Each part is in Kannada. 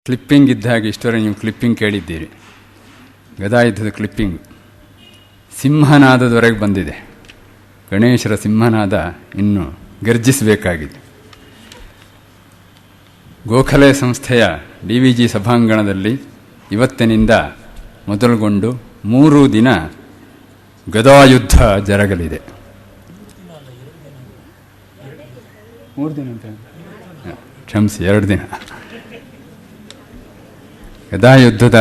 ಕ್ಲಿಪ್ಪಿಂಗ್ ಇದ್ದ ಹಾಗೆ ಇಷ್ಟವರೆಗೆ ನೀವು ಕ್ಲಿಪ್ಪಿಂಗ್ ಕೇಳಿದ್ದೀರಿ. ಗದಾಯುದ್ಧದ ಕ್ಲಿಪ್ಪಿಂಗ್ ಸಿಂಹನಾದದವರೆಗೆ ಬಂದಿದೆ. ಗಣೇಶರ ಸಿಂಹನಾದ ಇನ್ನು ಗರ್ಜಿಸಬೇಕಾಗಿದೆ. ಗೋಖಲೆ ಸಂಸ್ಥೆಯ DVG ಸಭಾಂಗಣದಲ್ಲಿ ಇವತ್ತಿನಿಂದ ಮೊದಲುಗೊಂಡು 3 ದಿನ ಗದಾಯುದ್ಧ ಜರಗಲಿದೆ. 3 ದಿನ ಅಂತ ಕ್ಷಮಿಸಿ, 2 ದಿನ. ಗದಾಯುದ್ಧದ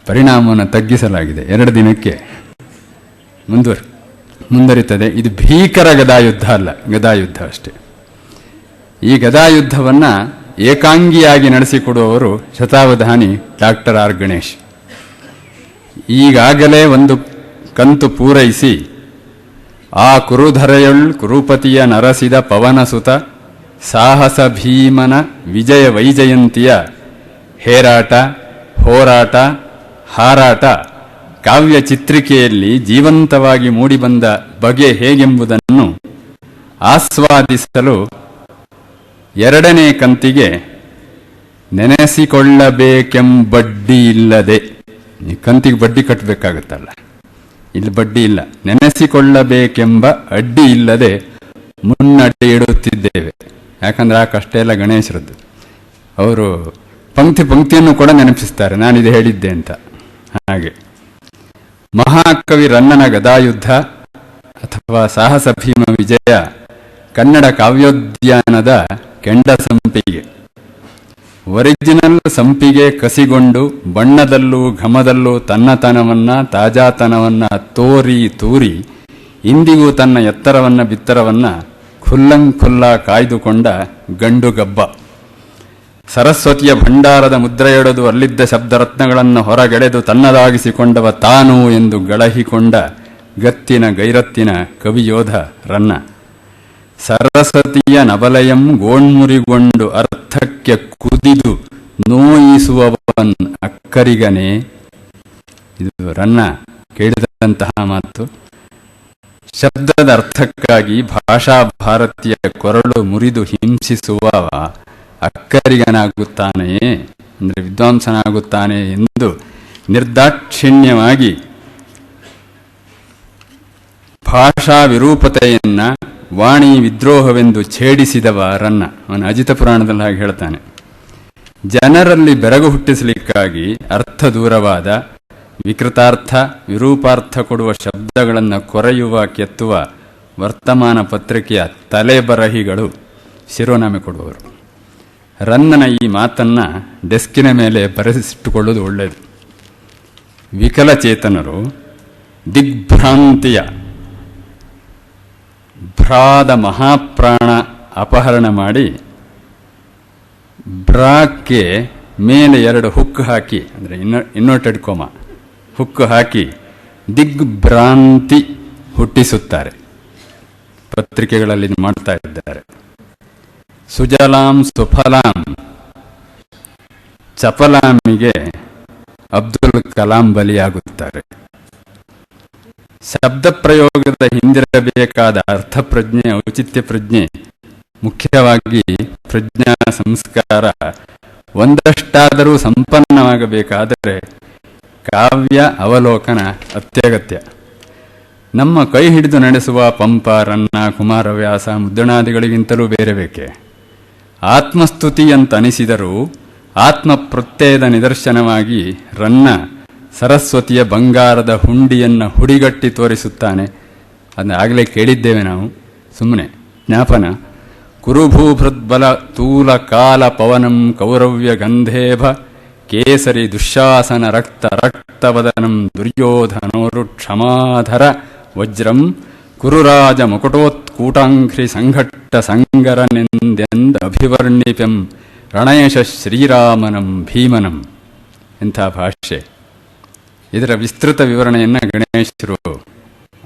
ಪರಿಣಾಮವನ್ನು ತಗ್ಗಿಸಲಾಗಿದೆ. 2 ದಿನಕ್ಕೆ ಮುಂದುವರಿತದೆ. ಇದು ಭೀಕರ ಗದಾಯುದ್ಧ ಅಲ್ಲ, ಗದಾಯುದ್ಧ ಅಷ್ಟೇ. ಈ ಗದಾಯುದ್ಧವನ್ನು ಏಕಾಂಗಿಯಾಗಿ ನಡೆಸಿಕೊಡುವವರು ಶತಾವಧಾನಿ ಡಾಕ್ಟರ್ R. ಗಣೇಶ್. ಈಗಾಗಲೇ ಒಂದು ಕಂತು ಪೂರೈಸಿ ಆ ಕುರುಧರೆಯೊಳ್ ಕುರುಪತಿಯ ನರಸಿದ ಪವನಸುತ ಸಾಹಸ ಭೀಮನ ವಿಜಯ ವೈಜಯಂತಿಯ ಹೇರಾಟ, ಹೋರಾಟ, ಹಾರಾಟ ಕಾವ್ಯ ಚಿತ್ರಿಕೆಯಲ್ಲಿ ಜೀವಂತವಾಗಿ ಮೂಡಿಬಂದ ಬಗೆ ಹೇಗೆಂಬುದನ್ನು ಆಸ್ವಾದಿಸಲು 2ನೇ ಕಂತಿಗೆ ನೆನೆಸಿಕೊಳ್ಳಬೇಕೆಂಬಡ್ಡಿ ಇಲ್ಲದೆ, ಈ ಕಂತಿಗೆ ಬಡ್ಡಿ ಕಟ್ಟಬೇಕಾಗುತ್ತಲ್ಲ, ಇಲ್ಲಿ ಬಡ್ಡಿ ಇಲ್ಲ, ನೆನೆಸಿಕೊಳ್ಳಬೇಕೆಂಬ ಅಡ್ಡಿ ಇಲ್ಲದೆ ಮುನ್ನಡೆ ಇಡುತ್ತಿದ್ದೇವೆ. ಯಾಕಂದ್ರೆ ಆ ಕಷ್ಟ ಎಲ್ಲ ಗಣೇಶರದ್ದು. ಅವರು ಪಂಕ್ತಿಯನ್ನು ಕೂಡ ನೆನಪಿಸ್ತಾರೆ, ನಾನಿದು ಹೇಳಿದ್ದೆ ಅಂತ. ಹಾಗೆ ಮಹಾಕವಿ ರನ್ನನ ಗದಾಯುದ್ಧ ಅಥವಾ ಸಾಹಸ ಭೀಮ ವಿಜಯ ಕನ್ನಡ ಕಾವ್ಯೋದ್ಯಾನದ ಕೆಂಡ ಸಂಪಿಗೆ. ಒರಿಜಿನಲ್ ಸಂಪಿಗೆ ಕಸಿಗೊಂಡು ಬಣ್ಣದಲ್ಲೂ ಘಮದಲ್ಲೂ ತನ್ನತನವನ್ನ ತಾಜಾತನವನ್ನ ತೂರಿ ಇಂದಿಗೂ ತನ್ನ ಎತ್ತರವನ್ನ ಬಿತ್ತರವನ್ನ ಖುಲ್ಲಂಖುಲ್ಲ ಕಾಯ್ದುಕೊಂಡ ಗಂಡು ಗಬ್ಬ. ಸರಸ್ವತಿಯ ಭಂಡಾರದ ಮುದ್ರೆಯೊಡೆದು ಅಲ್ಲಿದ್ದ ಶಬ್ದರತ್ನಗಳನ್ನು ಹೊರಗೆಳೆದು ತನ್ನದಾಗಿಸಿಕೊಂಡವ ತಾನು ಎಂದು ಗಳಹಿಕೊಂಡ ಗತ್ತಿನ ಗೈರತ್ತಿನ ಕವಿಯೋಧ ರನ್ನ. ಸರಸ್ವತಿಯ ನಬಲಯಂ ಗೋಣ್ಮುರಿಗೊಂಡು ಅರ್ಥಕ್ಕೆ ಕುದಿದು ನೋಯಿಸುವವನ್ ಅಕ್ಕರಿಗನೇ. ಇದು ರನ್ನ ಕೇಳಿದಂತಹ ಮಾತು. ಶಬ್ದದ ಅರ್ಥಕ್ಕಾಗಿ ಭಾಷಾ ಭಾರತೀಯ ಕೊರಳು ಮುರಿದು ಹಿಂಸಿಸುವ ಅಕ್ಕರಿಗನಾಗುತ್ತಾನೆಯೇ, ಅಂದರೆ ವಿದ್ವಾಂಸನಾಗುತ್ತಾನೆ ಎಂದು ನಿರ್ದಾಕ್ಷಿಣ್ಯವಾಗಿ ಭಾಷಾ ವಿರೂಪತೆಯನ್ನ ವಾಣಿ ವಿದ್ರೋಹವೆಂದು ಛೇಡಿಸಿದವ ರನ್ನ. ಅವನು ಅಜಿತ ಪುರಾಣದಲ್ಲಿ ಹಾಗೆ ಹೇಳ್ತಾನೆ. ಜನರಲ್ಲಿ ಬೆರಗು ಹುಟ್ಟಿಸಲಿಕ್ಕಾಗಿ ಅರ್ಥ ದೂರವಾದ ವಿಕೃತಾರ್ಥ ವಿರೂಪಾರ್ಥ ಕೊಡುವ ಶಬ್ದಗಳನ್ನು ಕೊರೆಯುವ ಕೆತ್ತುವ ವರ್ತಮಾನ ಪತ್ರಿಕೆಯ ತಲೆಬರಹಿಗಳು ಶಿರೋನಾಮೆ ಕೊಡುವವರು. ರನ್ನನ ಈ ಮಾತನ್ನ ಡೆಸ್ಕಿನ ಮೇಲೆ ಬರೆಸಿಟ್ಟುಕೊಳ್ಳೋದು ಒಳ್ಳೆಯದು. ವಿಕಲಚೇತನರು ದಿಗ್ಭ್ರಾಂತಿಯ ಭ್ರಾದ ಮಹಾಪ್ರಾಣ ಅಪಹರಣ ಮಾಡಿ ಬ್ರಾಕ್ಕೆ ಮೇಲೆ 2 ಹುಕ್ ಹಾಕಿ, ಅಂದರೆ ಇನ್ನೋಟೆಡ್ ಕೋಮ ಹುಕ್ ಹಾಕಿ ದಿಗ್ಭ್ರಾಂತಿ ಹುಟ್ಟಿಸುತ್ತಾರೆ. ಪತ್ರಿಕೆಗಳಲ್ಲಿ ಮಾಡ್ತಾ ಇದ್ದಾರೆ. ಸುಜಲಾಂ ಸುಫಲಾಂ ಚಪಲಾಮಿಗೆ ಅಬ್ದುಲ್ ಕಲಾಂ ಬಲಿಯಾಗುತ್ತಾರೆ. ಶಬ್ದ ಪ್ರಯೋಗದ ಹಿಂದಿರಬೇಕಾದ ಅರ್ಥ ಪ್ರಜ್ಞೆ, ಔಚಿತ್ಯ ಪ್ರಜ್ಞೆ, ಮುಖ್ಯವಾಗಿ ಪ್ರಜ್ಞಾ ಸಂಸ್ಕಾರ ಒಂದಷ್ಟಾದರೂ ಸಂಪನ್ನವಾಗಬೇಕಾದರೆ ಕಾವ್ಯ ಅವಲೋಕನ ಅತ್ಯಗತ್ಯ. ನಮ್ಮ ಕೈ ಹಿಡಿದು ನಡೆಸುವ ಪಂಪ, ರನ್ನ, ಕುಮಾರವ್ಯಾಸ, ಮುದ್ದಣಾದಿಗಳಿಗಿಂತಲೂ ಬೇರೆ ಬೇಕೆ. ಆತ್ಮಸ್ತುತಿ ಅಂತ ಅನಿಸಿದರೂ ಆತ್ಮ ಪ್ರತ್ಯಯದ ನಿದರ್ಶನವಾಗಿ ರನ್ನ ಸರಸ್ವತಿಯ ಬಂಗಾರದ ಹುಂಡಿಯನ್ನು ಹುಡಿಗಟ್ಟಿ ತೋರಿಸುತ್ತಾನೆ. ಅದನ್ನ ಆಗಲೇ ಕೇಳಿದ್ದೇವೆ ನಾವು, ಸುಮ್ಮನೆ ಜ್ಞಾಪನ. ಕುರುಭೂಭೃದ್ಬಲ ತೂಲ ಕಾಲ ಪವನಂ ಕೌರವ್ಯ ಗಂಧೇಭ ಕೇಸರಿ ದುಶ್ಯಾಸನ ರಕ್ತ ರಕ್ತವದನಂ ದುರ್ಯೋಧನೋರು ಕ್ಷಮಾಧರ ವಜ್ರಂ ಕುರುರಾಜ ಮುಕುಟೋತ್ಕೂಟಾಂಘ್ರಿ ಸಂಘಟ್ಟ ಸಂಗರನೆಂದೆಂದ ಅಭಿವರ್ಣಿಪಂ ರಣಯಶ ಶ್ರೀರಾಮನಂ ಭೀಮನಂ. ಇಂಥ ಭಾಷೆ. ಇದರ ವಿಸ್ತೃತ ವಿವರಣೆಯನ್ನು ಗಣೇಶರು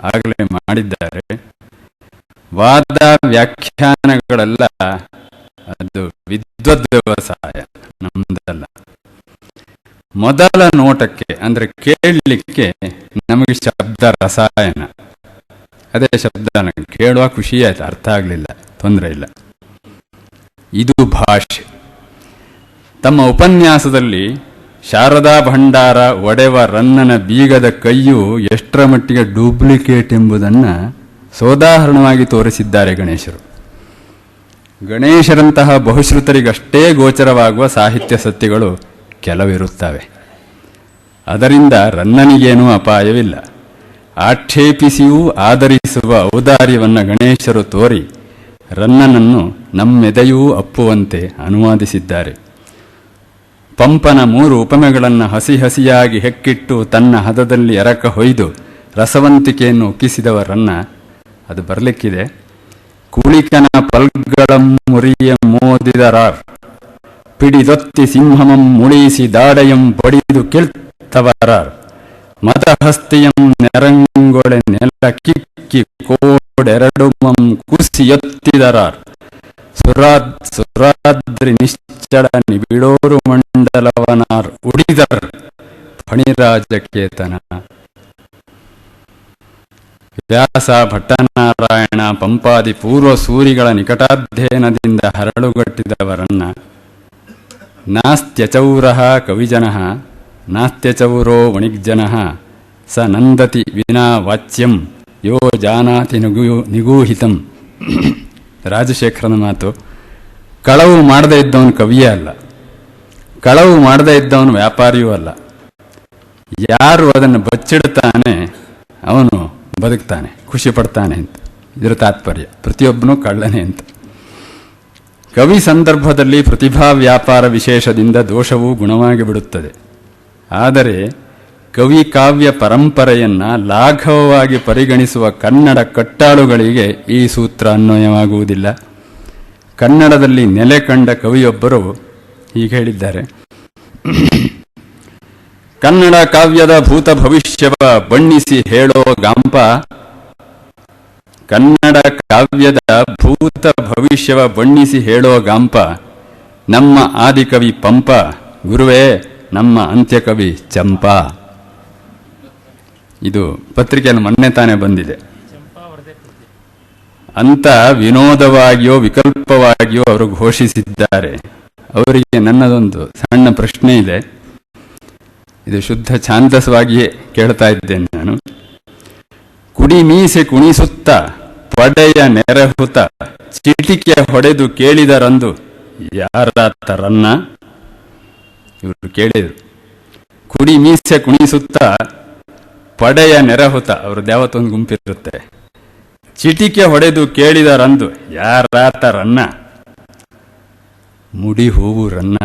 ಆಗಲೇ ಮಾಡಿದ್ದಾರೆ. ವಾದ ವ್ಯಾಖ್ಯಾನಗಳೆಲ್ಲ ಅದು ವಿದ್ವದ್ ವ್ಯವಸಾಯ, ನಮ್ದಲ್ಲ. ಮೊದಲ ನೋಟಕ್ಕೆ ಅಂದರೆ ಕೇಳಲಿಕ್ಕೆ ನಮಗೆ ಶಬ್ದ ರಸಾಯನ, ಅದೇ ಶಬ್ದ ಕೇಳುವ ಖುಷಿ ಆಯ್ತು, ಅರ್ಥ ಆಗಲಿಲ್ಲ, ತೊಂದರೆ ಇಲ್ಲ. ಇದು ಭಾಷೆ. ತಮ್ಮ ಉಪನ್ಯಾಸದಲ್ಲಿ ಶಾರದಾ ಭಂಡಾರ ಒಡೆವ ರನ್ನನ ಬೀಗದ ಕೈಯು ಎಷ್ಟರ ಮಟ್ಟಿಗೆ ಡೂಪ್ಲಿಕೇಟ್ ಎಂಬುದನ್ನು ಸೋದಾಹರಣವಾಗಿ ತೋರಿಸಿದ್ದಾರೆ ಗಣೇಶರು. ಗಣೇಶರಂತಹ ಬಹುಶ್ರುತರಿಗಷ್ಟೇ ಗೋಚರವಾಗುವ ಸಾಹಿತ್ಯ ಸತ್ಯಗಳು ಕೆಲವಿರುತ್ತವೆ. ಅದರಿಂದ ರನ್ನನಿಗೇನೂ ಅಪಾಯವಿಲ್ಲ. ಆಕ್ಷೇಪಿಸಿಯೂ ಆದರಿಸುವ ಔದಾರ್ಯವನ್ನು ಗಣೇಶರು ತೋರಿ ರನ್ನನನ್ನು ನಮ್ಮೆದೆಯೂ ಅಪ್ಪುವಂತೆ ಅನುವಾದಿಸಿದ್ದಾರೆ. ಪಂಪನ 3 ಉಪಮೆಗಳನ್ನು ಹಸಿ ಹಸಿಯಾಗಿ ಹೆಕ್ಕಿಟ್ಟು ತನ್ನ ಹದದಲ್ಲಿ ಎರಕ ಹೊಯ್ದು ರಸವಂತಿಕೆಯನ್ನು ಉಕ್ಕಿಸಿದವ ರನ್ನ. ಅದು ಬರಲಿಕ್ಕಿದೆ. ಕುಳಿಕನ ಪಲ್ಗಳಂ ಮುರಿಯ ಮೋದಿದರಾರ್, ಪಿಡಿದೊತ್ತಿ ಸಿಂಹಮಂ ಮುಳಿಸಿ ದಾಡಯಂ ಪಡಿದು ಕಿಳ್ತವರಾರ್, ಮತಹಸ್ತಿಯಂ ನೆರಂಗೊಳೆ ನೆಲ ಕಿಕ್ಕಿ ಕೋಡೆರಡುಮಂ ಕುಸಿಯೊತ್ತಿದರಾರ್, ಸುರಾದ್ರಿ ನಿಶ್ಚಳ ನಿಬಿಡೋರು ಮಂಡಲವನಾರ್ ಉಡಿದರ್ ಫಣಿರಾಜಕೇತನ. ವ್ಯಾಸ, ಭಟ್ಟನಾರಾಯಣ, ಪಂಪಾದಿ ಪೂರ್ವ ಸೂರಿಗಳ ನಿಕಟಾಧ್ಯಯನದಿಂದ ಹರಳುಗಟ್ಟಿದವರನ್ನ ನಾಸ್ತ್ಯಚೌರಃ ಕವಿಜನಃ ನಾಸ್ತ್ಯಚೌರೋ ವಣಿಗ್ಜನಃ ಸ ನಂದತಿ ವಿನಾ ವಾಚ್ಯಂ ಯೋ ಜಾನಾತಿ ನಿಗೂಹಿತಂ. ರಾಜಶೇಖರನ ಮಾತು. ಕಳವು ಮಾಡದೇ ಇದ್ದವನು ಕವಿಯೇ ಅಲ್ಲ, ಕಳವು ಮಾಡದೇ ಇದ್ದವನು ವ್ಯಾಪಾರಿಯೂ ಅಲ್ಲ. ಯಾರು ಅದನ್ನು ಬಚ್ಚಿಡುತ್ತಾನೆ ಅವನು ಬದುಕ್ತಾನೆ, ಖುಷಿ ಪಡ್ತಾನೆ ಅಂತ ಇದರ ತಾತ್ಪರ್ಯ. ಪ್ರತಿಯೊಬ್ಬನೂ ಕಳ್ಳನೆ ಅಂತ. ಕವಿ ಸಂದರ್ಭದಲ್ಲಿ ಪ್ರತಿಭಾ ವ್ಯಾಪಾರ ವಿಶೇಷದಿಂದ ದೋಷವೂ ಗುಣವಾಗಿ ಬಿಡುತ್ತದೆ. ಆದರೆ ಕವಿ ಕಾವ್ಯ ಪರಂಪರೆಯನ್ನು ಲಾಘವವಾಗಿ ಪರಿಗಣಿಸುವ ಕನ್ನಡ ಕಟ್ಟಾಳುಗಳಿಗೆ ಈ ಸೂತ್ರ ಅನ್ವಯವಾಗುವುದಿಲ್ಲ. ಕನ್ನಡದಲ್ಲಿ ನೆಲೆ ಕಂಡ ಕವಿಯೊಬ್ಬರು ಹೀಗೆ ಹೇಳಿದ್ದಾರೆ: ಕನ್ನಡ ಕಾವ್ಯದ ಭೂತ ಭವಿಷ್ಯವ ಬಣ್ಣಿಸಿ ಹೇಳೋ ಗಾಂಪ, ಕನ್ನಡ ಕಾವ್ಯದ ಭೂತ ಭವಿಷ್ಯವ ಬಣ್ಣಿಸಿ ಹೇಳೋ ಗಾಂಪ ನಮ್ಮ ಆದಿಕವಿ ಪಂಪ, ಗುರುವೇ ನಮ್ಮ ಅಂತ್ಯಕವಿ ಚಂಪ. ಇದು ಪತ್ರಿಕೆಯಲ್ಲಿ ಮೊನ್ನೆ ತಾನೇ ಬಂದಿದೆ ಅಂತ ವಿನೋದವಾಗಿಯೋ ವಿಕಲ್ಪವಾಗಿಯೋ ಅವರು ಘೋಷಿಸಿದ್ದಾರೆ. ಅವರಿಗೆ ನನ್ನದೊಂದು ಸಣ್ಣ ಪ್ರಶ್ನೆ ಇದೆ. ಇದು ಶುದ್ಧ ಛಾಂದಸವಾಗಿಯೇ ಕೇಳ್ತಾ ಇದ್ದೇನೆ ನಾನು. ಕುಡಿ ಮೀಸೆ ಕುಣಿಸುತ್ತ ಪಡೆಯ ನೆರಹುತ ಚಿಟಿಕೆ ಹೊಡೆದು ಕೇಳಿದರಂದು ಯಾರಾತರನ್ನ. ಇವರು ಕೇಳಿದರು. ಕುಡಿ ಮೀಸೆ ಕುಣಿಸುತ್ತ ಪಡೆಯ ನೆರಹುತ, ಅವ್ರದ್ದು ಯಾವತ್ತೊಂದು ಗುಂಪಿರುತ್ತೆ. ಚಿಟಿಕೆ ಹೊಡೆದು ಕೇಳಿದರಂದು ಯಾರಾತರನ್ನ. ಮುಡಿ ಹೂವು ರನ್ನ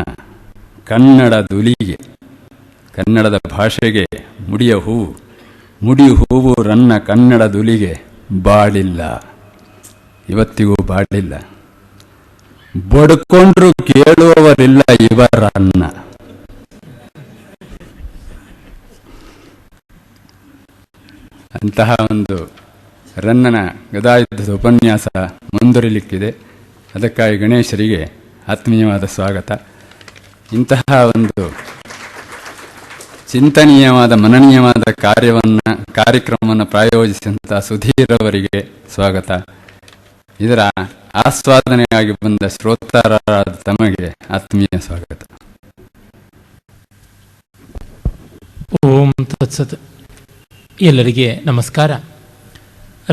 ಕನ್ನಡ ದುಲಿಗೆ, ಕನ್ನಡದ ಭಾಷೆಗೆ ಮುಡಿಯ ಹೂವು. ಮುಡಿ ಹೂವು ರನ್ನ ಕನ್ನಡ ದುಲಿಗೆ ಬಾಳಿಲ್ಲ, ಇವತ್ತಿಗೂ ಬಾಳಿಲ್ಲ. ಬಡ್ಕೊಂಡ್ರು ಕೇಳುವವರಿಲ್ಲ ಇವರನ್ನ. ಅಂತಹ ಒಂದು ರನ್ನನ ಗದಾಯುದ್ಧದ ಉಪನ್ಯಾಸ ಮುಂದುವರಿಲಿಕ್ಕಿದೆ. ಅದಕ್ಕಾಗಿ ಗಣೇಶರಿಗೆ ಆತ್ಮೀಯವಾದ ಸ್ವಾಗತ. ಇಂತಹ ಒಂದು ಚಿಂತನೀಯವಾದ ಮನನೀಯವಾದ ಕಾರ್ಯಕ್ರಮವನ್ನು ಪ್ರಾಯೋಜಿಸಿದಂತಹ ಸುಧೀರ್ ಅವರಿಗೆ ಸ್ವಾಗತ. ಇದರ ಆಸ್ವಾದನೆಯಾಗಿ ಬಂದ ಶ್ರೋತರಾದ ತಮಗೆ ಆತ್ಮೀಯ ಸ್ವಾಗತ. ಓಂ ತತ್ಸತ್. ಎಲ್ಲರಿಗೆ ನಮಸ್ಕಾರ.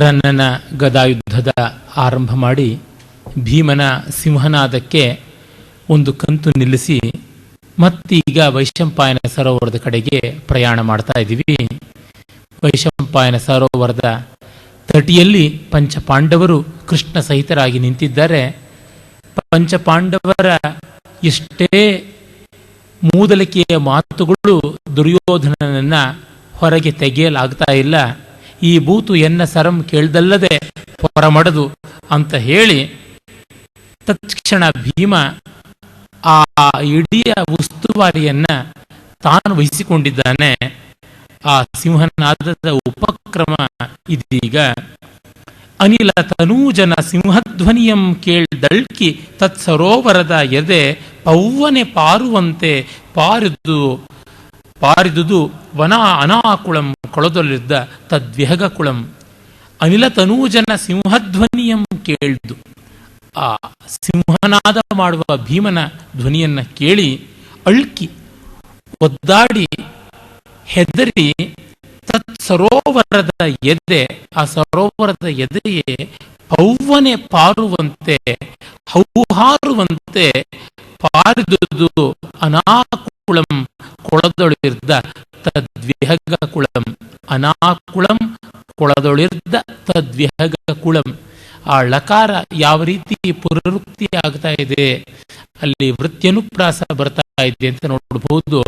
ರನ್ನನ ಗದಾಯುದ್ಧದ ಆರಂಭ ಮಾಡಿ ಭೀಮನ ಸಿಂಹನಾದಕ್ಕೆ ಒಂದು ಕಂತು ನಿಲ್ಲಿಸಿ ಮತ್ತೀಗ ವೈಶಂಪಾಯನ ಸರೋವರದ ಕಡೆಗೆ ಪ್ರಯಾಣ ಮಾಡ್ತಾ ಇದ್ದೀವಿ. ವೈಶಂಪಾಯನ ಸರೋವರದ ತಟಿಯಲ್ಲಿ ಪಂಚಪಾಂಡವರು ಕೃಷ್ಣ ಸಹಿತರಾಗಿ ನಿಂತಿದ್ದಾರೆ. ಪಂಚಪಾಂಡವರ ಎಷ್ಟೇ ಮೂದಲಿಕೆಯ ಮಾತುಗಳು ದುರ್ಯೋಧನನನ್ನ ಹೊರಗೆ ತೆಗೆಯಲಾಗ್ತಾ ಇಲ್ಲ. ಈ ಬೂತು ಎನ್ನ ಸರಂ ಕೇಳ್ದಲ್ಲದೆ ಹೊರಮಡದು ಅಂತ ಹೇಳಿ ತತ್ಕ್ಷಣ ಭೀಮ ಆ ಇಡೀ ಉಸ್ತುವಾರಿಯನ್ನ ತಾನು ವಹಿಸಿಕೊಂಡಿದ್ದಾನೆ. ಆ ಸಿಂಹನಾದದ ಉಪಕ್ರಮ ಇದೀಗ. ಅನಿಲ ತನೂಜನ ಸಿಂಹಧ್ವನಿಯಂ ಕೇಳ್ದಳ್ಕಿ ತತ್ಸರೋವರದ ಎದೆ ಪೌವನೆ ಪಾರುವಂತೆ ಪಾರಿದುದು ವನ ಅನಾಕುಳಂ ಕೊಳದೊಲಿದ್ದ ತದ್ವಿಹಗ ಕುಳಂ. ಅನಿಲ ತನೂಜನ ಸಿಂಹಧ್ವನಿಯಂ ಕೇಳ್ದು, ಆ ಸಿಂಹನಾದ ಮಾಡುವ ಭೀಮನ ಧ್ವನಿಯನ್ನು ಕೇಳಿ ಅಳ್ಕಿ ಒದ್ದಾಡಿ ಹೆದರಿ ತತ್ ಸರೋವರದ ಎದೆ, ಆ ಸರೋವರದ ಎದೆಯೇ ಪೌವನೆ ಪಾರುವಂತೆ ಹೌಹಾರುವಂತೆ ಪಾರಿದುದು ಅನಾಕುಳಂ ಕೊಳದೊಳಿರ್ದ ತದ್ವಿಹಗ ಕುಳಂ. ಅನಾಕುಳಂ ಕೊಳದೊಳಿರ್ದ ತದ್ವಿಹಗ ಕುಳಂ. ಆ ಳಕಾರ ಯಾವ ರೀತಿ ಪುನರುಕ್ತಿ ಆಗ್ತಾ ಇದೆ, ಅಲ್ಲಿ ವೃತ್ಯನುಪ್ರಾಸ ಬರ್ತಾ ಇದೆ ಅಂತ ನೋಡಬಹುದು.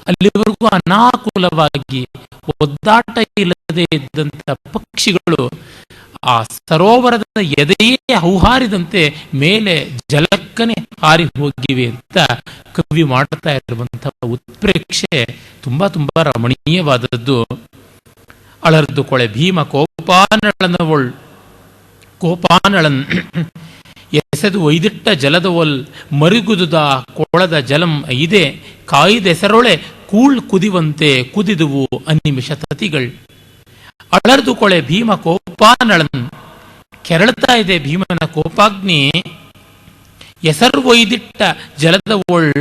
ಅಲ್ಲಿವರೆಗೂ ಅನಾಕೂಲವಾಗಿ ಒದ್ದಾಟ ಇಲ್ಲದೆ ಇದ್ದಂಥ ಪಕ್ಷಿಗಳು ಆ ಸರೋವರದ ಎದೆಯೇ ಹೌಹಾರಿದಂತೆ ಮೇಲೆ ಜಲಕ್ಕನೆ ಹಾರಿ ಹೋಗಿವೆ ಅಂತ ಕವಿ ಮಾಡ್ತಾ ಇರುವಂತಹ ಉತ್ಪ್ರೇಕ್ಷೆ ತುಂಬಾ ತುಂಬಾ ರಮಣೀಯವಾದದ್ದು. ಅಳರ್ದು ಕೊಳೆ ಭೀಮ ಕೋಪಾನಳನವಳ್ ಕೋಪಾನಳನ್ ಎಸೆದು ಒಯ್ದಿಟ್ಟ ಜಲದ ಒಲ್ ಮರುಗುದುದ ಕೊಳದ ಜಲಂ ಐದೆ ಕಾಯ್ದೆಸರೊಳೆ ಕೂಳ್ ಕುದಿವಂತೆ ಕುದಿದುವು ಅನಿಮಿಷ ತತಿಗಳು. ಅಳರ್ದು ಕೊಳೆ ಭೀಮ ಕೋಪಾನಳನ್, ಕೆರಳ್ತಾ ಇದೆ ಭೀಮನ ಕೋಪಾಗ್ನಿ. ಎಸರು ಒಯ್ದಿಟ್ಟ ಜಲದ ಒಳ್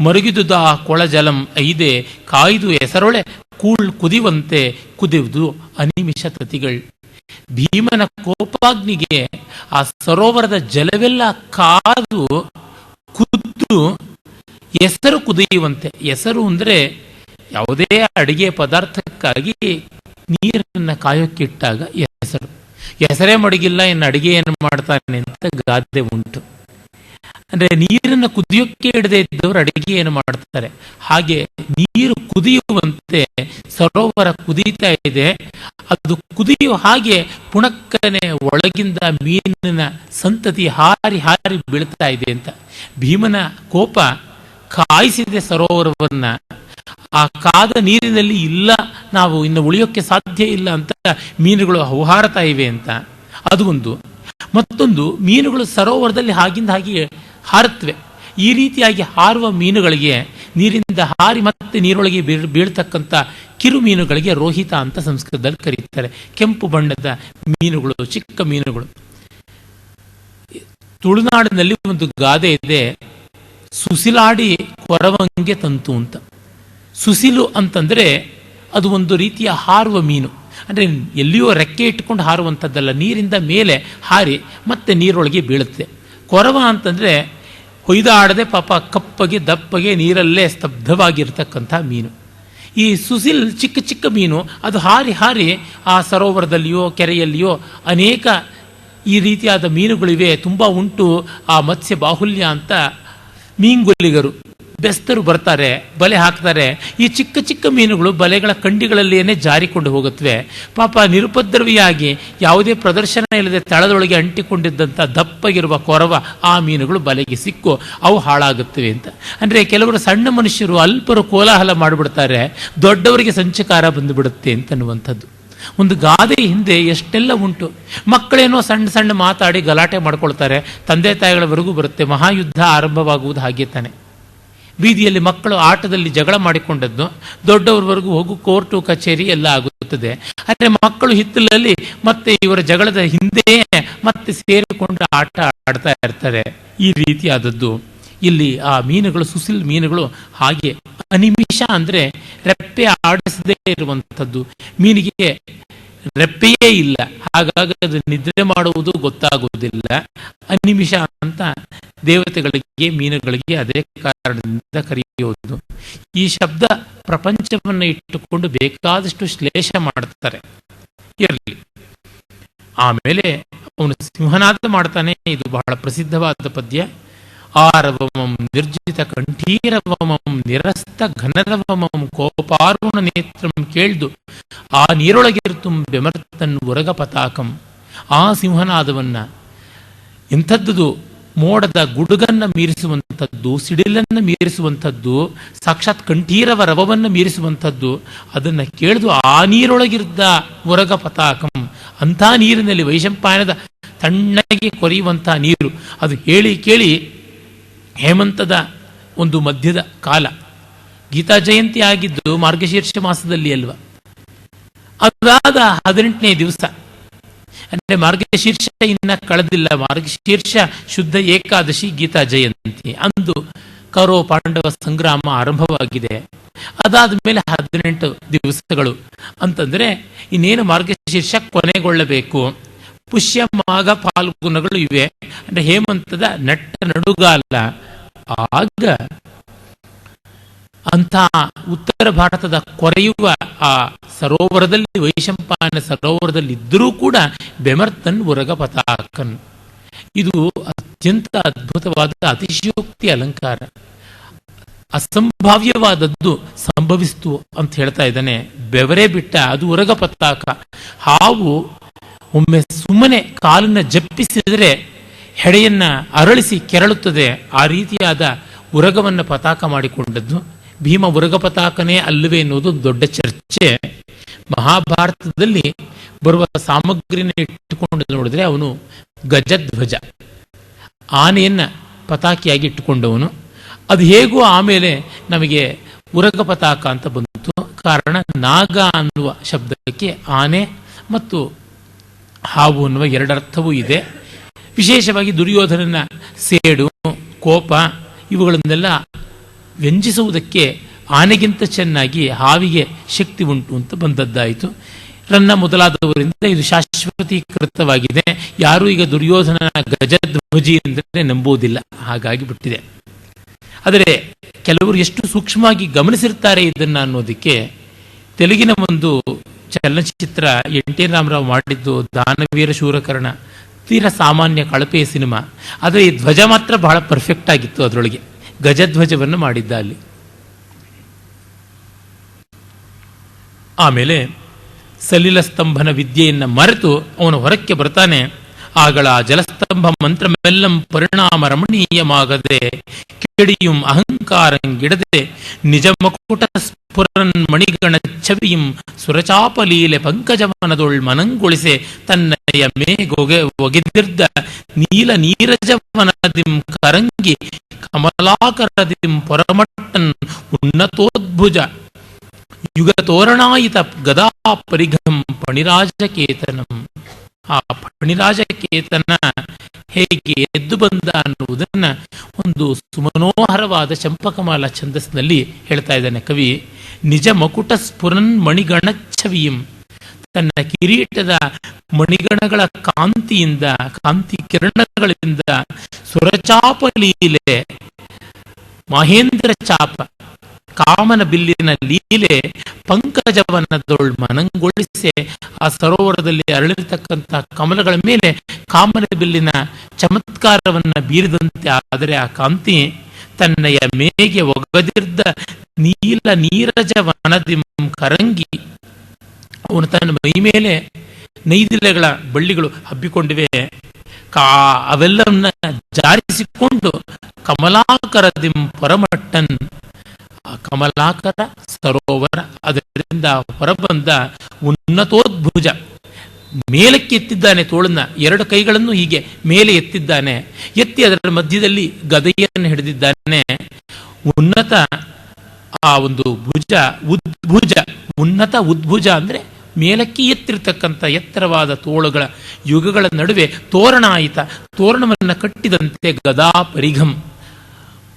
ಮರುಗಿದುದ ಕೊಳ ಜಲಂ ಐದೆ ಕಾಯ್ದು ಎಸರೊಳೆ ಕೂಳ್ ಕುದಿವಂತೆ ಕುದಿಯುವುದು ಅನಿಮಿಷ ತತಿಗಳು. ಭೀಮನ ಕೋಪಾಗ್ನಿಗೆ ಆ ಸರೋವರದ ಜಲವೆಲ್ಲ ಕಾದು ಕುದ್ದು ಎಸರು ಕುದಿಯುವಂತೆ. ಎಸರು ಅಂದರೆ ಯಾವುದೇ ಅಡಿಗೆ ಪದಾರ್ಥಕ್ಕಾಗಿ ನೀರನ್ನು ಕಾಯೋಕ್ಕಿಟ್ಟಾಗ ಎಸರು. ಎಸರೇ ಮಡಗಿಲ್ಲ, ಇನ್ನು ಅಡಿಗೆ ಏನು ಮಾಡ್ತಾನೆ ಅಂತ ಗಾದೆ ಉಂಟು. ಅಂದ್ರೆ ನೀರನ್ನು ಕುದಿಯೋಕ್ಕೆ ಇಡದೆ ಇದ್ದವರು ಅಡಿಗೆ ಏನು ಮಾಡ್ತಾರೆ. ಹಾಗೆ ನೀರು ಕುದಿಯುವಂತೆ ಸರೋವರ ಕುದೀತಾ ಇದೆ. ಅದು ಕುದಿಯುವ ಹಾಗೆ ಪುಣಕ್ಕನೆ ಒಳಗಿಂದ ಮೀನಿನ ಸಂತತಿ ಹಾರಿ ಹಾರಿ ಬೀಳ್ತಾ ಇದೆ ಅಂತ. ಭೀಮನ ಕೋಪ ಕಾಯಿಸಿದೆ ಸರೋವರವನ್ನ. ಆ ಕಾದ ನೀರಿನಲ್ಲಿ ಇಲ್ಲ, ನಾವು ಇನ್ನು ಉಳಿಯೋಕ್ಕೆ ಸಾಧ್ಯ ಇಲ್ಲ ಅಂತ ಮೀನುಗಳು ಹೌಹಾರತಾ ಇವೆ ಅಂತ. ಅದು ಒಂದು. ಮತ್ತೊಂದು, ಮೀನುಗಳು ಸರೋವರದಲ್ಲಿ ಹಾಗಿಂದ ಹಾಗೆ ಹಾರುತ್ತವೆ. ಈ ರೀತಿಯಾಗಿ ಹಾರುವ ಮೀನುಗಳಿಗೆ, ನೀರಿಂದ ಹಾರಿ ಮತ್ತೆ ನೀರೊಳಗೆ ಬೀಳ್ತಕ್ಕಂಥ ಕಿರು ಮೀನುಗಳಿಗೆ ರೋಹಿತ ಅಂತ ಸಂಸ್ಕೃತದಲ್ಲಿ ಕರೀತಾರೆ. ಕೆಂಪು ಬಣ್ಣದ ಮೀನುಗಳು, ಚಿಕ್ಕ ಮೀನುಗಳು. ತುಳುನಾಡಿನಲ್ಲಿ ಒಂದು ಗಾದೆ ಇದೆ, ಸುಸಿಲಾಡಿ ಕೊರವಂಗೆ ತಂತು ಅಂತ. ಸುಸಿಲು ಅಂತಂದ್ರೆ ಅದು ಒಂದು ರೀತಿಯ ಹಾರುವ ಮೀನು. ಅಂದರೆ ಎಲ್ಲಿಯೋ ರೆಕ್ಕೆ ಇಟ್ಕೊಂಡು ಹಾರುವಂಥದ್ದಲ್ಲ, ನೀರಿಂದ ಮೇಲೆ ಹಾರಿ ಮತ್ತೆ ನೀರೊಳಗೆ ಬೀಳುತ್ತೆ. ಕೊರವ ಅಂತಂದರೆ ಹೊಯ್ದಾಡದೆ ಪಾಪ ಕಪ್ಪಗೆ ದಪ್ಪಗೆ ನೀರಲ್ಲೇ ಸ್ತಬ್ಧವಾಗಿರ್ತಕ್ಕಂಥ ಮೀನು. ಈ ಸುಸಿಲ್ ಚಿಕ್ಕ ಚಿಕ್ಕ ಮೀನು, ಅದು ಹಾರಿ ಹಾರಿ ಆ ಸರೋವರದಲ್ಲಿಯೋ ಕೆರೆಯಲ್ಲಿಯೋ ಅನೇಕ ಈ ರೀತಿಯಾದ ಮೀನುಗಳಿವೆ, ತುಂಬ ಉಂಟು. ಆ ಮತ್ಸ್ಯ ಬಾಹುಲ್ಯ ಅಂತ ಮೀನುಗೊಲ್ಲಿಗರು ಬೆಸ್ತರು ಬರ್ತಾರೆ, ಬಲೆ ಹಾಕ್ತಾರೆ. ಈ ಚಿಕ್ಕ ಚಿಕ್ಕ ಮೀನುಗಳು ಬಲೆಗಳ ಕಂಡಿಗಳಲ್ಲಿಯೇ ಜಾರಿಕೊಂಡು ಹೋಗುತ್ತವೆ. ಪಾಪ ನಿರುಪದ್ರವಿಯಾಗಿ ಯಾವುದೇ ಪ್ರದರ್ಶನ ಇಲ್ಲದೆ ತಳದೊಳಗೆ ಅಂಟಿಕೊಂಡಿದ್ದಂಥ ದಪ್ಪಗಿರುವ ಕೊರವ ಆ ಮೀನುಗಳು ಬಲೆಗೆ ಸಿಕ್ಕು ಅವು ಹಾಳಾಗುತ್ತವೆ ಅಂತ. ಅಂದರೆ ಕೆಲವರು ಸಣ್ಣ ಮನುಷ್ಯರು ಅಲ್ಪರು ಕೋಲಾಹಲ ಮಾಡಿಬಿಡ್ತಾರೆ, ದೊಡ್ಡವರಿಗೆ ಸಂಚಕಾರ ಬಂದುಬಿಡುತ್ತೆ ಅಂತನ್ನುವಂಥದ್ದು ಒಂದು ಗಾದೆ ಹಿಂದೆ ಎಷ್ಟೆಲ್ಲ ಉಂಟು. ಮಕ್ಕಳೇನೋ ಸಣ್ಣ ಸಣ್ಣ ಮಾತಾಡಿ ಗಲಾಟೆ ಮಾಡ್ಕೊಳ್ತಾರೆ, ತಂದೆ ತಾಯಿಗಳವರೆಗೂ ಬರುತ್ತೆ. ಮಹಾಯುದ್ಧ ಆರಂಭವಾಗುವುದು ಹಾಗೆ ತಾನೆ. ಬೀದಿಯಲ್ಲಿ ಮಕ್ಕಳು ಆಟದಲ್ಲಿ ಜಗಳ ಮಾಡಿಕೊಂಡದ್ದು ದೊಡ್ಡವರವರೆಗೂ ಹೋಗು ಕೋರ್ಟು ಕಚೇರಿ ಎಲ್ಲ ಆಗುತ್ತದೆ. ಆದರೆ ಮಕ್ಕಳು ಹಿತ್ತಲಲ್ಲಿ ಮತ್ತೆ ಇವರ ಜಗಳದ ಹಿಂದೆ ಮತ್ತೆ ಸೇರಿಕೊಂಡು ಆಟ ಆಡ್ತಾ ಇರ್ತಾರೆ. ಈ ರೀತಿಯಾದದ್ದು ಇಲ್ಲಿ ಆ ಮೀನುಗಳು, ಸುಸಿಲ್ ಮೀನುಗಳು ಹಾಗೆ ಅನಿಮಿಷ ಅಂದ್ರೆ ರೆಪ್ಪೆ ಆಡಿಸದೇ ಇರುವಂಥದ್ದು. ಮೀನಿಗೆ ರೆಪ್ಪೆಯೇ ಇಲ್ಲ, ಹಾಗಾಗಿ ಅದು ನಿದ್ರೆ ಮಾಡುವುದು ಗೊತ್ತಾಗುವುದಿಲ್ಲ. ಅನಿಮಿಷ ಅಂತ ದೇವತೆಗಳಿಗೆ ಮೀನುಗಳಿಗೆ ಅದೇ ಕಾರಣದಿಂದ ಕರೆಯುವುದು. ಈ ಶಬ್ದ ಪ್ರಪಂಚವನ್ನು ಇಟ್ಟುಕೊಂಡು ಬೇಕಾದಷ್ಟು ಶ್ಲೇಷ ಮಾಡುತ್ತಾರೆ, ಇರಲಿ. ಆಮೇಲೆ ಅವನು ಸಿಂಹನಾದ ಮಾಡ್ತಾನೆ. ಇದು ಬಹಳ ಪ್ರಸಿದ್ಧವಾದ ಪದ್ಯ. ಆರವಮಂ ನಿರ್ಜಿತ ಕಂಠೀರವಮಂ ನಿರಸ್ತ ಘನರವಮಂ ಕೋಪಾರುಣ ನೇತ್ರಂ ಕೇಳ್ದು ಆ ನೀರೊಳಗಿರ್ತುಂ ಬೆಮರ್ತನ್ ಉರಗ ಪತಾಕಂ. ಆ ಸಿಂಹನಾದವನ್ನ ಎಂಥದ್ದು, ಮೋಡದ ಗುಡುಗನ್ನ ಮೀರಿಸುವಂಥದ್ದು, ಸಿಡಿಲನ್ನು ಮೀರಿಸುವಂಥದ್ದು, ಸಾಕ್ಷಾತ್ ಕಂಠೀರವ ರವವನ್ನು ಮೀರಿಸುವಂಥದ್ದು. ಅದನ್ನು ಕೇಳಿದು ಆ ನೀರೊಳಗಿದ್ದ ಉರಗ ಪತಾಕಂ, ಅಂಥ ನೀರಿನಲ್ಲಿ ವೈಶಂಪಾಯನದ ತಣ್ಣಗೆ ಕೊರೆಯುವಂಥ ನೀರು. ಅದು ಹೇಳಿ ಕೇಳಿ ಹೇಮಂತದ ಒಂದು ಮಧ್ಯದ ಕಾಲ. ಗೀತಾ ಜಯಂತಿ ಆಗಿದ್ದು ಮಾರ್ಗಶೀರ್ಷ ಮಾಸದಲ್ಲಿ ಅಲ್ವ. ಅದಾದ 18ನೇ ದಿವಸ, ಅಂದರೆ ಮಾರ್ಗಶೀರ್ಷ ಇನ್ನ ಕಳೆದಿಲ್ಲ, ಮಾರ್ಗಶೀರ್ಷ ಶುದ್ಧ ಏಕಾದಶಿ ಗೀತಾ ಜಯಂತಿ. ಅಂದು ಕೌರವ ಪಾಂಡವ ಸಂಗ್ರಾಮ ಆರಂಭವಾಗಿದೆ. ಅದಾದ ಮೇಲೆ 18 ದಿವಸಗಳು ಅಂತಂದ್ರೆ ಇನ್ನೇನು ಮಾರ್ಗಶೀರ್ಷ ಕೊನೆಗೊಳ್ಳಬೇಕು. ಪುಷ್ಯ ಮಾಘ ಫಾಲ್ಗುಣಗಳು ಇವೆ. ಅಂದ್ರೆ ಹೇಮಂತದ ನೆಟ್ಟ ನಡುಗಾಲ. ಆಗ ಅಂಥ ಉತ್ತರ ಭಾರತದ ಕೊರೆಯುವ ಆ ಸರೋವರದಲ್ಲಿ, ವೈಶಂಪಾಯನ ಸರೋವರದಲ್ಲಿ ಇದ್ದರೂ ಕೂಡ ಬೆಮರ್ತನ್ ಉರಗ ಪತಾಕನ್. ಇದು ಅತ್ಯಂತ ಅದ್ಭುತವಾದ ಅತಿಶಯೋಕ್ತಿ ಅಲಂಕಾರ. ಅಸಂಭಾವ್ಯವಾದದ್ದು ಸಂಭವಿಸ್ತು ಅಂತ ಹೇಳ್ತಾ ಇದ್ದಾನೆ. ಬೆವರೇ ಬಿಟ್ಟ ಅದು ಉರಗ ಪತಾಕ. ಹಾವು ಒಮ್ಮೆ ಸುಮ್ಮನೆ ಕಾಲನ್ನ ಜಪ್ಪಿಸಿದರೆ ಹೆಡೆಯನ್ನ ಅರಳಿಸಿ ಕೆರಳುತ್ತದೆ. ಆ ರೀತಿಯಾದ ಉರಗವನ್ನು ಪತಾಕ ಮಾಡಿಕೊಂಡದ್ದು. ಭೀಮ ಉರಗ ಪತಾಕನೇ ಅಲ್ಲವೇ ಎನ್ನುವುದು ದೊಡ್ಡ ಚರ್ಚೆ. ಮಹಾಭಾರತದಲ್ಲಿ ಬರುವ ಸಾಮಗ್ರಿನ ಇಟ್ಟುಕೊಂಡು ನೋಡಿದ್ರೆ ಅವನು ಗಜಧ್ವಜ, ಆನೆಯನ್ನ ಪತಾಕಿಯಾಗಿ ಇಟ್ಟುಕೊಂಡವನು. ಅದು ಹೇಗೂ ಆಮೇಲೆ ನಮಗೆ ಉರಗ ಪತಾಕ ಅಂತ ಬಂತು. ಕಾರಣ ನಾಗ ಅನ್ನುವ ಶಬ್ದಕ್ಕೆ ಆನೆ ಮತ್ತು ಹಾವು ಅನ್ನುವ ಎರಡರ್ಥವೂ ಇದೆ. ವಿಶೇಷವಾಗಿ ದುರ್ಯೋಧನನ ಸೇಡು, ಕೋಪ ಇವುಗಳನ್ನೆಲ್ಲ ವ್ಯಂಜಿಸುವುದಕ್ಕೆ ಆನೆಗಿಂತ ಚೆನ್ನಾಗಿ ಹಾವಿಗೆ ಶಕ್ತಿ ಉಂಟು ಅಂತ ಬಂದದ್ದಾಯಿತು. ರನ್ನ ಮೊದಲಾದವರಿಂದ ಇದು ಶಾಶ್ವತೀಕೃತವಾಗಿದೆ. ಯಾರೂ ಈಗ ದುರ್ಯೋಧನ ಗಜಧ್ವಜಿ ಅಂದರೆ ನಂಬುವುದಿಲ್ಲ, ಹಾಗಾಗಿ ಬಿಟ್ಟಿದೆ. ಆದರೆ ಕೆಲವರು ಎಷ್ಟು ಸೂಕ್ಷ್ಮವಾಗಿ ಗಮನಿಸಿರ್ತಾರೆ ಇದನ್ನು ಅನ್ನೋದಕ್ಕೆ ತೆಲುಗಿನ ಒಂದು ಚಲನಚಿತ್ರ ಎನ್ ಟಿ ರಾಮರಾವ್ ಮಾಡಿದ್ದು ದಾನವೀರ ಶೂರಕರ್ಣ, ತೀರ ಸಾಮಾನ್ಯ ಕಳಪೆಯ ಸಿನಿಮಾ. ಆದರೆ ಈ ಧ್ವಜ ಮಾತ್ರ ಬಹಳ ಪರ್ಫೆಕ್ಟ್ ಆಗಿತ್ತು. ಅದರೊಳಗೆ ಗಜಧ್ವಜವನ್ನು ಮಾಡಿದ್ದ ಅಲ್ಲಿ. ಆಮೇಲೆ ಸಲಿಲ ಸ್ತಂಭನ ವಿದ್ಯೆಯನ್ನು ಮರೆತು ಅವನು ಹೊರಕ್ಕೆ ಬರ್ತಾನೆ. ಆಗಳ ಜಲಸ್ತಂಭ ಮಂತ್ರಮೆಲ್ಲಂ ಪರಿಣಾಮ ರಮಣೀಯಮಾಗದೆ ಕೆಡಿಯುಂ ಅಹಂಕಾರಂಗಿಡದೆ ನಿಜ ಮಕುಟ ಸ್ಫುರನ್ ಮಣಿಗಣ ಛವಿಯಂ ಸುರಚಾಪಲೀಲೆ ಪಂಕಜವನದೊಳ್ ಮನಂಗೊಳಿಸೆ ತನ್ನಯ ಮೇಗೊಗೆ ಒಗೆದಿರ್ದ ನೀಲ ನೀರಜವನದಿಂ ಕರಂಗಿ ಕಮಲಾಕರದಿಂ ಪೊರಮಟ್ಟನ್ ಉನ್ನತೋದ್ಭುಜ ಯುಗ ತೋರಣಾಯಿತ ಗದಾ ಪರಿಘಂ ಪಣಿರಾಜಕೇತನಂ. ಆ ಫಣಿರಾಜಕೇತನ ಹೇಗೆ ಎದ್ದು ಬಂದ ಅನ್ನುವುದನ್ನ ಒಂದು ಸುಮನೋಹರವಾದ ಚಂಪಕಮಾಲ ಛಂದಸ್ಸಿನಲ್ಲಿ ಹೇಳ್ತಾ ಇದ್ದಾನೆ ಕವಿ. ನಿಜ ಮಕುಟ ಸ್ಫುರನ್ ಮಣಿಗಣ ಛವಿಯಂ. ತನ್ನ ಕಿರೀಟದ ಮಣಿಗಣಗಳ ಕಾಂತಿಯಿಂದ, ಕಾಂತಿ ಕಿರಣಗಳಿಂದ ಸುರಚಾಪಲೀಲೆ, ಮಹೇಂದ್ರ ಚಾಪ, ಕಾಮನ ಬಿಲ್ಲಿನ ಲೀಲೆ ಪಂಕಜವನದೊಳ್ ಮನಂಗೊಳಿಸೆ. ಆ ಸರೋವರದಲ್ಲಿ ಅರಳಿರತಕ್ಕಂಥ ಕಮಲಗಳ ಮೇಲೆ ಕಾಮನ ಬಿಲ್ಲಿನ ಚಮತ್ಕಾರವನ್ನ ಬೀರಿದಂತೆ. ಆದರೆ ಆ ಕಾಂತಿ ತನ್ನಯ ಮೇಗೆ ಒಗದಿರ್ದ ನೀಲ ನೀರಜವನದಿಂ ಕರಂಗಿ. ಅವನು ತನ್ನ ಮೈ ಮೇಲೆ ನೈದಿಲೆಗಳ ಬಳ್ಳಿಗಳು ಹಬ್ಬಿಕೊಂಡಿವೆ. ಅವೆಲ್ಲವನ್ನ ಜಾರಿಸಿಕೊಂಡು ಕಮಲಾಕರದಿಂ ಪರಮಟ್ಟನ್, ಕಮಲಾಕರ ಸರೋವರ, ಅದರಿಂದ ಹೊರಬಂದ ಉನ್ನತೋದ್ಭುಜ, ಮೇಲಕ್ಕೆ ಎತ್ತಿದ್ದಾನೆ ತೋಳನ್ನ, ಎರಡು ಕೈಗಳನ್ನು ಹೀಗೆ ಮೇಲೆ ಎತ್ತಿದ್ದಾನೆ. ಎತ್ತಿ ಅದರ ಮಧ್ಯದಲ್ಲಿ ಗದೆಯನ್ನು ಹಿಡಿದಿದ್ದಾನೆ. ಉನ್ನತ ಆ ಒಂದು ಭುಜ, ಉದ್ಭುಜ, ಉನ್ನತ ಉದ್ಭುಜ ಅಂದ್ರೆ ಮೇಲಕ್ಕೆ ಎತ್ತಿರ್ತಕ್ಕಂಥ ಎತ್ತರವಾದ ತೋಳುಗಳ ಯುಗಗಳ ನಡುವೆ ತೋರಣಾಯಿತ, ತೋರಣವನ್ನು ಕಟ್ಟಿದಂತೆ ಗದಾ ಪರಿಘಂ.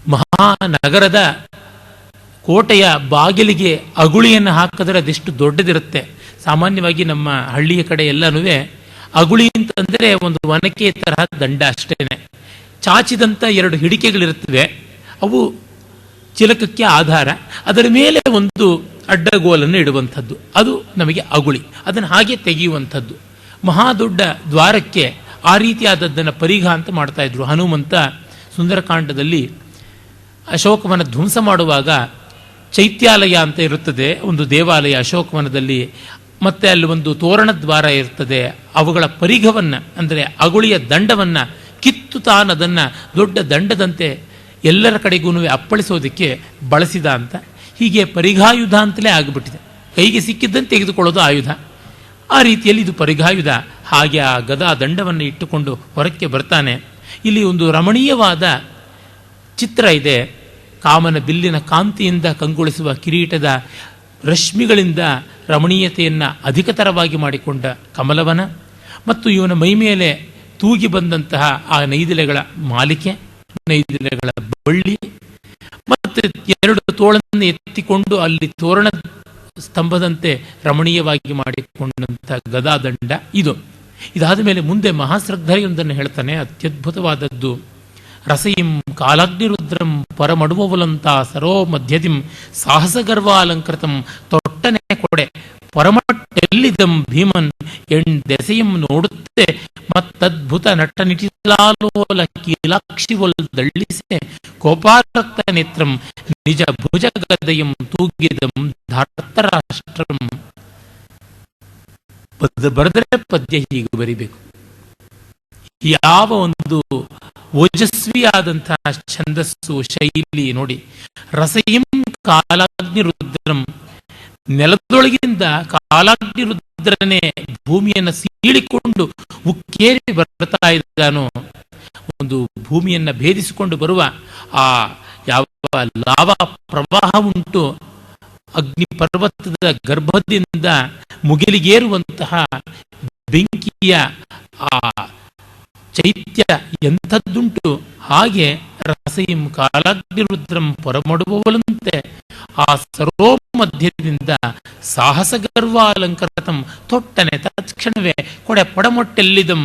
ಮಹಾನಗರದ ಕೋಟೆಯ ಬಾಗಿಲಿಗೆ ಅಗುಳಿಯನ್ನು ಹಾಕಿದ್ರೆ ಅದೆಷ್ಟು ದೊಡ್ಡದಿರುತ್ತೆ. ಸಾಮಾನ್ಯವಾಗಿ ನಮ್ಮ ಹಳ್ಳಿಯ ಕಡೆ ಎಲ್ಲನೂ ಅಗುಳಿ ಅಂತಂದ್ರೆ ಒಂದು ಒನಕೆ ತರಹ ದಂಡ ಅಷ್ಟೇನೆ. ಚಾಚಿದಂಥ ಎರಡು ಹಿಡಿಕೆಗಳಿರುತ್ತವೆ, ಅವು ಚಿಲಕಕ್ಕೆ ಆಧಾರ. ಅದರ ಮೇಲೆ ಒಂದು ಅಡ್ಡಗೋಲನ್ನು ಇಡುವಂಥದ್ದು, ಅದು ನಮಗೆ ಅಗುಳಿ. ಅದನ್ನು ಹಾಗೆ ತೆಗೆಯುವಂಥದ್ದು. ಮಹಾದೊಡ್ಡ ದ್ವಾರಕ್ಕೆ ಆ ರೀತಿಯಾದದ್ದನ್ನು ಪರಿಘ ಅಂತ ಮಾಡ್ತಾ ಇದ್ರು. ಹನುಮಂತ ಸುಂದರಕಾಂಡದಲ್ಲಿ ಅಶೋಕವನ ಧ್ವಂಸ ಮಾಡುವಾಗ ಚೈತ್ಯಾಲಯ ಅಂತ ಇರುತ್ತದೆ, ಒಂದು ದೇವಾಲಯ ಅಶೋಕವನದಲ್ಲಿ. ಮತ್ತೆ ಅಲ್ಲಿ ಒಂದು ತೋರಣ ದ್ವಾರ ಇರ್ತದೆ. ಅವುಗಳ ಪರಿಘವನ್ನ ಅಂದರೆ ಅಗುಳಿಯ ದಂಡವನ್ನ ಕಿತ್ತು ತಾನದನ್ನ ದೊಡ್ಡ ದಂಡದಂತೆ ಎಲ್ಲರ ಕಡೆಗೂ ಅಪ್ಪಳಿಸೋದಕ್ಕೆ ಬಳಸಿದ ಅಂತ. ಹೀಗೆ ಪರಿಘಾಯುಧ ಅಂತಲೇ ಆಗಿಬಿಟ್ಟಿದೆ. ಕೈಗೆ ಸಿಕ್ಕಿದ್ದಂತೆ ತೆಗೆದುಕೊಳ್ಳೋದು ಆಯುಧ. ಆ ರೀತಿಯಲ್ಲಿ ಇದು ಪರಿಘಾಯುಧ. ಹಾಗೆ ಆ ಗದಾ ದಂಡವನ್ನು ಇಟ್ಟುಕೊಂಡು ಹೊರಕ್ಕೆ ಬರ್ತಾನೆ. ಇಲ್ಲಿ ಒಂದು ರಮಣೀಯವಾದ ಚಿತ್ರ ಇದೆ. ಕಾಮನ ಬಿಲ್ಲಿನ ಕಾಂತಿಯಿಂದ ಕಂಗೊಳಿಸುವ ಕಿರೀಟದ ರಶ್ಮಿಗಳಿಂದ ರಮಣೀಯತೆಯನ್ನು ಅಧಿಕತರವಾಗಿ ಮಾಡಿಕೊಂಡ ಕಮಲವನ ಮತ್ತು ಇವನ ಮೈಮೇಲೆ ತೂಗಿ ಬಂದಂತಹ ಆ ನೈದಿಲೆಗಳ ಮಾಲಿಕೆ, ನೈದಿಲೆಗಳ ಬಳ್ಳಿ ಮತ್ತೆ ಎರಡು ತೋಳನ್ನು ಎತ್ತಿಕೊಂಡು ಅಲ್ಲಿ ತೋರಣ ಸ್ತಂಭದಂತೆ ರಮಣೀಯವಾಗಿ ಮಾಡಿಕೊಂಡಂಥ ಗದಾದಂಡ ಇದು. ಇದಾದ ಮೇಲೆ ಮುಂದೆ ಮಹಾಶ್ರದ್ಧೆಯೊಂದನ್ನು ಹೇಳ್ತಾನೆ, ಅತ್ಯದ್ಭುತವಾದದ್ದು. ರಸಯಿಂ ಕಾಲಾಗ್ನಿರುದ್ರಂ ಪರಮಡುವಲಂತ ಸರೋ ಮಧ್ಯದಿಂ ಸಾಹಸಗರ್ವಾಲಂಕೃತಂ ತೊಟ್ಟನೆ ಕೊಡೆ ಪರಮಟ್ಟೆಲ್ಲಿದಂ ಭೀಮನ್ ದೆಸೆಯಂ ನೋಡುತ್ತೆ ಮತ್ತದ್ಭುತ ನಟ ನಿಟಿಲಾಲೋಲ ಕೀಲಾಕ್ಷಿವಲ್ ದಳ್ಳಿಸೆ ಕೋಪಾರಕ್ತ ನೇತ್ರಂ ನಿಜ ಭುಜಗದಯಂ ತೂಗಿದಂ ಧಾರ್ತರಾಷ್ಟ್ರಂ. ಬರೆದರೆ ಪದ್ಯ ಹೀಗೆ ಬರಿಬೇಕು. ಯಾವ ಒಂದು ಓಜಸ್ವಿಯಾದಂತಹ ಛಂದಸ್ಸು ಶೈಲಿ ನೋಡಿ. ರಸಯಿಂ ಕಾಲಾಗ್ನಿ ರುದ್ರಂ, ನೆಲದೊಳಗಿಂದ ಕಾಲಾಗ್ನಿ ರುದ್ರನೇ ಭೂಮಿಯನ್ನು ಸೀಳಿಕೊಂಡು ಉಕ್ಕೇರಿ ಬರ್ತಾ ಇದ್ದಾನೋ, ಒಂದು ಭೂಮಿಯನ್ನ ಭೇದಿಸಿಕೊಂಡು ಬರುವ ಆ ಯಾವ ಲಾವಾ ಪ್ರವಾಹ ಉಂಟು, ಅಗ್ನಿ ಪರ್ವತದ ಗರ್ಭದಿಂದ ಮುಗಿಲಿಗೇರುವಂತಹ ಬೆಂಕಿಯ ಆ ಚೈತ್ಯ ಎಂಥದ್ದುಂಟು. ಹಾಗೆ ರಸಯಿಂ ಕಾಲಾಗ್ನಿರುದ್ರಂ ಪರಮಡುವವಲಂತೆ ಆ ಸರೋ ಮಧ್ಯದಿಂದ ಸಾಹಸಗರ್ವಾಲಂಕೃತಂ ತೊಟ್ಟನೆ ತತ್ಕ್ಷಣವೇ ಕೊಡೆ ಪೊಡಮೊಟ್ಟೆಲ್ಲಿದಂ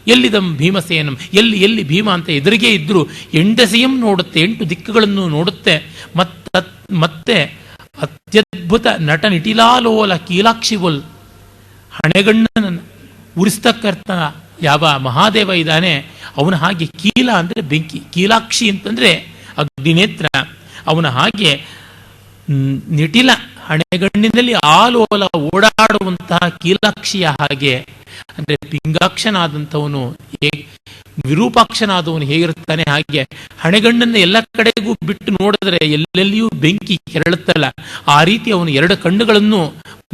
ಎಲ್ಲಿದಂ ಭೀಮಸೇನಂ, ಎಲ್ಲಿ ಎಲ್ಲಿ ಭೀಮ ಅಂತ ಎದುರಿಗೆ ಇದ್ರು ಎಂಡಸೆಯಂ ನೋಡುತ್ತೆ, 8 ದಿಕ್ಕುಗಳನ್ನು ನೋಡುತ್ತೆ. ಮತ್ತೆ ಅತ್ಯದ್ಭುತ ನಟ ನಿಟಿಲಾಲೋಲ ಕೀಲಾಕ್ಷಿವಲ್, ಹಣೆಗಣ್ಣನನ್ನು ಉರಿಸ್ತಕ್ಕರ್ಥ ಯಾವ ಮಹಾದೇವ ಇದ್ದಾನೆ ಅವನ ಹಾಗೆ, ಕೀಲ ಅಂದರೆ ಬೆಂಕಿ, ಕೀಲಾಕ್ಷಿ ಅಂತಂದರೆ ಅಗ್ನಿನೇತ್ರ, ಅವನ ಹಾಗೆ ನಿಟಿಲ ಹಣೆಗಣ್ಣಿನಲ್ಲಿ ಆಲೋಲ ಓಡಾಡುವಂತಹ ಕೀಲಾಕ್ಷಿಯ ಹಾಗೆ, ಅಂದರೆ ಪಿಂಗಾಕ್ಷನಾದಂಥವನು ವಿರೂಪಾಕ್ಷನಾದವನು ಹೇಗಿರುತ್ತಾನೆ ಹಾಗೆ ಹಣೆಗಣ್ಣನ್ನು ಎಲ್ಲ ಕಡೆಗೂ ಬಿಟ್ಟು ನೋಡಿದ್ರೆ ಎಲ್ಲೆಲ್ಲಿಯೂ ಬೆಂಕಿ ಕೆರಳುತ್ತಲ್ಲ, ಆ ರೀತಿ ಅವನು 2 ಕಣ್ಣುಗಳನ್ನು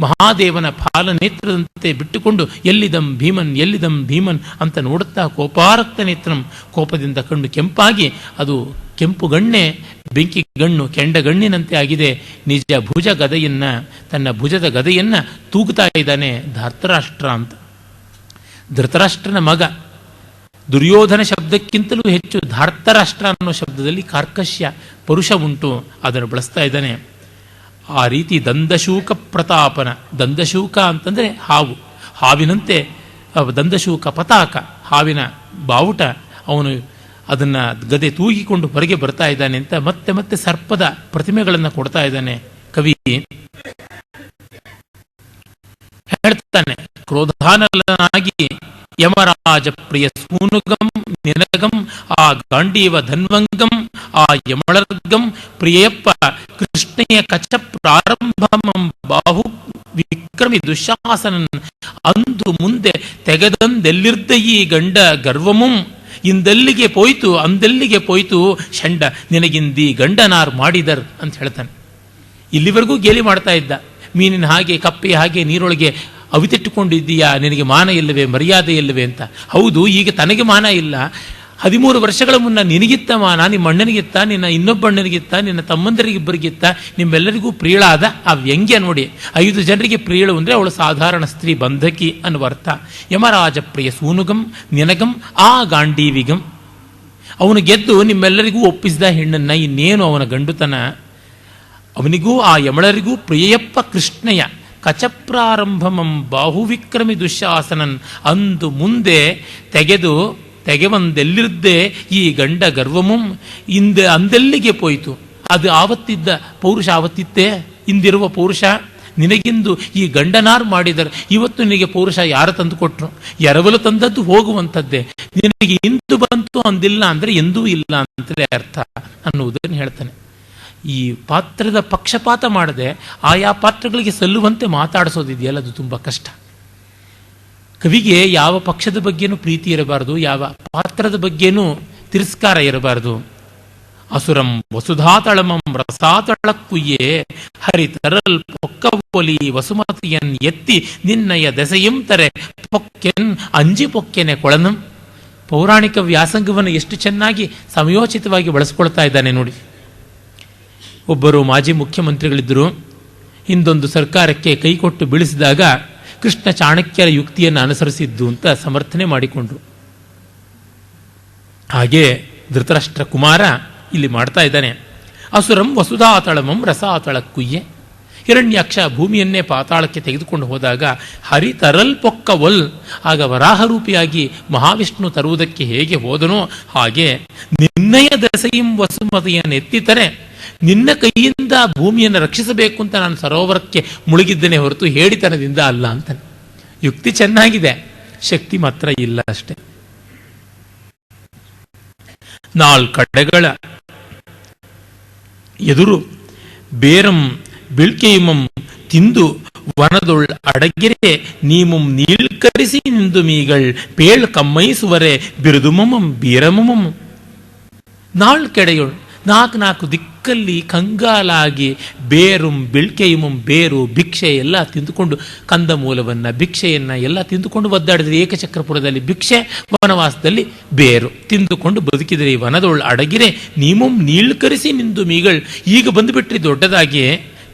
ಮಹಾದೇವನ ಫಾಲನೇತ್ರದಂತೆ ಬಿಟ್ಟುಕೊಂಡು ಎಲ್ಲಿದಂ ಭೀಮನ್ ಎಲ್ಲಿದಂ ಭೀಮನ್ ಅಂತ ನೋಡುತ್ತಾ ಕೋಪಾರಕ್ತ ನೇತ್ರಂ, ಕೋಪದಿಂದ ಕಣ್ಣು ಕೆಂಪಾಗಿ ಅದು ಕೆಂಪು ಗಣ್ಣೆ ಬೆಂಕಿ ಗಣ್ಣು ಕೆಂಡಗಣ್ಣಿನಂತೆ ಆಗಿದೆ. ನಿಜ ಭುಜ ಗದೆಯನ್ನ, ತನ್ನ ಭುಜದ ಗದೆಯನ್ನ ತೂಗುತ್ತಾ ಇದ್ದಾನೆ ಧಾರ್ತರಾಷ್ಟ್ರ ಅಂತ. ಧೃತರಾಷ್ಟ್ರನ ಮಗ. ದುರ್ಯೋಧನ ಶಬ್ದಕ್ಕಿಂತಲೂ ಹೆಚ್ಚು ಧಾರ್ತರಾಷ್ಟ್ರ ಅನ್ನೋ ಶಬ್ದದಲ್ಲಿ ಕಾರ್ಕಶ್ಯ ಪರುಷ ಉಂಟು, ಅದನ್ನು ಬಳಸ್ತಾ ಇದ್ದಾನೆ. ಆ ರೀತಿ ದಂದಶೂಕ ಪ್ರತಾಪನ, ದಂದಶೂಕ ಅಂತಂದರೆ ಹಾವು, ಹಾವಿನಂತೆ ದಂದಶೂಕ ಪತಾಕ, ಹಾವಿನ ಬಾವುಟ, ಅವನು ಅದನ್ನು ಗದೆ ತೂಗಿಕೊಂಡು ಹೊರಗೆ ಬರ್ತಾ ಇದ್ದಾನೆ ಅಂತ ಮತ್ತೆ ಮತ್ತೆ ಸರ್ಪದ ಪ್ರತಿಮೆಗಳನ್ನು ಕೊಡ್ತಾ ಇದ್ದಾನೆ ಕವಿ. ಹೇಳ್ತಾನೆ, ಕ್ರೋಧಾನಲನಾಗಿ ಯಮರಾಜ ಪ್ರಿಯ ಸೂನುಗಂ ನಿನಗಂ ಆ ಗಾಂಡೀವ ಧನ್ವಂಗಂ ಆ ಯಮಳರ್ಗಂ ಪ್ರಿಯಪ್ಪ ಕೃಷ್ಣೆಯ ಕಚ ಪ್ರಾರಂಭಮಂ ಬಾಹು ವಿಕ್ರಮಿ ದುಶಾಸನನ್ ಅಂದು ಮುಂದೆ ತೆಗೆದಂದೆಲ್ಲಿರ್ದ ಈ ಗಂಡ ಗರ್ವಮುಂ ಇಂದೆಲ್ಲಿಗೆ ಪೋಯ್ತು ಅಂದೆಲ್ಲಿಗೆ ಪೋಯ್ತು ಷಂಡ ನಿನಗಿಂದಿ ಗಂಡನಾರ್ ಮಾಡಿದರ್ ಅಂತ ಹೇಳ್ತಾನೆ. ಇಲ್ಲಿವರೆಗೂ ಗೇಲಿ ಮಾಡ್ತಾ ಇದ್ದ, ಮೀನಿನ ಹಾಗೆ ಕಪ್ಪೆಯ ಹಾಗೆ ನೀರೊಳಗೆ ಅವಿತಿಟ್ಟುಕೊಂಡಿದ್ದೀಯಾ, ನಿನಗೆ ಮಾನ ಇಲ್ಲವೇ, ಮರ್ಯಾದೆ ಇಲ್ಲವೇ ಅಂತ. ಹೌದು, ಈಗ ತನಗೆ ಮಾನ ಇಲ್ಲ. 13 ವರ್ಷಗಳ ಮುನ್ನ ನಿನಗಿತ್ತ ಮಾನ, ನಿಮ್ಮ ಅಣ್ಣನಿಗಿತ್ತ, ನಿನ್ನ ಇನ್ನೊಬ್ಬ ಅಣ್ಣನಿಗಿತ್ತ, ನಿನ್ನ ತಮ್ಮಂದರಿಗಿಬ್ಬರಿಗಿತ್ತ, ನಿಮ್ಮೆಲ್ಲರಿಗೂ ಪ್ರಿಯಳಾದ ಆ ವ್ಯಂಗ್ಯ ನೋಡಿ. 5 ಜನರಿಗೆ ಪ್ರಿಯಳು ಅಂದರೆ ಅವಳು ಸಾಧಾರಣ ಸ್ತ್ರೀ, ಬಂಧಕಿ ಅನ್ನುವ ಅರ್ಥ. ಯಮರಾಜ ಪ್ರಿಯ ಸೂನುಗಂ ನಿನಗಂ ಆ ಗಾಂಡೀವಿಗಂ, ಅವನು ಗೆದ್ದು ನಿಮ್ಮೆಲ್ಲರಿಗೂ ಒಪ್ಪಿಸಿದ ಹೆಣ್ಣನ್ನ, ಇನ್ನೇನು ಅವನ ಗಂಡುತನ. ಅವನಿಗೂ ಆ ಯಮಳರಿಗೂ ಪ್ರಿಯಪ್ಪ ಕೃಷ್ಣಯ್ಯ ಕಚಪ್ರಾರಂಭಮಂ ಬಾಹುವಿಕ್ರಮಿ ದುಶ್ಯಾಸನನ್ ಅಂದು ಮುಂದೆ ತೆಗೆವಂದೆಲ್ಲಿರ್ದೆ ಈ ಗಂಡ ಗರ್ವಮುಂ ಇಂದ ಅಂದೆಲ್ಲಿಗೆ ಪೋಯ್ತು. ಅದು ಆವತ್ತಿದ್ದ ಪೌರುಷ ಆವತ್ತಿತ್ತೇ, ಇಂದಿರುವ ಪೌರುಷ ನಿನಗಿಂದು ಈ ಗಂಡನಾರ್ ಮಾಡಿದರು. ಇವತ್ತು ನಿನಗೆ ಪೌರುಷ ಯಾರು ತಂದು ಕೊಟ್ರು? ಎರವಲು ತಂದದ್ದು ಹೋಗುವಂಥದ್ದೇ. ನಿನಗೆ ಇಂದು ಬಂತು ಅಂದಿಲ್ಲ ಅಂದರೆ ಎಂದೂ ಇಲ್ಲ ಅಂತಲೇ ಅರ್ಥ ಅನ್ನುವುದನ್ನು ಹೇಳ್ತಾನೆ. ಈ ಪಾತ್ರದ ಪಕ್ಷಪಾತ ಮಾಡದೆ ಆಯಾ ಪಾತ್ರಗಳಿಗೆ ಸಲ್ಲುವಂತೆ ಮಾತಾಡಿಸೋದಿದೆಯಲ್ಲ, ಅದು ತುಂಬ ಕಷ್ಟ. ಕವಿಗೆ ಯಾವ ಪಕ್ಷದ ಬಗ್ಗೆನೂ ಪ್ರೀತಿ ಇರಬಾರದು, ಯಾವ ಪಾತ್ರದ ಬಗ್ಗೆನೂ ತಿರಸ್ಕಾರ ಇರಬಾರದು. ಅಸುರಂ ವಸುಧಾತಳಮಂ ರಸಾತಳಕ್ಕುಯ್ಯೇ ಹರಿತರಲ್ ಪೊಕ್ಕವೊಲಿ ವಸುಮತಿಯನ್ ಎತ್ತಿ ನಿನ್ನಯ ದೆಸೆಯಂ ತರೆ ಪೊಕ್ಕೆನ್ ಅಂಜಿ ಪೊಕ್ಕೆನೆ ಕೊಳನಂ. ಪೌರಾಣಿಕ ವ್ಯಾಸಂಗವನ್ನು ಎಷ್ಟು ಚೆನ್ನಾಗಿ ಸಮಯೋಚಿತವಾಗಿ ಬಳಸ್ಕೊಳ್ತಾ ಇದ್ದಾನೆ ನೋಡಿ. ಒಬ್ಬರು ಮಾಜಿ ಮುಖ್ಯಮಂತ್ರಿಗಳಿದ್ದರು. ಹಿಂದೊಂದು ಸರ್ಕಾರಕ್ಕೆ ಕೈಕೊಟ್ಟು ಬೀಳಿಸಿದಾಗ ಕೃಷ್ಣ ಚಾಣಕ್ಯರ ಯುಕ್ತಿಯನ್ನು ಅನುಸರಿಸಿದ್ದು ಅಂತ ಸಮರ್ಥನೆ ಮಾಡಿಕೊಂಡ್ರು. ಹಾಗೆ ಧೃತರಾಷ್ಟ್ರ ಕುಮಾರ ಇಲ್ಲಿ ಮಾಡ್ತಾ ಇದ್ದಾನೆ. ಅಸುರಂ ವಸುಧಾತಳಮಂ ರಸಾತಳಕ್ಕುಯ್ಯೆ. ಹಿರಣ್ಯಾಕ್ಷ ಭೂಮಿಯನ್ನೇ ಪಾತಾಳಕ್ಕೆ ತೆಗೆದುಕೊಂಡು ಹೋದಾಗ ಹರಿ ತರಲ್ಪೊಕ್ಕವಲ್, ಆಗ ವರಾಹರೂಪಿಯಾಗಿ ಮಹಾವಿಷ್ಣು ತರುವುದಕ್ಕೆ ಹೇಗೆ ಹೋದನೋ ಹಾಗೆ ನಿನ್ನಯ ದಸೆಯಂ ವಸುಮತಿಯನ್ನೆತ್ತಿತರೆ ನಿನ್ನ ಕೈಯಿಂದ ಭೂಮಿಯನ್ನು ರಕ್ಷಿಸಬೇಕು ಅಂತ ನಾನು ಸರೋವರಕ್ಕೆ ಮುಳುಗಿದ್ದೇನೆ ಹೊರತು ಹೇಳಿತನದಿಂದ ಅಲ್ಲ ಅಂತಾನೆ. ಯುಕ್ತಿ ಚೆನ್ನಾಗಿದೆ, ಶಕ್ತಿ ಮಾತ್ರ ಇಲ್ಲ ಅಷ್ಟೆ. ನಾಲ್ಕಡೆಗಳ ಎದುರು ಬೇರಂ ಬಿಳ್ಕೆಯುಮಂ ತಿಂದು ವನದೊಳ್ ಅಡಗಿರೆ ನೀಮುಂ ನೀಳ್ಕರಿಸಿ ನಿಂದು ಮೀಗಳ್ ಪೇಳ್ ಕಮ್ಮೈಸುವರೆ ಬಿರುದುಮಮಂ ಬೀರಮಮಂ. ನಾಲ್ಕೆಡೆಯೊಳ್ ನಾಲ್ಕು ದಿಕ್ಕಲ್ಲಿ ಕಂಗಾಲಾಗಿ ಬೇರುಂ ಬಿಳ್ಕೆಯುಮಂ ಬೇರು ಭಿಕ್ಷೆ ಎಲ್ಲ ತಿಂದುಕೊಂಡು ಕಂದಮೂಲವನ್ನು ಭಿಕ್ಷೆಯನ್ನು ಎಲ್ಲ ತಿಂದುಕೊಂಡು ಒದ್ದಾಡಿದ್ರೆ. ಏಕಚಕ್ರಪುರದಲ್ಲಿ ಭಿಕ್ಷೆ, ವನವಾಸದಲ್ಲಿ ಬೇರು ತಿಂದುಕೊಂಡು ಬದುಕಿದರೆ. ವನದೊಳ್ ಅಡಗಿರೆ ನೀಮುಂ ನೀಳ್ಕರಿಸಿ ನಿಂದು ಮೀಗಳ್, ಈಗ ಬಂದುಬಿಟ್ರಿ ದೊಡ್ಡದಾಗಿ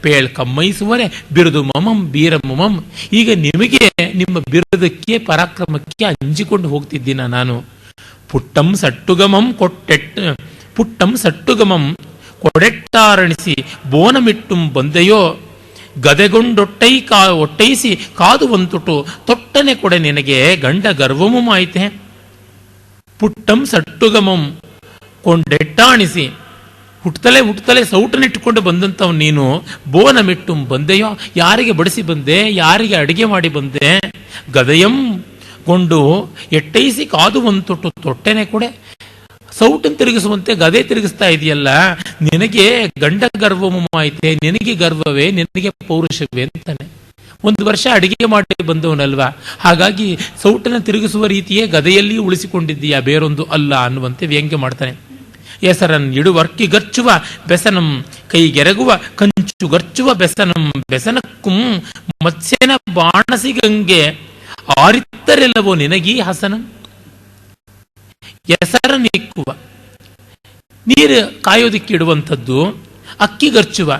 ಪೇಳ್ ಕಮ್ಮೈಸುವರೆ ಬಿರುದು ಮಮಂ ಬೀರಮಮಂ. ಈಗ ನಿಮಗೆ ನಿಮ್ಮ ಬಿರುದಕ್ಕೆ ಪರಾಕ್ರಮಕ್ಕೆ ಅಂಜಿಕೊಂಡು ಹೋಗ್ತಿದ್ದೀನ ನಾನು. ಪುಟ್ಟಂ ಸಟ್ಟುಗಮಂ ಪುಟ್ಟಂ ಸಟ್ಟುಗಮಂ ಕೊಡೆಟ್ಟಾರಣಿಸಿ ಬೋನಮಿಟ್ಟುಂ ಬಂದೆಯೋ ಒಟ್ಟೈಸಿ ಕಾದುವಂತುಟು ತೊಟ್ಟನೆ ಕೊಡೆ ನಿನಗೆ ಗಂಡ ಗರ್ವಮುಮಾಯಿತೆ. ಪುಟ್ಟಂ ಸಟ್ಟುಗಮಂ ಕೊಂಡೆಟ್ಟಾಣಿಸಿ ಹುಟ್ಟುತ್ತಲೇ ಸೌಟನಿಟ್ಟುಕೊಂಡು ಬಂದಂಥವ್ ನೀನು ಬೋನಮಿಟ್ಟುಂ ಬಂದೆಯೋ, ಯಾರಿಗೆ ಬಡಿಸಿ ಬಂದೆ, ಯಾರಿಗೆ ಅಡಿಗೆ ಮಾಡಿ ಬಂದೆ. ಗದಯಂ ಗೊಂಡು ಎಟ್ಟೈಸಿ ಕಾದುವಂತುಟು ತೊಟ್ಟೆನೆ ಕೊಡೆ, ಸೌಟನ್ನು ತಿರುಗಿಸುವಂತೆ ಗದೆ ತಿರುಗಿಸ್ತಾ ಇದೆಯಲ್ಲ, ನಿನಗೆ ಗಂಡ ಗರ್ವಮಾಯಿತೆ, ನಿನಗೆ ಗರ್ವವೇ, ನಿನಗೆ ಪೌರುಷವೇ ಅಂತಾನೆ. 1 ವರ್ಷ ಅಡಿಗೆ ಮಾಡಿ ಬಂದವನಲ್ವಾ, ಹಾಗಾಗಿ ಸೌಟನ್ನು ತಿರುಗಿಸುವ ರೀತಿಯೇ ಗದೆಯಲ್ಲಿ ಉಳಿಸಿಕೊಂಡಿದ್ದೀಯಾ, ಬೇರೊಂದು ಅಲ್ಲ ಅನ್ನುವಂತೆ ವ್ಯಂಗ್ಯ ಮಾಡ್ತಾನೆ. ಹೆಸರನ್ ಇಡುವರ್ಕಿ ಗರ್ಚುವ ಬೆಸನಂ ಕೈಗೆರಗುವ ಕಂಚು ಗರ್ಚುವ ಬೆಸನಂ ಬೆಸನಕ್ಕುಂ ಮತ್ಸ್ಯನ ಬಾಣಸಿಗಂಗೆ ಆರಿತ್ತರೆಲ್ಲವೋ ನಿನಗೀ ಹಸನಂ. ಹೆಸರನ್ನಿಕ್ಕುವ, ನೀರು ಕಾಯೋದಿಕ್ಕೆ ಇಡುವಂಥದ್ದು. ಅಕ್ಕಿ ಗರ್ಚುವ,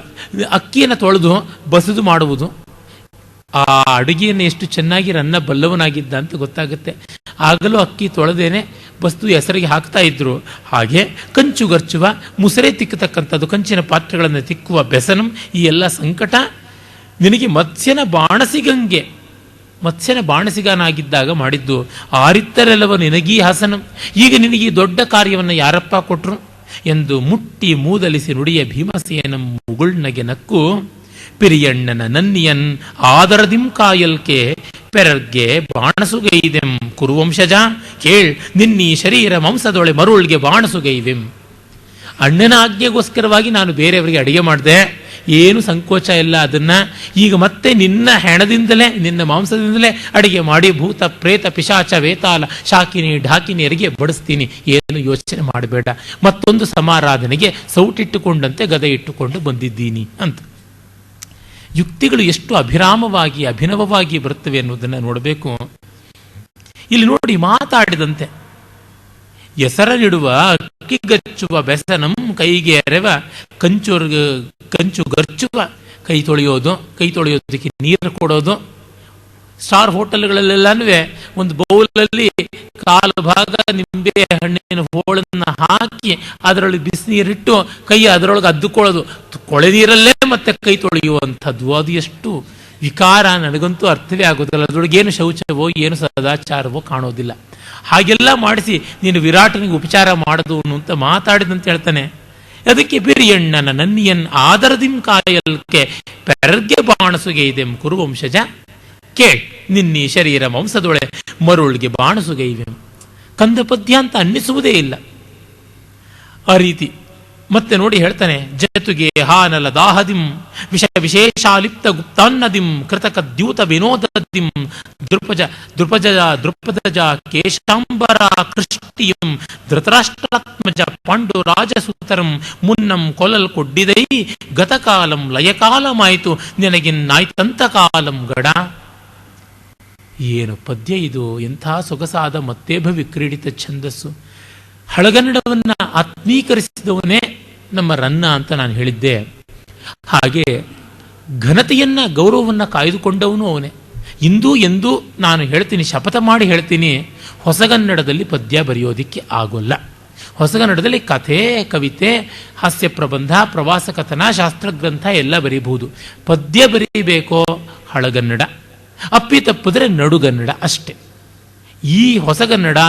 ಅಕ್ಕಿಯನ್ನು ತೊಳೆದು ಬಸದು ಮಾಡುವುದು. ಆ ಅಡುಗೆಯನ್ನು ಎಷ್ಟು ಚೆನ್ನಾಗಿ ರನ್ನ ಬಲ್ಲವನಾಗಿದ್ದ ಅಂತ ಗೊತ್ತಾಗುತ್ತೆ. ಆಗಲೂ ಅಕ್ಕಿ ತೊಳೆದೇನೆ ಬಸ್ತು ಹೆಸರಿಗೆ ಹಾಕ್ತಾ ಇದ್ರು. ಹಾಗೆ ಕಂಚು ಗರ್ಚುವ, ಮುಸರೆ ತಿಕ್ಕತಕ್ಕಂಥದ್ದು, ಕಂಚಿನ ಪಾತ್ರೆಗಳನ್ನು ತಿಕ್ಕುವ ಬೆಸನಂ, ಈ ಎಲ್ಲ ಸಂಕಟ ನಿನಗೆ ಮತ್ಸ್ಯನ ಬಾಣಸಿಗಂಗೆ, ಮತ್ಸ್ಯನ ಬಾಣಸಿಗನಾಗಿದ್ದಾಗ ಮಾಡಿದ್ದು. ಆರಿತ್ತರೆಲ್ಲವ ನಿನಗೀ ಹಾಸನಂ, ಈಗ ನಿನಗೆ ದೊಡ್ಡ ಕಾರ್ಯವನ್ನು ಯಾರಪ್ಪ ಕೊಟ್ರು ಎಂದು ಮುಟ್ಟಿ ಮೂದಲಿಸಿ ನುಡಿಯ ಭೀಮಸೇನಂ ಮುಗುಳ್ನಗೆ ನಕ್ಕು. ಪಿರಿಯಣ್ಣನ ನನ್ನಿಯನ್ ಆದರದಿಂ ಕಾಯಲ್ಕೆ ಪೆರರ್ಗೆ ಬಾಣಸುಗೈದೆಂ ಕುರುವಂಶಜ ಕೇಳ್ ನಿನ್ನೀ ಶರೀರ ಮಾಂಸದೊಳೆ ಮರುಳ್ಗೆ ಬಾಣಸುಗೈವೆಂ. ಅಣ್ಣನ ಆಜ್ಞೆಗೋಸ್ಕರವಾಗಿ ನಾನು ಬೇರೆಯವರಿಗೆ ಅಡಿಗೆ ಮಾಡಿದೆ, ಏನು ಸಂಕೋಚ ಇಲ್ಲ. ಅದನ್ನ ಈಗ ಮತ್ತೆ ನಿನ್ನ ಹೆಣದಿಂದಲೇ, ನಿನ್ನ ಮಾಂಸದಿಂದಲೇ ಅಡಿಗೆ ಮಾಡಿ ಭೂತ ಪ್ರೇತ ಪಿಶಾಚ ವೇತಾಲ ಶಾಕಿನಿ ಢಾಕಿನಿಯರಿಗೆ ಬಡಿಸ್ತೀನಿ, ಏನು ಯೋಚನೆ ಮಾಡಬೇಡ. ಮತ್ತೊಂದು ಸಮಾರಾಧನೆಗೆ ಸೌಟಿಟ್ಟುಕೊಂಡಂತೆ ಗದೆ ಇಟ್ಟುಕೊಂಡು ಬಂದಿದ್ದೀನಿ ಅಂತ. ಯುಕ್ತಿಗಳು ಎಷ್ಟು ಅಭಿರಾಮವಾಗಿ ಅಭಿನವವಾಗಿ ಬರುತ್ತವೆ ಅನ್ನೋದನ್ನು ನೋಡಬೇಕು. ಇಲ್ಲಿ ನೋಡಿ, ಮಾತಾಡಿದಂತೆ ಹೆಸರನಿಡುವ ಅಕ್ಕಿಗಚ್ಚುವ ಬೆಸನಂ ಕೈಗೆ ಅರೆವ ಕಂಚು ಗರ್ಚುವ, ಕೈ ತೊಳೆಯೋದಕ್ಕೆ ನೀರು ಕೊಡೋದು. ಸ್ಟಾರ್ ಹೋಟೆಲ್ಗಳಲ್ಲೆಲ್ಲನೂ ಒಂದು ಬೌಲಲ್ಲಿ ಕಾಲು ಭಾಗ ನಿಂಬೆ ಹಣ್ಣಿನ ಹೋಳನ್ನ ಹಾಕಿ ಅದರೊಳಗೆ ಬಿಸಿನೀರಿಟ್ಟು ಕೈ ಅದರೊಳಗೆ ಅದ್ದುಕೊಳ್ಳೋದು, ಕೊಳೆ ನೀರಲ್ಲೇ ಮತ್ತೆ ಕೈ ತೊಳೆಯುವಂಥದ್ದು. ಅದು ಎಷ್ಟು ವಿಕಾರ, ನನಗಂತೂ ಅರ್ಥವೇ ಆಗೋದಿಲ್ಲ. ಅದರೊಳಗೇನು ಶೌಚವೋ ಏನು ಸದಾಚಾರವೋ ಕಾಣೋದಿಲ್ಲ. ಹಾಗೆಲ್ಲ ಮಾಡಿಸಿ ನೀನು ವಿರಾಟನಿಗೆ ಉಪಚಾರ ಮಾಡೋದು ಅಂತ ಮಾತಾಡಿದಂತ ಹೇಳ್ತಾನೆ. ಅದಕ್ಕೆ ಬಿರಿಯಣ್ಣನ ನನ್ನಿಯನ್ ಆದರದಿಂ ಕಾಯಲ್ಕೆ ಪೆರರ್ಗೆ ಬಾಣಸುಗೆ ಇದೆಂ ಕುರುವಂಶಜ ಕೇಳ್ ನಿನ್ನೀ ಶರೀರ ಮಾಂಸದೊಳೆ ಮರುಳ್ಗೆ ಬಾಣಸುಗೈವೆ. ಕಂದ ಪದ್ಯ ಅಂತ ಅನ್ನಿಸುವುದೇ ಇಲ್ಲ ಆ ರೀತಿ. ಮತ್ತೆ ನೋಡಿ ಹೇಳ್ತಾನೆ, ಜತುಗೆ ಹಾನಲ ದಾಹದಿಂ ವಿಶೇಷಾಲಿಪ್ತ ಗುಪ್ತಾನ್ನದಿಂ ಕೃತಕ ದ್ಯೂತ ವಿನೋದದಿಂ ದೃಪದಜ ಕೇಶಾಂಬರ ಕೃಷ್ಟಿಯಂ ಧೃತರಾಷ್ಟ್ರಾತ್ಮಜ ಪಾಂಡು ರಾಜಸುತರಂ ಮುನ್ನಂ ಕೊಲಲ್ ಕೊಡ್ಡಿದೈ ಗತಕಾಲಂ ಲಯಕಾಲಮಾಯಿತು ನಿನಗಿನ್ನಾಯ್ತಂತ ಕಾಲಂ ಗಡ. ಏನು ಪದ್ಯ ಇದು! ಎಂಥ ಸೊಗಸಾದ ಮತ್ತೇಭ ವಿಕ್ರೀಡಿತ ಛಂದಸ್ಸು. ಹಳಗನ್ನಡವನ್ನ ಆತ್ಮೀಕರಿಸಿದವನೇ ನಮ್ಮ ರನ್ನ ಅಂತ ನಾನು ಹೇಳಿದ್ದೆ. ಹಾಗೆ ಘನತೆಯನ್ನ ಗೌರವವನ್ನ ಕಾಯ್ದುಕೊಂಡವನು ಅವನೇ. ಇಂದೂ ಎಂದೂ ನಾನು ಹೇಳ್ತೀನಿ, ಶಪಥ ಮಾಡಿ ಹೇಳ್ತೀನಿ, ಹೊಸಗನ್ನಡದಲ್ಲಿ ಪದ್ಯ ಬರೆಯೋದಿಕ್ಕೆ ಆಗೋಲ್ಲ. ಹೊಸಗನ್ನಡದಲ್ಲಿ ಕಥೆ, ಕವಿತೆ, ಹಾಸ್ಯ ಪ್ರಬಂಧ, ಪ್ರವಾಸ ಕಥನ, ಶಾಸ್ತ್ರಗ್ರಂಥ ಎಲ್ಲ ಬರೀಬಹುದು. ಪದ್ಯ ಬರೀಬೇಕೋ ಹಳಗನ್ನಡ, ಅಪ್ಪಿತಪ್ಪಿದ್ರೆ ನಡುಗನ್ನಡ ಅಷ್ಟೆ. ಈ ಹೊಸಗನ್ನಡ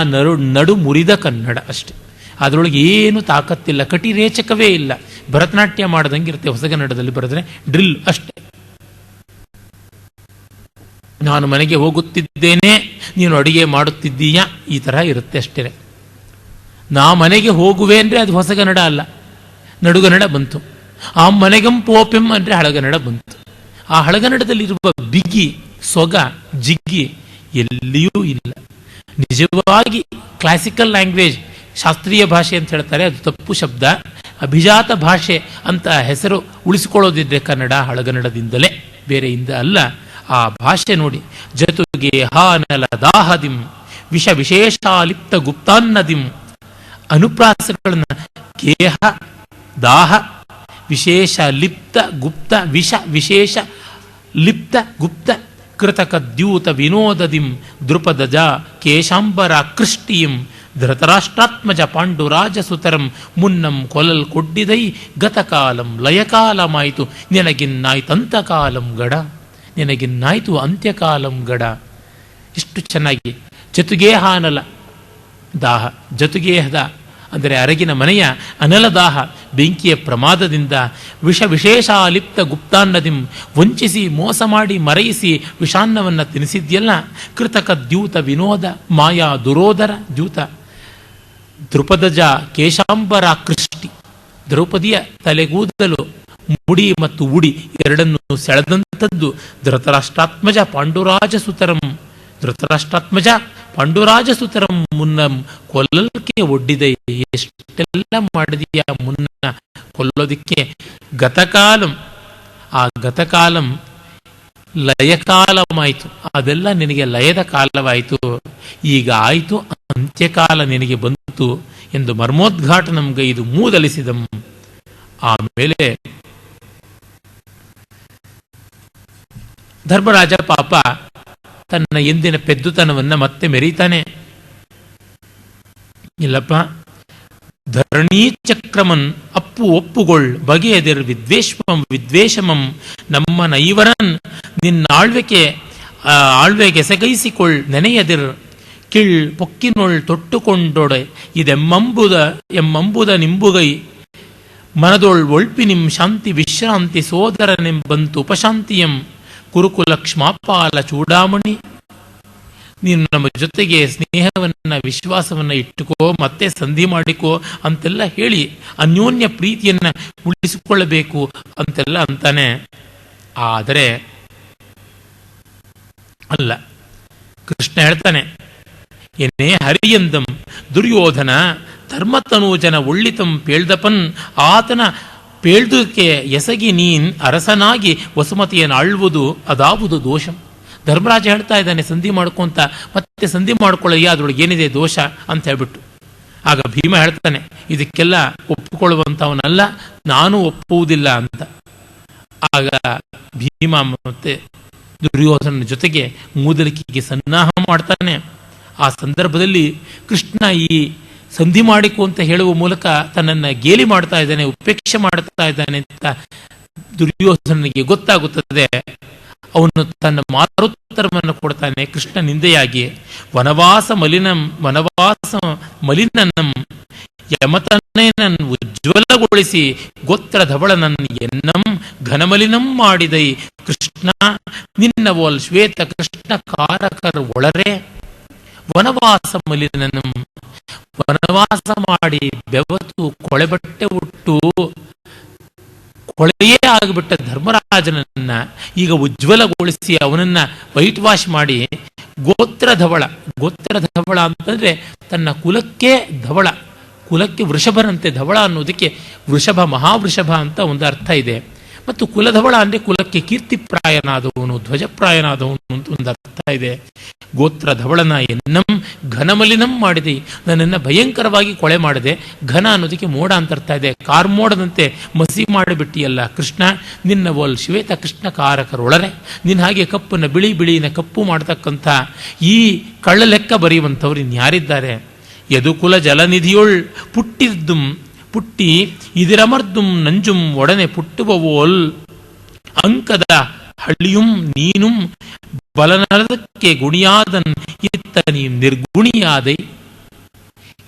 ನಡು ಮುರಿದ ಕನ್ನಡ ಅಷ್ಟೆ. ಅದರೊಳಗೆ ಏನು ತಾಕತ್ತಿಲ್ಲ, ಕಟಿರೇಚಕವೇ ಇಲ್ಲ. ಭರತನಾಟ್ಯ ಮಾಡದಂಗಿರುತ್ತೆ ಹೊಸಗನ್ನಡದಲ್ಲಿ ಬರೆದ್ರೆ, ಡ್ರಿಲ್ ಅಷ್ಟೆ. ನಾನು ಮನೆಗೆ ಹೋಗುತ್ತಿದ್ದೇನೆ, ನೀನು ಅಡುಗೆ ಮಾಡುತ್ತಿದ್ದೀಯಾ, ಈ ಥರ ಇರುತ್ತೆ ಅಷ್ಟೇ. ನಾ ಮನೆಗೆ ಹೋಗುವೆ ಅಂದರೆ ಅದು ಹೊಸಗನ್ನಡ ಅಲ್ಲ, ನಡುಗನ್ನಡ ಬಂತು. ಆ ಮನೆಗಂ ಪೋಪೆಂ ಅಂದರೆ ಹಳಗನ್ನಡ ಬಂತು. ಆ ಹಳಗನ್ನಡದಲ್ಲಿರುವ ಬಿಗಿ, ಸೊಗ, ಜಿಗ್ಗಿ ಎಲ್ಲಿಯೂ ಇಲ್ಲ. ನಿಜವಾಗಿ ಕ್ಲಾಸಿಕಲ್ ಲ್ಯಾಂಗ್ವೇಜ್, ಶಾಸ್ತ್ರೀಯ ಭಾಷೆ ಅಂತ ಹೇಳ್ತಾರೆ, ಅದು ತಪ್ಪು ಶಬ್ದ. ಅಭಿಜಾತ ಭಾಷೆ ಅಂತ ಹೆಸರು ಉಳಿಸಿಕೊಳ್ಳೋದಿದ್ರೆ ಕನ್ನಡ ಹಳಗನ್ನಡದಿಂದಲೇ, ಬೇರೆಯಿಂದ ಅಲ್ಲ. ಆ ಭಾಷೆ ನೋಡಿ, ಜತುಗೆ ಹಾನಲ ದಾಹದಿಂ ವಿಷ ವಿಶೇಷಾಲಿಪ್ತ ಗುಪ್ತಾನ್ನದಿಂ, ಅನುಪ್ರಾಸಗಳನ್ನ ಗೇಹ, ದಾಹ, ವಿಶೇಷ ಲಿಪ್ತ, ಗುಪ್ತ, ವಿಷ ವಿಶೇಷ ಲಿಪ್ತ, ಗುಪ್ತ, ಕೃತಕ ದ್ಯೂತ ವಿನೋದದಿಂ ದೃಪದಜ ಕೇಶಾಂಬರ ಕೃಷ್ಟಿಯಂ ಧೃತರಾಷ್ಟ್ರಾತ್ಮಜ ಪಾಂಡುರಾಜ ಸುತರಂ ಮುನ್ನಂ ಕೊಲಲ್ ಕೊಡ್ಡಿದೈ ಗತಕಾಲಂ ಲಯಕಾಲಮಾಯಿತು ನಿನಗಿನ್ನಾಯ್ತಂತಕಾಲಂ ಗಡ, ನಿನಗಿನ್ನಾಯ್ತು ಅಂತ್ಯಕಾಲಂ ಗಡ. ಇಷ್ಟು ಚೆನ್ನಾಗಿ ಜತುಗೇಹ ಅನಲ ದಾಹ, ಜತುಗೇಹದ ಅಂದರೆ ಅರಗಿನ ಮನೆಯ ಅನಲದಾಹ, ಬೆಂಕಿಯ ಪ್ರಮಾದದಿಂದ, ವಿಷ ವಿಶೇಷಾಲಿಪ್ತ ಗುಪ್ತಾನ್ನದಿಂ, ವಂಚಿಸಿ ಮೋಸ ಮಾಡಿ ಮರಯಿಸಿ ವಿಷಾನ್ನವನ್ನು ತಿನ್ನಿಸಿದ್ಯಲ್ಲ, ಕೃತಕ ದ್ಯೂತ ವಿನೋದ ಮಾಯಾ ದುರೋದರ ದ್ಯೂತ, ದೃಪದಜ ಕೇಶಾಂಬರ ಕೃಷ್ಟಿ, ದ್ರೌಪದಿಯ ತಲೆಗೂದಲು ಮುಡಿ ಮತ್ತು ಉಡಿ ಎರಡನ್ನು ಸೆಳೆದಂಥದ್ದು, ಧೃತರಾಷ್ಟ್ರಾತ್ಮಜ ಪಾಂಡುರಾಜ ಸುತರಂ, ಧೃತರಾಷ್ಟ್ರಾತ್ಮಜ ಪಾಂಡುರಾಜ ಸುತರಂ ಮುನ್ನಂ ಕೊಲ್ಲಲ್ಕೆ ಒಡ್ಡಿದೆ. ಎಷ್ಟೆಲ್ಲ ಮಾಡಿದೆಯಾ ಮುನ್ನ ಕೊಲ್ಲೋದಿಕ್ಕೆ. ಗತಕಾಲಂ, ಆ ಗತಕಾಲಂ ಲಯಕಾಲವಾಯಿತು, ಅದೆಲ್ಲ ನಿನಗೆ ಲಯದ ಕಾಲವಾಯಿತು. ಈಗ ಆಯಿತು ಅಂತ್ಯಕಾಲ ನಿನಗೆ ಬಂತು ಎಂದು ಮರ್ಮೋದ್ಘಾಟನಂಗೆ ಇದು ಮೂದಲಿಸಿದಂ. ಆಮೇಲೆ ಧರ್ಮರಾಜ ಪಾಪ ತನ್ನ ಎಂದಿನ ಪೆದ್ದುತನವನ್ನ ಮತ್ತೆ ಮೆರೀತಾನೆ. ಇಲ್ಲಪ್ಪ, ಧರಣೀ ಚಕ್ರಮನ್ ಅಪ್ಪು ಒಪ್ಪುಗೊಳ್ ಬಗೆಯದಿರ್ ವಿದ್ವೇಷಮಂ ವಿದ್ವೇಷಮಂ, ನಮ್ಮ ನೈವರನ್ ಆಳ್ವೆಗೆ ಸೆಗೈಸಿಕೊಳ್ಳ್ ನೆನೆಯದಿರ್ ಕಿಳ್ ಪೊಕ್ಕಿನೊಳ್ ತೊಟ್ಟುಕೊಂಡೊಡೆ ಎಮ್ಮಂಬುದ ನಿಂಬುಗೈ ಮನದೊಳ್ ಒಳ್ಪಿ ನಿಂ ಶಾಂತಿ ವಿಶ್ರಾಂತಿ ಸೋದರನೆಂಬಂತು ಉಪಶಾಂತಿಯಂ ಕುರುಕುಲ ಕ್ಷಮಾಪಾಲ ಚೂಡಾಮಣಿ. ನೀನು ನಮ್ಮ ಜೊತೆಗೆ ಸ್ನೇಹವನ್ನ ವಿಶ್ವಾಸವನ್ನ ಇಟ್ಟುಕೋ, ಮತ್ತೆ ಸಂಧಿ ಮಾಡಿಕೋ ಅಂತೆಲ್ಲ ಹೇಳಿ ಅನ್ಯೋನ್ಯ ಪ್ರೀತಿಯನ್ನ ಉಳಿಸಿಕೊಳ್ಳಬೇಕು ಅಂತೆಲ್ಲ ಅಂತಾನೆ. ಆದರೆ ಅಲ್ಲ, ಕೃಷ್ಣ ಹೇಳ್ತಾನೆ, ಎನ್ನೇ ಹರಿಯಂದಂ ದುರ್ಯೋಧನ ಧರ್ಮತನೂಜನ ಒಳ್ಳಿತಂ ಪೇಳ್ದಪನ್, ಆತನ ಪೇಳ್ದುಕ್ಕೆ ಎಸಗಿ ನೀನ್ ಅರಸನಾಗಿ ವಸುಮತಿಯನ್ನು ಆಳ್ವುದು ಅದಾವುದು ದೋಷಂ. ಧರ್ಮರಾಜ ಹೇಳ್ತಾ ಇದ್ದಾನೆ ಸಂಧಿ ಮಾಡ್ಕೊಂತ, ಮತ್ತೆ ಸಂಧಿ ಮಾಡ್ಕೊಳ್ಳಯ್ಯ, ಅದ್ರೊಳಗೆ ಏನಿದೆ ದೋಷ ಅಂತ ಹೇಳ್ಬಿಟ್ಟು. ಆಗ ಭೀಮ ಹೇಳ್ತಾನೆ, ಇದಕ್ಕೆಲ್ಲ ಒಪ್ಪಿಕೊಳ್ಳುವಂಥವನಲ್ಲ, ನಾನು ಒಪ್ಪುವುದಿಲ್ಲ ಅಂತ. ಆಗ ಭೀಮ ಮತ್ತೆ ದುರ್ಯೋಧನ ಜೊತೆಗೆ ಮೂದಲಿಕೆಗೆ ಸನ್ನಾಹ ಮಾಡ್ತಾನೆ. ಆ ಸಂದರ್ಭದಲ್ಲಿ ಕೃಷ್ಣ ಈ ಸಂಧಿ ಮಾಡಿಕು ಅಂತ ಹೇಳುವ ಮೂಲಕ ತನ್ನನ್ನು ಗೇಲಿ ಮಾಡ್ತಾ ಇದ್ದಾನೆ, ಉಪೇಕ್ಷೆ ಮಾಡ್ತಾ ಇದ್ದಾನೆ ಅಂತ ದುರ್ಯೋಧನಿಗೆ ಗೊತ್ತಾಗುತ್ತದೆ. ಅವನು ತನ್ನ ಮಾರುತ್ತರವನ್ನು ಕೊಡ್ತಾನೆ ಕೃಷ್ಣ ನಿಂದೆಯಾಗಿ. ವನವಾಸ ಮಲಿನಂ ಯಮತನನ್ ಉಜ್ವಲಗೊಳಿಸಿ ಗೋತ್ರ ಧವಳನನ್ ಎನ್ನಂ ಘನಮಲಿನಂ ಮಾಡಿದೈ ಕೃಷ್ಣ ನಿನ್ನ ಓಲ್ ಶ್ವೇತ ಕೃಷ್ಣ ಕಾರಕರ್ ಒಳರೆ. ವನವಾಸ ಮಲಿನಂ, ವನವಾಸ ಮಾಡಿ ಬೆವತು ಕೊಳೆ ಬಟ್ಟೆ ಉಟ್ಟು ಕೊಳೆಯೇ ಆಗಿಬಿಟ್ಟ ಧರ್ಮರಾಜನನ್ನ ಈಗ ಉಜ್ವಲಗೊಳಿಸಿ ಅವನನ್ನ ವೈಟ್ ವಾಶ್ ಮಾಡಿ ಗೋತ್ರ ಧವಳ ಅಂತಂದ್ರೆ ತನ್ನ ಕುಲಕ್ಕೆ ಧವಳ, ಕುಲಕ್ಕೆ ವೃಷಭರಂತೆ ಧವಳ ಅನ್ನೋದಕ್ಕೆ ವೃಷಭ ಮಹಾವೃಷಭ ಅಂತ ಒಂದು ಅರ್ಥ ಇದೆ. ಮತ್ತು ಕುಲಧವಳ ಅಂದರೆ ಕುಲಕ್ಕೆ ಕೀರ್ತಿಪ್ರಾಯನಾದವನು, ಧ್ವಜಪ್ರಾಯನಾದವನು ಅಂತ ಒಂದು ಅರ್ಥ ಇದೆ. ಗೋತ್ರ ಧವಳನ ಎನ್ನಂ ಘನಮಲಿನಂ ಮಾಡಿದೆ, ನನ್ನನ್ನು ಭಯಂಕರವಾಗಿ ಕೊಳೆ ಮಾಡಿದೆ. ಘನ ಅನ್ನೋದಕ್ಕೆ ಮೋಡ ಅಂತ ಅರ್ಥ ಇದೆ. ಕಾರ್ಮೋಡದಂತೆ ಮಸಿ ಮಾಡಿಬಿಟ್ಟಿಯಲ್ಲ ಕೃಷ್ಣ, ನಿನ್ನ ಓಲ್ ಶ್ವೇತ ಕೃಷ್ಣ ಕಾರಕರೊಳರೆ. ನಿನ್ನ ಹಾಗೆ ಕಪ್ಪನ್ನು ಬಿಳಿನ ಕಪ್ಪು ಮಾಡತಕ್ಕಂಥ ಈ ಕಳ್ಳ ಲೆಕ್ಕ ಬರೆಯುವಂಥವ್ರು ಇನ್ಯಾರಿದ್ದಾರೆ? ಯದುಕುಲ ಜಲನಿಧಿಯೊಳ್ ಪುಟ್ಟಿರ್ದುಂ ಪುಟ್ಟಿ ಇದಿರಮರ್ದುಂ ನಂಜುಂ ಒಡನೆ ಪುಟ್ಟುವವೋಲ್ ಅಂಕದ ಹಳ್ಳಿಯುಂ ನೀನುಂ ಬಲನರದಕ್ಕೆ ಗುಣಿಯಾದನ್ ಇತ್ತ ನೀ ನಿರ್ಗುಣಿಯಾದೈ.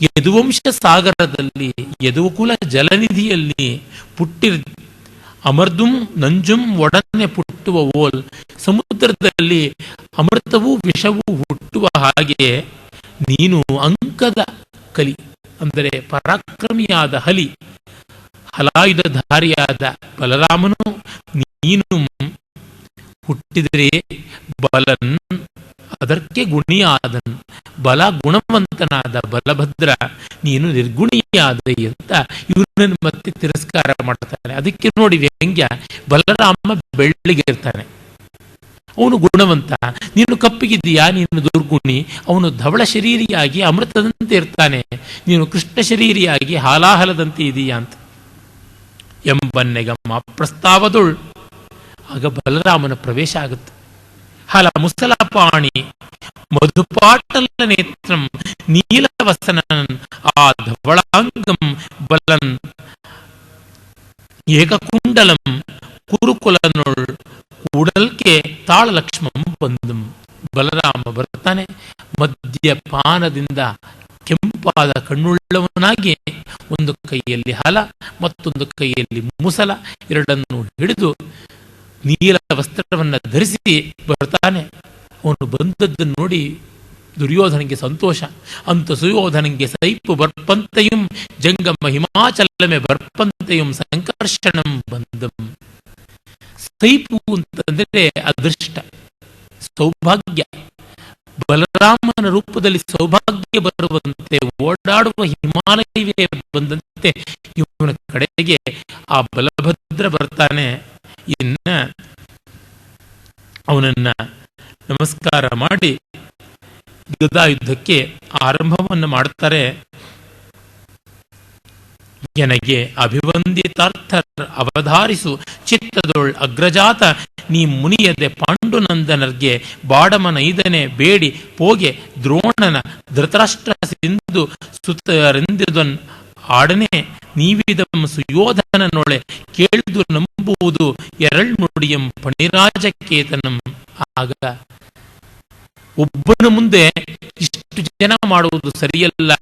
ಯದುವಂಶ ಸಾಗರದಲ್ಲಿ ಯದುಕುಲ ಜಲನಿಧಿಯಲ್ಲಿ ಪುಟ್ಟಿರ್ ಅಮರ್ದುಂ ನಂಜುಂ ಒಡನೆ ಪುಟ್ಟುವ ಓಲ್, ಸಮುದ್ರದಲ್ಲಿ ಅಮೃತವೂ ವಿಷವೂ ಹುಟ್ಟುವ ಹಾಗೆ ನೀನು ಅಂಕದ ಕಲಿ ಅಂದರೆ ಪರಾಕ್ರಮಿಯಾದ ಹಲಿ, ಹಲಾಯುಧಧಾರಿಯಾದ ಬಲರಾಮನು ನೀನು ಹುಟ್ಟಿದರೆ ಬಲನ್ ಅದಕ್ಕೆ ಗುಣಿಯಾದನ್, ಬಲ ಗುಣವಂತನಾದ ಬಲಭದ್ರ ನೀನು ನಿರ್ಗುಣಿಯಾದ ಅಂತ ಇವನನ್ನು ಮತ್ತೆ ತಿರಸ್ಕಾರ ಮಾಡ್ತಾನೆ. ಅದಕ್ಕೆ ನೋಡಿ ವ್ಯಂಗ್ಯ, ಬಲರಾಮ ಬೆಳ್ಳಿಗೆ ಇರ್ತಾನೆ, ಅವನು ಗುಣವಂತ, ನೀನು ಕಪ್ಪಿಗಿದ್ದೀಯಾ, ನೀನು ದುರ್ಗುಣಿ. ಅವನು ಧವಳ ಶರೀರಿಯಾಗಿ ಅಮೃತದಂತೆ ಇರ್ತಾನೆ, ನೀನು ಕೃಷ್ಣ ಶರೀರಿಯಾಗಿ ಹಾಲಾಹಲದಂತೆ ಇದೀಯಾ ಅಂತ ಎಂಬನ್ನೆಗಮ್ಮ ಪ್ರಸ್ತಾವದೊಳ್. ಆಗ ಬಲರಾಮನ ಪ್ರವೇಶ ಆಗುತ್ತೆ. ಹಲ ಮುಸಲಪಾಣಿ ಮಧುಪಾಟಲ ನೇತ್ರಂ ನೀಲವಸನನ್ ಆ ಧವಳಾಂಗಂ ಬಲನ್ ಏಕಕುಂಡಲಂ ಕುರುಕುಲನೊಳ್ ಕೂಡಲ್ಕೆ ತಾಳಲಕ್ಷ್ಮಂ ಬಂದಂ. ಬಲರಾಮ ಬರ್ತಾನೆ, ಮದ್ಯಪಾನದಿಂದ ಕೆಂಪಾದ ಕಣ್ಣುಳ್ಳವನಾಗಿ ಒಂದು ಕೈಯಲ್ಲಿ ಹಲ ಮತ್ತೊಂದು ಕೈಯಲ್ಲಿ ಮುಸಲ ಎರಡನ್ನು ಹಿಡಿದು ನೀಲ ವಸ್ತ್ರವನ್ನು ಧರಿಸಿ ಬರ್ತಾನೆ. ಅವನು ಬಂದದ್ದನ್ನು ನೋಡಿ ದುರ್ಯೋಧನಿಗೆ ಸಂತೋಷ. ಅಂತ ಸುಯೋಧನಿಗೆ ಸೈಪು ಬರ್ಪಂತೆಯುಂ ಜಂಗಮ ಹಿಮಾಚಲಮೆ ಬರ್ಪಂತೆಯುಂ ಸಂಕರ್ಷಣಂ ಬಂದಂ. ಸೈಪು ಅಂತಂದರೆ ಅದೃಷ್ಟ, ಸೌಭಾಗ್ಯ. ಬಲರಾಮನ ರೂಪದಲ್ಲಿ ಸೌಭಾಗ್ಯ ಬರುವಂತೆ ಓಡಾಡುವ ಹಿಮಾಲಯವೇ ಬಂದಂತೆ ಇವನ ಕಡೆಗೆ ಆ ಬಲಭದ್ರ ಬರ್ತಾನೆ. ಇನ್ನ ಅವನನ್ನ ನಮಸ್ಕಾರ ಮಾಡಿ ಗದಾಯುದ್ಧಕ್ಕೆ ಆರಂಭವನ್ನು ಮಾಡ್ತಾರೆ. ಎನಗೆ ಅಭಿವಂದಿತಾರ್ಥರ್ ಅವಧಾರಿಸು ಚಿತ್ತದೊಳ್ ಅಗ್ರಜಾತ ನೀ ಮುನಿಯದೆ ಪಾಂಡುನಂದನರ್ಗೆ ಬಾಡಮನೈದನೆ ಬೇಡಿ ಪೋಗೆ ದ್ರೋಣನ ಧೃತರಾಷ್ಟ್ರ ಸಿಂಧು ಸುತರೆಂದಿದನ್ ಆಡನೆ ನೀವಿದಂ ಸುಯೋಧನನೊಳೆ ಕೇಳಿದು ನಂಬುವುದು ಎರಳ್ನುಡಿಯಂ ಪಣಿರಾಜಕೇತನಂ. ಆಗ ಒಬ್ಬನ ಮುಂದೆ ಇಷ್ಟು ಜನ ಮಾಡುವುದು ಸರಿಯಲ್ಲ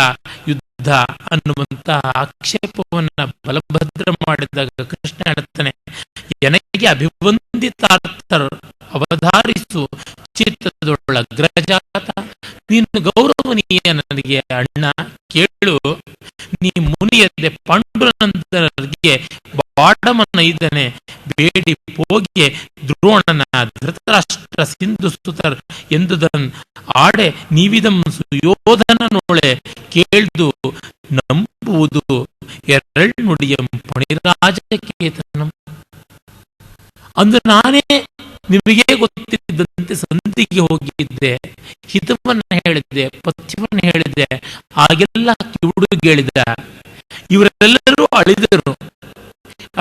ಯುದ್ಧ ಅನ್ನುವಂತ ಆಕ್ಷೇಪವನ್ನ ಬಲಭದ್ರ ಮಾಡಿದಾಗ ಕೃಷ್ಣ ಹೇಳ್ತಾನೆ, ನನಗೆ ಅಭಿವಂದಿತಾರ್ಥರ್ ಅವಧಾರಿಸು ಚಿತ್ತದೊಳಗ್ರಜಾತ, ನೀನು ಗೌರವನೀಯ ನನಗೆ ಅಣ್ಣ, ಕೇಳು, ನೀ ಮುನಿಯದೆ ಪಾಂಡುನಂದನರಿಗೆ ಬಾಡಮನೈದನೆ ಬೇಡಿ ಹೋಗಿ ದ್ರೋಣನ ಧೃತರಾಷ್ಟ್ರ ಸಿಂಧು ಸುತರ್ ಎಂದುದನ್ ಆಡೆ ನೀವಿದಂ ಸುಯೋಧನನೊಳೆ ಕೇಳ್ದು ನಂಬುವುದು ಎರಳ್ನುಡಿಯಂ ಪಣಿರಾಜಕೇತನಂ. ಅಂದು ನಾನೇ ನಿಮಗೆ ಗೊತ್ತಿದ್ದಂತೆ ಸಂಧಿಗೆ ಹೋಗಿದ್ದೆ, ಹಿತವನ್ನ ಹೇಳಿದ್ದೆ, ಪಥ್ಯವನ್ನ ಹೇಳಿದ್ದೆ, ಆಗೆಲ್ಲ ಕಿವುಡುಗೇಳಿದ. ಇವರೆಲ್ಲರೂ ಅಳಿದರು.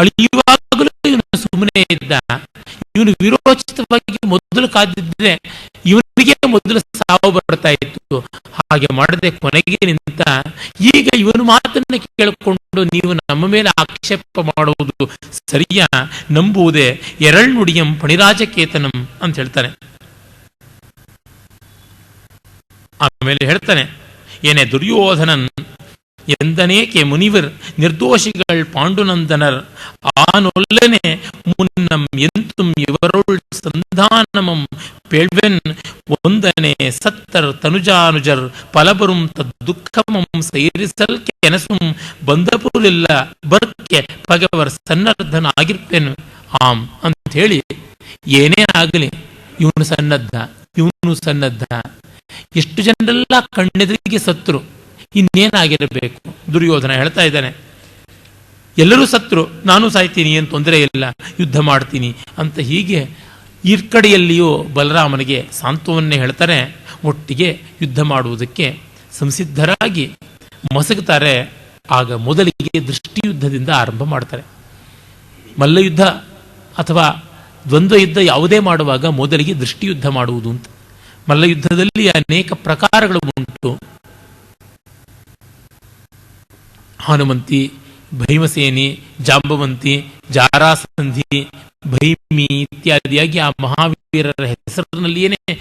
ಅಳಿಯುವಾಗಲೂ ಇವನು ಸುಮ್ಮನೆ ಇದ್ದ. ಇವನು ವಿರೋಚಿತವಾಗಿ ಮೊದಲು ಕಾದಿದ್ರೆ ಇವನಿಗೆ ಮೊದಲು ಸಾವು ಬರ್ತಾ ಇತ್ತು. ಹಾಗೆ ಮಾಡದೆ ಕೊನೆಗೆ ನಿಂತ. ಈಗ ಇವನು ಮಾತನ್ನ ಕೇಳಿಕೊಂಡು ನೀವು ನಮ್ಮ ಮೇಲೆ ಆಕ್ಷೇಪ ಮಾಡುವುದು ಸರಿಯಾ? ನಂಬುವುದೇ ಎರಳ್ನುಡಿಯಂ ಪಣಿರಾಜಕೇತನಂ ಅಂತ ಹೇಳ್ತಾನೆ. ಆಮೇಲೆ ಹೇಳ್ತಾನೆ, ಏನೇ ದುರ್ಯೋಧನನ್ ಎಂದನೇಕೆ ಮುನಿವರ್ ನಿರ್ದೋಷಿಗಳ್ ಪಾಂಡುನಂದನರ್ ಆನೊಲ್ಲನೆ ಮುನ್ನಂ ಎಂತುಂ ಇವರೊಳ್ ಸಂಧಾನಮಂ ಪೇಳ್ವೆನ್ ಒಂದನೆ ಸತ್ತರ್ ತನುಜಾನುಜರ್ ಪಲಬರುಂ ತದ್ದುಃಖಮಂ ಸೈರಿಸಲ್ ಕೆನಸುಂ ಬಂದಪುರಿಲ್ಲ ಬರ್ಕೆ ಪಗವರ್ ಸನ್ನರ್ಧನ ಆಗಿರ್ಪೇನು ಆಮ್ ಅಂತ ಹೇಳಿ, ಏನೇ ಆಗಲಿ ಇವನು ಸನ್ನದ್ಧ, ಇವನು ಸನ್ನದ್ಧ. ಎಷ್ಟು ಜನರೆಲ್ಲ ಕಣ್ಣೆದುರಿಗೆ ಸತ್ರು, ಇನ್ನೇನಾಗಿರಬೇಕು? ದುರ್ಯೋಧನ ಹೇಳ್ತಾ ಇದ್ದಾನೆ, ಎಲ್ಲರೂ ಸತ್ರು, ನಾನು ಸಾಯ್ತೀನಿ, ಏನು ತೊಂದರೆ ಇಲ್ಲ, ಯುದ್ಧ ಮಾಡ್ತೀನಿ ಅಂತ. ಹೀಗೆ ಈ ಕಡೆಯಲ್ಲಿಯೂ ಬಲರಾಮನಿಗೆ ಸಾಂತ್ವವನ್ನೇ ಹೇಳ್ತಾರೆ. ಒಟ್ಟಿಗೆ ಯುದ್ಧ ಮಾಡುವುದಕ್ಕೆ ಸಂಸಿದ್ಧರಾಗಿ ಮಸಗುತ್ತಾರೆ. ಆಗ ಮೊದಲಿಗೆ ದೃಷ್ಟಿಯುದ್ಧದಿಂದ ಆರಂಭ ಮಾಡ್ತಾರೆ. ಮಲ್ಲಯುದ್ಧ ಅಥವಾ ದ್ವಂದ್ವ ಯುದ್ಧ ಯಾವುದೇ ಮಾಡುವಾಗ ಮೊದಲಿಗೆ ದೃಷ್ಟಿಯುದ್ಧ ಮಾಡುವುದು ಅಂತ. ಮಲ್ಲಯುದ್ಧದಲ್ಲಿ ಅನೇಕ ಪ್ರಕಾರಗಳು ಉಂಟು. ಹನುಮಂತಿ, ಭೀಮಸೇನಿ, ಜಾಂಬವಂತಿ, ಜಾರಾಸಂಧಿ, ಭೈಮಿ ಇತ್ಯಾದಿಯಾಗಿ ಆ ಮಹಾವೀರರ ಹೆಸರಿನಲ್ಲಿಯೇ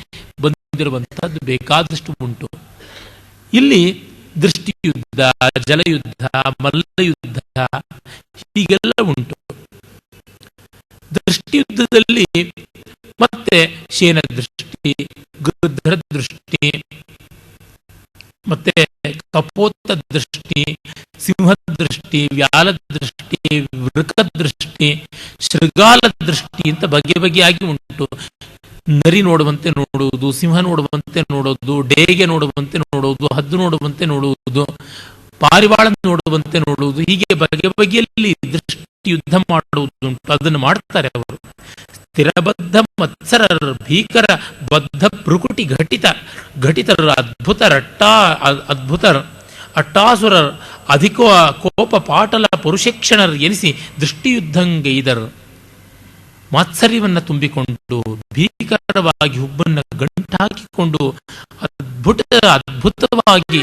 ಬಂದಿರುವಂತಹದ್ದು ಬೇಕಾದಷ್ಟು ಉಂಟು. ಇಲ್ಲಿ ದೃಷ್ಟಿಯುದ್ಧ, ಜಲಯುದ್ಧ, ಮಲ್ಲಯುದ್ಧ ಹೀಗೆಲ್ಲ ಉಂಟು. ದೃಷ್ಟಿಯುದ್ಧದಲ್ಲಿ ಮತ್ತೆ ಶೇನ ದೃಷ್ಟಿ, ಗೃಧ್ರ ದೃಷ್ಟಿ, ಮತ್ತೆ ಕಪೋತ ದೃಷ್ಟಿ, ಸಿಂಹ ದೃಷ್ಟಿ, ವ್ಯಾಲ ದೃಷ್ಟಿ, ವೃಕ ದೃಷ್ಟಿ, ಶೃಗಾಲ ದೃಷ್ಟಿ ಅಂತ ಬಗೆ ಬಗೆಯಾಗಿ ಉಂಟು. ನರಿ ನೋಡುವಂತೆ ನೋಡುವುದು, ಸಿಂಹ ನೋಡುವಂತೆ ನೋಡುವುದು, ಡೇಗೆ ನೋಡುವಂತೆ ನೋಡುವುದು, ಹದ್ದು ನೋಡುವಂತೆ ನೋಡುವುದು, ಪಾರಿವಾಳ ನೋಡುವಂತೆ ನೋಡುವುದು, ಹೀಗೆ ಬಗೆ ಬಗೆಯಲ್ಲಿ ದೃಷ್ಟಿ ಯುದ್ಧ ಮಾಡುವುದುಂಟು. ಅದನ್ನು ಮಾಡ್ತಾರೆ ಅವರು. ಸ್ಥಿರಬದ್ಧ ಮತ್ಸರರ ಭೀಕರ ಬದ್ಧ ಪ್ರಕೃತಿ ಘಟಿತರ ಅದ್ಭುತರ ಅಟ್ಟಾಸುರರ್ ಅಧಿಕ ಕೋಪ ಪಾಟಲ ಪುರುಷಕ್ಷಣರ್ ಎನಿಸಿ ದೃಷ್ಟಿಯುದ್ಧಂಗೈದರು. ಮಾತ್ಸರ್ಯವನ್ನು ತುಂಬಿಕೊಂಡು ಭೀಕರವಾಗಿ ಹುಬ್ಬನ್ನು ಗಂಟಾಕಿಕೊಂಡು ಅದ್ಭುತವಾಗಿ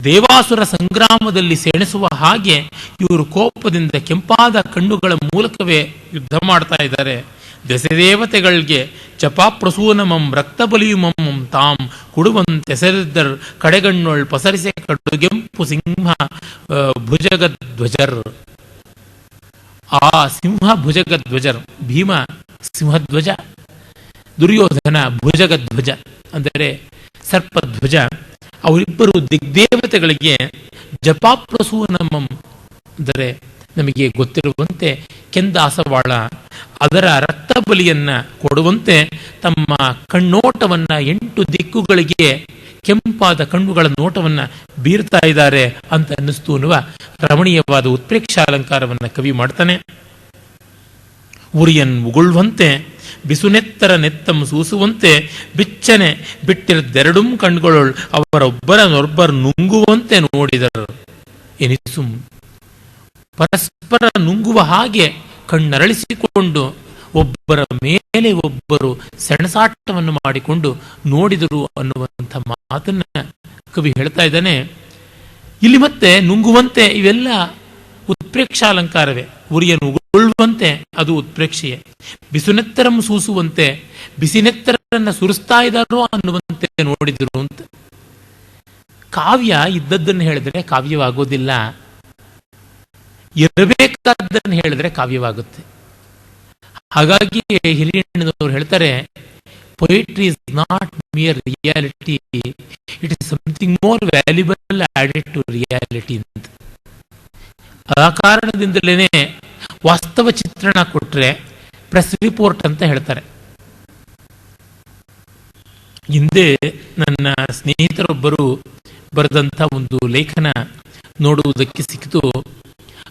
ದೇವಾಸುರ ಸಂಗ್ರಾಮದಲ್ಲಿ ಸೆಣಸುವ ಹಾಗೆ ಇವರು ಕೋಪದಿಂದ ಕೆಂಪಾದ ಕಣ್ಣುಗಳ ಮೂಲಕವೇ ಯುದ್ಧ ಮಾಡ್ತಾ ಇದ್ದಾರೆ. ದಶದೇವತೆಗಳಿಗೆ ಚಪಾಪ್ರಸೂನಮಂ ರಕ್ತಬಲಿಯುಮಂ ತಾಂ ಕುಡುವಂತೆಸರಿದ್ದರ್ ಕಡೆಗಣ್ಣೊಳ್ ಪಸರಿಸೆ ಕಡುಗೆಂಪು ಸಿಂಹ ಭುಜಗಧ್ವಜರ್. ಆ ಸಿಂಹ ಭುಜಗಧ್ವಜರ್, ಭೀಮ ಸಿಂಹಧ್ವಜ, ದುರ್ಯೋಧನ ಭುಜಗಧ್ವಜ ಅಂದರೆ ಸರ್ಪಧ್ವಜ. ಅವರಿಬ್ಬರು ದಿಗ್ದೇವತೆಗಳಿಗೆ ಜಪಾಪ್ರಸೂನಮಂ ಅಂದರೆ ನಮಗೆ ಗೊತ್ತಿರುವಂತೆ ಕೆಂದಾಸವಾಳ ಅದರ ರಕ್ತ ಬಲಿಯನ್ನ ಕೊಡುವಂತೆ ತಮ್ಮ ಕಣ್ಣೋಟವನ್ನ 8 ದಿಕ್ಕುಗಳಿಗೆ ಕೆಂಪಾದ ಕಣ್ಣುಗಳ ನೋಟವನ್ನ ಬೀರ್ತಾ ಇದ್ದಾರೆ ಅಂತ ಅನ್ನಿಸ್ತು ಅನ್ನುವ ರಮಣೀಯವಾದ ಉತ್ಪ್ರೇಕ್ಷಾಲಂಕಾರವನ್ನ ಕವಿ ಮಾಡ್ತಾನೆ. ಉರಿಯನ್ ಉಗುಳುವಂತೆ ಬಿಸುನೆತ್ತರ ನೆತ್ತಂ ಸೂಸುವಂತೆ ಬಿಚ್ಚನೆ ಬಿಟ್ಟಿರದೆರಡೂ ಕಣ್ಗಳೊಳ್ ಅವರೊಬ್ಬರನ್ನೊಬ್ಬರು ನುಂಗುವಂತೆ ನೋಡಿದರು ಎನಿಸು. ಪರಸ್ಪರ ನುಂಗುವ ಹಾಗೆ ಕಣ್ಣರಳಿಸಿಕೊಂಡು ಒಬ್ಬರ ಮೇಲೆ ಒಬ್ಬರು ಸೆಣಸಾಟವನ್ನು ಮಾಡಿಕೊಂಡು ನೋಡಿದರು ಅನ್ನುವಂಥ ಮಾತನ್ನ ಕವಿ ಹೇಳ್ತಾ ಇದ್ದಾನೆ. ಇಲ್ಲಿ ಮತ್ತೆ ನುಂಗುವಂತೆ ಇವೆಲ್ಲ ಉತ್ಪ್ರೇಕ್ಷಾಲಂಕಾರವೇ. ಉರಿಯನ್ನು ಉಗುಳುವಂತೆ ಅದು ಉತ್ಪ್ರೇಕ್ಷೆಯೇ. ಬಿಸುನೆತ್ತರಂ ಸೂಸುವಂತೆ ಬಿಸಿನೆತ್ತರನ್ನ ಸುರಿಸ್ತಾ ಇದ್ದಾರೋ ಅನ್ನುವಂತೆ ನೋಡಿದರು ಅಂತ. ಕಾವ್ಯ ಇದ್ದದ್ದನ್ನು ಹೇಳಿದ್ರೆ ಕಾವ್ಯವಾಗೋದಿಲ್ಲ, ಇರಬೇಕಾದ್ದನ್ನು ಹೇಳಿದ್ರೆ ಕಾವ್ಯವಾಗುತ್ತೆ. ಹಾಗಾಗಿ ಹಿರಿಯಣ್ಣನವರು ಹೇಳ್ತಾರೆ, poetry is not mere reality, it is something more valuable added to reality ಅಂತ. ಆ ಕಾರಣದಿಂದಲೇ ವಾಸ್ತವ ಚಿತ್ರಣ ಕೊಟ್ರೆ ಪ್ರೆಸ್ ರಿಪೋರ್ಟ್ ಅಂತ ಹೇಳ್ತಾರೆ. ಹಿಂದೆ ನನ್ನ ಸ್ನೇಹಿತರೊಬ್ಬರು ಬರೆದಂಥ ಒಂದು ಲೇಖನ ನೋಡುವುದಕ್ಕೆ ಸಿಕ್ಕಿತು.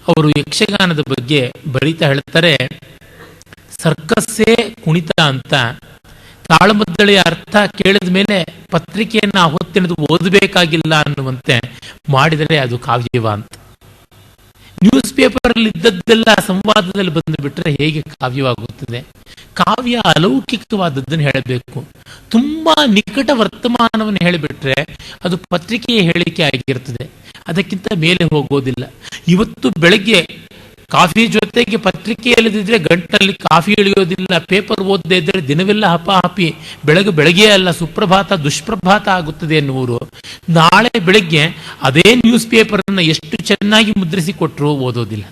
ಅವರು ಯಕ್ಷಗಾನದ ಬಗ್ಗೆ ಬರೀತಾ ಹೇಳ್ತಾರೆ, ಸರ್ಕಸ್ಸೇ ಕುಣಿತ ಅಂತ. ತಾಳಮದ್ದಳೆಯ ಅರ್ಥ ಕೇಳಿದ ಮೇಲೆ ಪತ್ರಿಕೆಯನ್ನು ಹೊತ್ತಿನದು ಓದಬೇಕಾಗಿಲ್ಲ ಅನ್ನುವಂತೆ ಮಾಡಿದರೆ ಅದು ಕಾವ್ಯವ ಅಂತ. ನ್ಯೂಸ್ ಪೇಪರ್ ಅಲ್ಲಿ ಇದ್ದದ್ದೆಲ್ಲ ಸಂವಾದದಲ್ಲಿ ಬಂದು ಬಿಟ್ರೆ ಹೇಗೆ ಕಾವ್ಯವಾಗುತ್ತದೆ? ಕಾವ್ಯ ಅಲೌಕಿಕವಾದದ್ದನ್ನು ಹೇಳಬೇಕು. ತುಂಬಾ ನಿಕಟ ವರ್ತಮಾನವನ್ನು ಹೇಳಿಬಿಟ್ರೆ ಅದು ಪತ್ರಿಕೆಯ ಹೇಳಿಕೆ ಆಗಿರ್ತದೆ, ಅದಕ್ಕಿಂತ ಮೇಲೆ ಹೋಗೋದಿಲ್ಲ. ಇವತ್ತು ಬೆಳಗ್ಗೆ ಕಾಫಿ ಜೊತೆಗೆ ಪತ್ರಿಕೆ ಇಲ್ಲದಿದ್ರೆ ಗಂಟಲ್ಲಿ ಕಾಫಿ ಇಳಿಯೋದಿಲ್ಲ, ಪೇಪರ್ ಓದದೇ ಇದ್ರೆ ದಿನವೆಲ್ಲ ಹಪಾಹಪಿ, ಬೆಳಗ್ಗೆ ಅಲ್ಲ ಸುಪ್ರಭಾತ ದುಷ್ಪ್ರಭಾತ ಆಗುತ್ತದೆ ಎನ್ನುವರು. ನಾಳೆ ಬೆಳಗ್ಗೆ ಅದೇ ನ್ಯೂಸ್ ಪೇಪರನ್ನು ಎಷ್ಟು ಚೆನ್ನಾಗಿ ಮುದ್ರಿಸಿ ಕೊಟ್ಟರು ಓದೋದಿಲ್ಲ.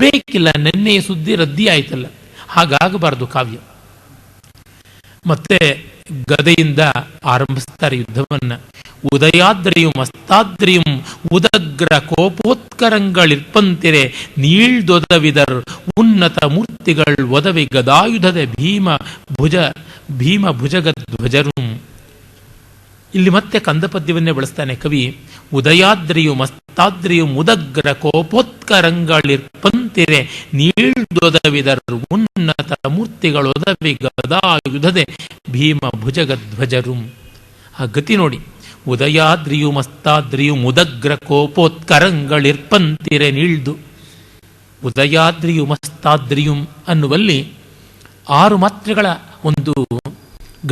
ಬೇಕಿಲ್ಲ, ನೆನ್ನೆಯ ಸುದ್ದಿ ರದ್ದಿ ಆಯ್ತಲ್ಲ. ಹಾಗಾಗಬಾರದು ಕಾವ್ಯ. ಮತ್ತೆ ಗದೆಯಿಂದ ಆರಂಭಿಸ್ತಾರೆ ಯುದ್ಧವನ್ನ. ಉದಯಾದ್ರಿಯು ಮಸ್ತಾದ್ರಿಯಂ ಉದಗ್ರ ಕೋಪೋತ್ಕರಂಗಳಿರ್ಪಂತಿರೆ ನೀಳ್ದೊದವಿದರ್ ಉನ್ನತ ಮೂರ್ತಿಗಳು ಒದವಿ ಗದಾಯುಧದ ಭೀಮ ಭುಜಗಧ್ವಜರು. ಇಲ್ಲಿ ಮತ್ತೆ ಕಂದಪದ್ಯವನ್ನೇ ಬಳಸ್ತಾನೆ ಕವಿ. ಉದಯಾದ್ರಿಯು ಮಸ್ತಾದ್ರಿಯು ಮುದಗ್ರ ಕೋಪೋತ್ಕರಂಗಳಿರ್ಪಂತಿರೆ ನೀಳ್ದೊದವಿದರ್ ಉನ್ನತ ಮೂರ್ತಿಗಳು ಒದವಿ ಗದಾಯುಧದೆ ಭೀಮ ಭುಜಗಧ್ವಜರು. ಆ ಗತಿ ನೋಡಿ. ಉದಯಾದ್ರಿಯು ಮಸ್ತಾದ್ರಿಯು ಮುದಗ್ರ ಕೋಪೋತ್ಕರಂಗಳಿರ್ಪಂತಿರೆ ನೀಳ್ದು. ಉದಯಾದ್ರಿಯು ಮಸ್ತಾದ್ರಿಯುಂ ಅನ್ನುವಲ್ಲಿ 6 ಮಾತ್ರೆಗಳ ಒಂದು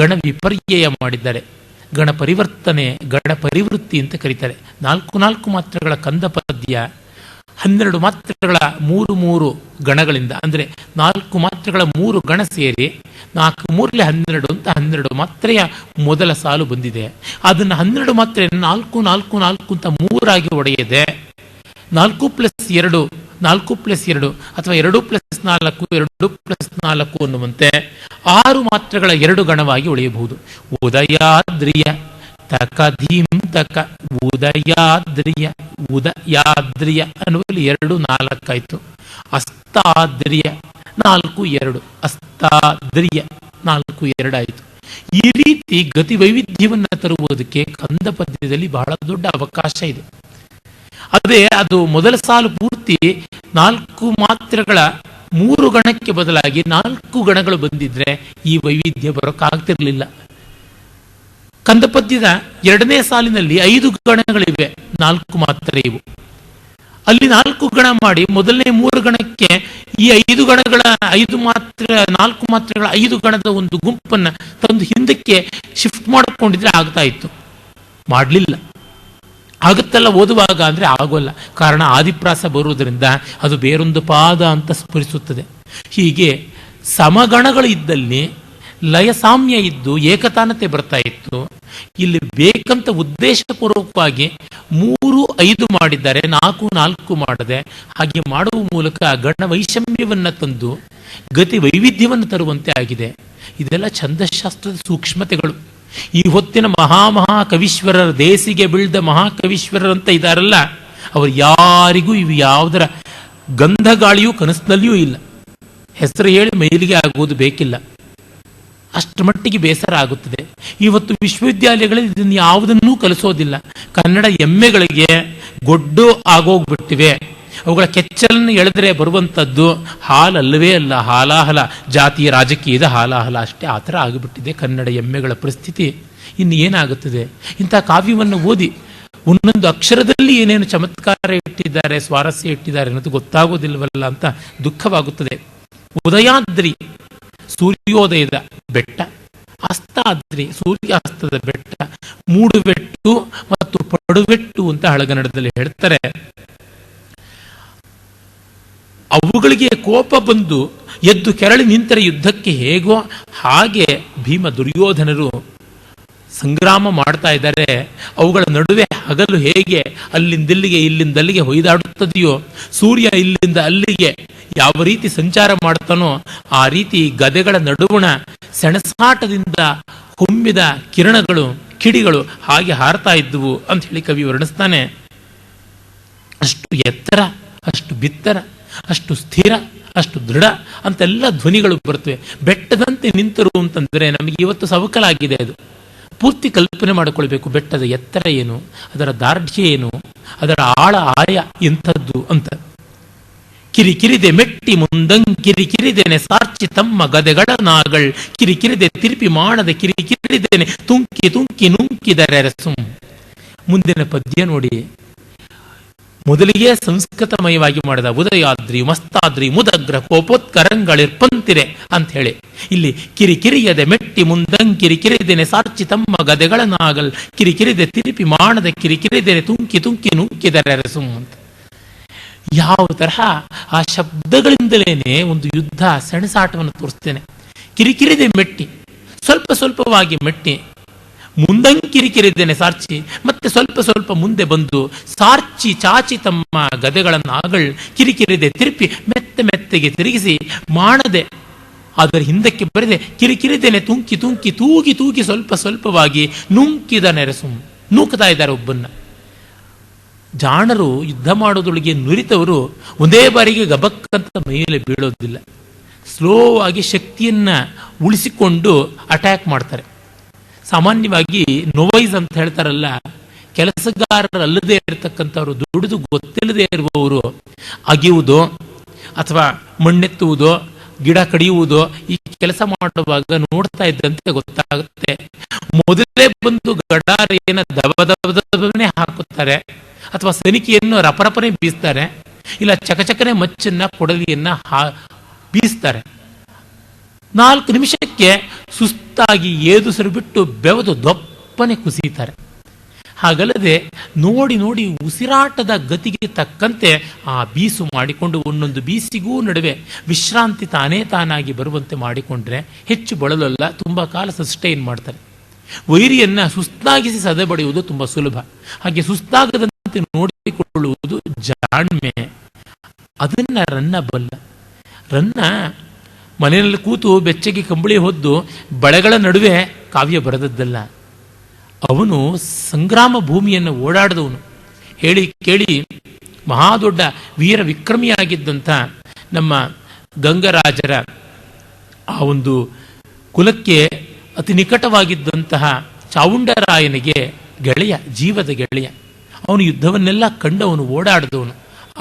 ಗಣ ವಿಪರ್ಯಯ ಮಾಡಿದ್ದಾರೆ. ಗಣ ಪರಿವರ್ತನೆ, ಗಣ ಪರಿವೃತ್ತಿ ಅಂತ ಕರೀತಾರೆ. 4 ಮಾತ್ರೆಗಳ ಕಂದ ಪದ್ಯ 12 ಮಾತ್ರೆಗಳ 3 ಗಣಗಳಿಂದ, ಅಂದರೆ 4 ಮಾತ್ರೆಗಳ 3 ಗಣ ಸೇರಿ 4 3 12 ಅಂತ 12 ಮಾತ್ರೆಯ ಮೊದಲ ಸಾಲು ಬಂದಿದೆ. ಅದನ್ನು 12 ಮಾತ್ರೆ 4 4 4 ಅಂತ 3 ಒಡೆಯದೆ 4+2 4+2 ಅಥವಾ 2+4 2+4 ಅನ್ನುವಂತೆ 6 ಮಾತ್ರೆಗಳ 2 ಗಣವಾಗಿ ಉಳಿಯಬಹುದು. ಉದಯಾದ್ರಿಯ ತಕಧೀಂ ತಕ, ಉದಯಾದ್ರಿಯ ಉದಯಾದ್ರಿಯ ಅನ್ನುವಲ್ಲಿ 2 4 ಆಯಿತು. ಅಸ್ತಾದ್ರಿಯ 4 2, ಅಸ್ತಾದ್ರಿಯ 4 2 ಆಯಿತು. ಈ ರೀತಿ ಗತಿ ವೈವಿಧ್ಯವನ್ನು ತರುವುದಕ್ಕೆ ಕಂದ ಪದ್ಯದಲ್ಲಿ ಬಹಳ ದೊಡ್ಡ ಅವಕಾಶ ಇದೆ. ಅದೇ ಅದು ಮೊದಲ ಸಾಲು ಪೂರ್ತಿ 4 ಮಾತ್ರೆಗಳ 3 ಗಣಕ್ಕೆ ಬದಲಾಗಿ 4 ಗಣಗಳು ಬಂದಿದ್ರೆ ಈ ವೈವಿಧ್ಯ ಬರೋಕ್ಕಾಗ್ತಿರ್ಲಿಲ್ಲ. ಕಂದ ಪದ್ಯದ 2ನೇ ಸಾಲಿನಲ್ಲಿ 5 ಗಣಗಳಿವೆ, 4 ಮಾತ್ರೆ ಇವು. ಅಲ್ಲಿ 4 ಗಣ ಮಾಡಿ ಮೊದಲನೇ 3 ಗಣಕ್ಕೆ ಈ 5 ಗಣಗಳ 4 ಮಾತ್ರೆಗಳ 5 ಗಣದ ಒಂದು ಗುಂಪನ್ನು ತಂದು ಹಿಂದಕ್ಕೆ ಶಿಫ್ಟ್ ಮಾಡಿಕೊಂಡಿದ್ರೆ ಆಗ್ತಾ ಇತ್ತು. ಮಾಡಲಿಲ್ಲ. ಆಗುತ್ತಲ್ಲ ಓದುವಾಗ ಅಂದರೆ ಆಗೋಲ್ಲ. ಕಾರಣ ಆದಿಪ್ರಾಸ ಬರುವುದರಿಂದ ಅದು ಬೇರೊಂದು ಪಾದ ಅಂತ ಸ್ಫುರಿಸುತ್ತದೆ. ಹೀಗೆ ಸಮಗಣಗಳು ಇದ್ದಲ್ಲಿ ಲಯ ಸಾಮ್ಯ ಇದ್ದು ಏಕತಾನತೆ ಬರ್ತಾ ಇತ್ತು. ಇಲ್ಲಿ ಬೇಕಂತ ಉದ್ದೇಶಪೂರ್ವಕವಾಗಿ 3 5 ಮಾಡಿದ್ದಾರೆ, 4 4 ಮಾಡದೆ. ಹಾಗೆ ಮಾಡುವ ಮೂಲಕ ಗಣ ವೈಷಮ್ಯವನ್ನು ತಂದು ಗತಿ ವೈವಿಧ್ಯವನ್ನು ತರುವಂತೆ ಆಗಿದೆ. ಇದೆಲ್ಲ ಛಂದಶಾಸ್ತ್ರದ ಸೂಕ್ಷ್ಮತೆಗಳು. ಈ ಹೊತ್ತಿನ ಕವಿಶ್ವರರ ದೇಸಿಗೆ ಬೀಳ್ದ ಮಹಾಕವಿಶ್ವರರಂತ ಇದ್ದಾರಲ್ಲ, ಅವರು ಯಾರಿಗೂ ಇವು ಯಾವುದರ ಗಂಧ ಗಾಳಿಯೂ ಕನಸಿನಲ್ಲಿಯೂ ಇಲ್ಲ. ಹೆಸರು ಹೇಳಿ ಮೈಲಿಗೆ ಆಗುವುದು ಬೇಕಿಲ್ಲ. ಅಷ್ಟರ ಮಟ್ಟಿಗೆ ಬೇಸರ ಆಗುತ್ತದೆ. ಇವತ್ತು ವಿಶ್ವವಿದ್ಯಾಲಯಗಳಲ್ಲಿ ಇದನ್ನು ಯಾವುದನ್ನೂ ಕಲಿಸೋದಿಲ್ಲ. ಕನ್ನಡ ಎಮ್ಮೆಗಳಿಗೆ ಗೊಡ್ಡು ಆಗೋಗ್ಬಿಟ್ಟಿವೆ. ಅವುಗಳ ಕೆಚ್ಚಲನ್ನು ಎಳೆದರೆ ಬರುವಂಥದ್ದು ಹಾಲಲ್ಲವೇ ಅಲ್ಲ, ಹಾಲಾಹಲ, ಜಾತಿಯ ರಾಜಕೀಯದ ಹಾಲಾಹಲ ಅಷ್ಟೇ. ಆ ಥರ ಆಗಿಬಿಟ್ಟಿದೆ ಕನ್ನಡ ಎಮ್ಮೆಗಳ ಪರಿಸ್ಥಿತಿ. ಇನ್ನು ಏನಾಗುತ್ತದೆ? ಇಂಥ ಕಾವ್ಯವನ್ನು ಓದಿ ಒಂದೊಂದು ಅಕ್ಷರದಲ್ಲಿ ಏನೇನು ಚಮತ್ಕಾರ ಇಟ್ಟಿದ್ದಾರೆ, ಸ್ವಾರಸ್ಯ ಇಟ್ಟಿದ್ದಾರೆ ಅನ್ನೋದು ಗೊತ್ತಾಗೋದಿಲ್ವಲ್ಲ ಅಂತ ದುಃಖವಾಗುತ್ತದೆ. ಉದಯಾದ್ರಿ ಸೂರ್ಯೋದಯದ ಬೆಟ್ಟ, ಅಸ್ತಾದ್ರಿ ಸೂರ್ಯಾಸ್ತದ ಬೆಟ್ಟ, ಮೂಡುಬೆಟ್ಟು ಮತ್ತು ಪಡುಬೆಟ್ಟು ಅಂತ ಹಳಗನ್ನಡದಲ್ಲಿ ಹೇಳ್ತಾರೆ. ಅವುಗಳಿಗೆ ಕೋಪ ಬಂದು ಎದ್ದು ಕೆರಳಿ ನಿಂತರೆ ಯುದ್ಧಕ್ಕೆ ಹೇಗೋ ಹಾಗೆ ಭೀಮ ದುರ್ಯೋಧನರು ಸಂಗ್ರಾಮ ಮಾಡ್ತಾ ಇದ್ದಾರೆ. ಅವುಗಳ ನಡುವೆ ಹಗಲು ಹೇಗೆ ಅಲ್ಲಿಂದಲ್ಲಿಗೆ ಇಲ್ಲಿಂದಲ್ಲಿಗೆ ಹೊಯ್ದಾಡುತ್ತದೆಯೋ, ಸೂರ್ಯ ಇಲ್ಲಿಂದ ಅಲ್ಲಿಗೆ ಯಾವ ರೀತಿ ಸಂಚಾರ ಮಾಡ್ತಾನೋ ಆ ರೀತಿ ಗದೆಗಳ ನಡುವಣ ಸೆಣಸಾಟದಿಂದ ಹೊಮ್ಮಿದ ಕಿರಣಗಳು, ಕಿಡಿಗಳು ಹಾಗೆ ಹಾರ್ತಾ ಇದ್ದುವು ಅಂತ ಹೇಳಿ ಕವಿ ವರ್ಣಿಸ್ತಾನೆ. ಅಷ್ಟು ಎತ್ತರ, ಅಷ್ಟು ಬಿತ್ತರ, ಅಷ್ಟು ಸ್ಥಿರ, ಅಷ್ಟು ದೃಢ ಅಂತೆಲ್ಲ ಧ್ವನಿಗಳು ಬರ್ತವೆ. ಬೆಟ್ಟದಂತೆ ನಿಂತರು ಅಂತಂದರೆ ನಮಗೆ ಇವತ್ತು ಸವಕಲಾಗಿದೆ. ಅದು ಪೂರ್ತಿ ಕಲ್ಪನೆ ಮಾಡಿಕೊಳ್ಬೇಕು. ಬೆಟ್ಟದ ಎತ್ತರ ಏನು, ಅದರ ದಾರ್ಢ್ಯ ಏನು, ಅದರ ಆಳ ಆಯ ಎಂಥದ್ದು ಅಂತ. ಕಿರಿಕಿರಿದೆ ಮೆಟ್ಟಿ ಮುಂದಂಕಿರಿಕಿರಿದೇನೆ ಸಾರ್ಚಿ ತಮ್ಮ ಗದೆಗಳ ನಾಗಳ್, ಕಿರಿಕಿರಿದೆ ತಿರುಪಿ ಮಾಡದೆ ಕಿರಿಕಿರಿದೇನೆ ತುಂಕಿ ತುಂಕಿ ನುಂಕಿದರೆ ರಸುಂ. ಮುಂದಿನ ಪದ್ಯ ನೋಡಿ. ಮೊದಲಿಗೆ ಸಂಸ್ಕೃತಮಯವಾಗಿ ಮಾಡಿದ ಉದಯಾದ್ರಿ ಮಸ್ತಾದ್ರಿ ಮುದಗ್ರ ಕೋಪೋತ್ಕರಂಗಳಿರ್ಪಂತಿರೆ ಅಂತ ಹೇಳಿ ಇಲ್ಲಿ ಕಿರಿಕಿರಿಯದೆ ಮೆಟ್ಟಿ ಮುಂದಂಕಿರಿಕಿರಿದೇನೆ ಸಾರ್ಚಿ ತಮ್ಮ ಗದೆಗಳ ನಾಗಲ್, ಕಿರಿಕಿರಿದೆ ತಿರುಪಿ ಮಾಡದೆ ಕಿರಿಕಿರಿದೇನೆ ತುಂಕಿ ತುಂಕಿ ನುಂಕಿದರೆ ರಸುಂ ಅಂತ. ಯಾವ ತರಹ ಆ ಶಬ್ದಗಳಿಂದಲೇನೆ ಒಂದು ಯುದ್ಧ ಸೆಣಸಾಟವನ್ನು ತೋರಿಸ್ತೇನೆ. ಕಿರಿಕಿರಿದೆ ಮೆಟ್ಟಿ, ಸ್ವಲ್ಪ ಸ್ವಲ್ಪವಾಗಿ ಮೆಟ್ಟಿ, ಮುಂದಂಕಿರಿಕಿರಿದ್ದೇನೆ ಸಾರ್ಚಿ, ಮತ್ತೆ ಸ್ವಲ್ಪ ಸ್ವಲ್ಪ ಮುಂದೆ ಬಂದು ಸಾರ್ಚಿ ಚಾಚಿ ತಮ್ಮ ಗದೆಗಳನ್ನಾಗಳ್, ಕಿರಿಕಿರಿದೆ ತಿರುಪಿ ಮೆತ್ತೆ ಮೆತ್ತೆಗೆ ತಿರುಗಿಸಿ ಮಾಡದೆ ಅದರ ಹಿಂದಕ್ಕೆ ಬರೆದೆ ಕಿರಿಕಿರಿದೇನೆ ತುಂಕಿ ತುಂಕಿ ತೂಗಿ ತೂಗಿ ಸ್ವಲ್ಪ ಸ್ವಲ್ಪವಾಗಿ ನುಂಕಿದ ನೆರಸು. ನೂಕ್ತಾ ಇದ್ದಾರೆ ಒಬ್ಬನ್ನ. ಜಾಣರು ಯುದ್ಧ ಮಾಡೋದೊಳಗೆ ನುರಿತವರು ಒಂದೇ ಬಾರಿಗೆ ಗಬಕ್ಕಂತ ಮೇಲೆ ಬೀಳೋದಿಲ್ಲ. ಸ್ಲೋ ಆಗಿ ಶಕ್ತಿಯನ್ನ ಉಳಿಸಿಕೊಂಡು ಅಟ್ಯಾಕ್ ಮಾಡ್ತಾರೆ. ಸಾಮಾನ್ಯವಾಗಿ ನೋವೈಸ್ ಅಂತ ಹೇಳ್ತಾರಲ್ಲ, ಕೆಲಸಗಾರರಲ್ಲದೆ ಇರತಕ್ಕಂಥವ್ರು, ದುಡಿದು ಗೊತ್ತಿಲ್ಲದೆ ಇರುವವರು ಅಗಿಯುವುದೋ ಅಥವಾ ಮಣ್ಣೆತ್ತುವುದೋ ಗಿಡ ಕಡಿಯುವುದೋ ಈ ಕೆಲಸ ಮಾಡುವಾಗ ನೋಡ್ತಾ ಇದ್ದಂತೆ ಗೊತ್ತಾಗುತ್ತೆ. ಮೊದಲೇ ಬಂದು ಗಡಾರೆಯನ್ನು ದಬದಬದಬನೆ ಹಾಕುತ್ತಾರೆ, ಅಥವಾ ಸನಿಕೆಯನ್ನು ರಪರಪನೆ ಬೀಸ್ತಾರೆ, ಇಲ್ಲ ಚಕಚಕನೆ ಮಚ್ಚನ್ನ ಕೊಡಲಿಯನ್ನ ಬೀಸ್ತಾರೆ. 4 ನಿಮಿಷಕ್ಕೆ ಸುಸ್ತಾಗಿ ಏದುಸರು ಬಿಟ್ಟು ಬೆವದು ದೊಪ್ಪ ದಪ್ಪನೆ ಕುಸಿತಾರೆ. ಹಾಗಲ್ಲದೆ ನೋಡಿ ನೋಡಿ ಉಸಿರಾಟದ ಗತಿಗೆ ತಕ್ಕಂತೆ ಆ ಬೀಸು ಮಾಡಿಕೊಂಡು ಒಂದೊಂದು ಬೀಸಿಗೂ ನಡುವೆ ವಿಶ್ರಾಂತಿ ತಾನೇ ತಾನಾಗಿ ಬರುವಂತೆ ಮಾಡಿಕೊಂಡ್ರೆ ಹೆಚ್ಚು ಬಳಲಲ್ಲ, ತುಂಬ ಕಾಲ ಸಸ್ಟೈನ್ ಮಾಡ್ತಾರೆ. ವೈರಿಯನ್ನು ಸುಸ್ತಾಗಿಸಿ ಸದೆಬಡಿಯುವುದು ತುಂಬ ಸುಲಭ. ಹಾಗೆ ಸುಸ್ತಾಗದಂತೆ ನೋಡಿಕೊಳ್ಳುವುದು ಜಾಣ್ಮೆ. ಅದನ್ನ ರನ್ನ ಬಲ್ಲ. ರನ್ನ ಮನೆಯಲ್ಲಿ ಕೂತು ಬೆಚ್ಚಗೆ ಕಂಬಳಿ ಹೊದ್ದು ಬಳೆಗಳ ನಡುವೆ ಕಾವ್ಯ ಬರೆದದ್ದಲ್ಲ. ಅವನು ಸಂಗ್ರಾಮ ಭೂಮಿಯನ್ನು ಓಡಾಡಿದವನು. ಹೇಳಿ ಕೇಳಿ ಮಹಾದೊಡ್ಡ ವೀರ ವಿಕ್ರಮಿಯಾಗಿದ್ದಂಥ ನಮ್ಮ ಗಂಗರಾಜರ ಆ ಒಂದು ಕುಲಕ್ಕೆ ಅತಿ ನಿಕಟವಾಗಿದ್ದಂತಹ ಚಾವುಂಡರಾಯನಿಗೆ ಗೆಳೆಯ, ಜೀವದ ಗೆಳೆಯ. ಅವನು ಯುದ್ಧವನ್ನೆಲ್ಲ ಕಂಡವನು, ಓಡಾಡಿದವನು.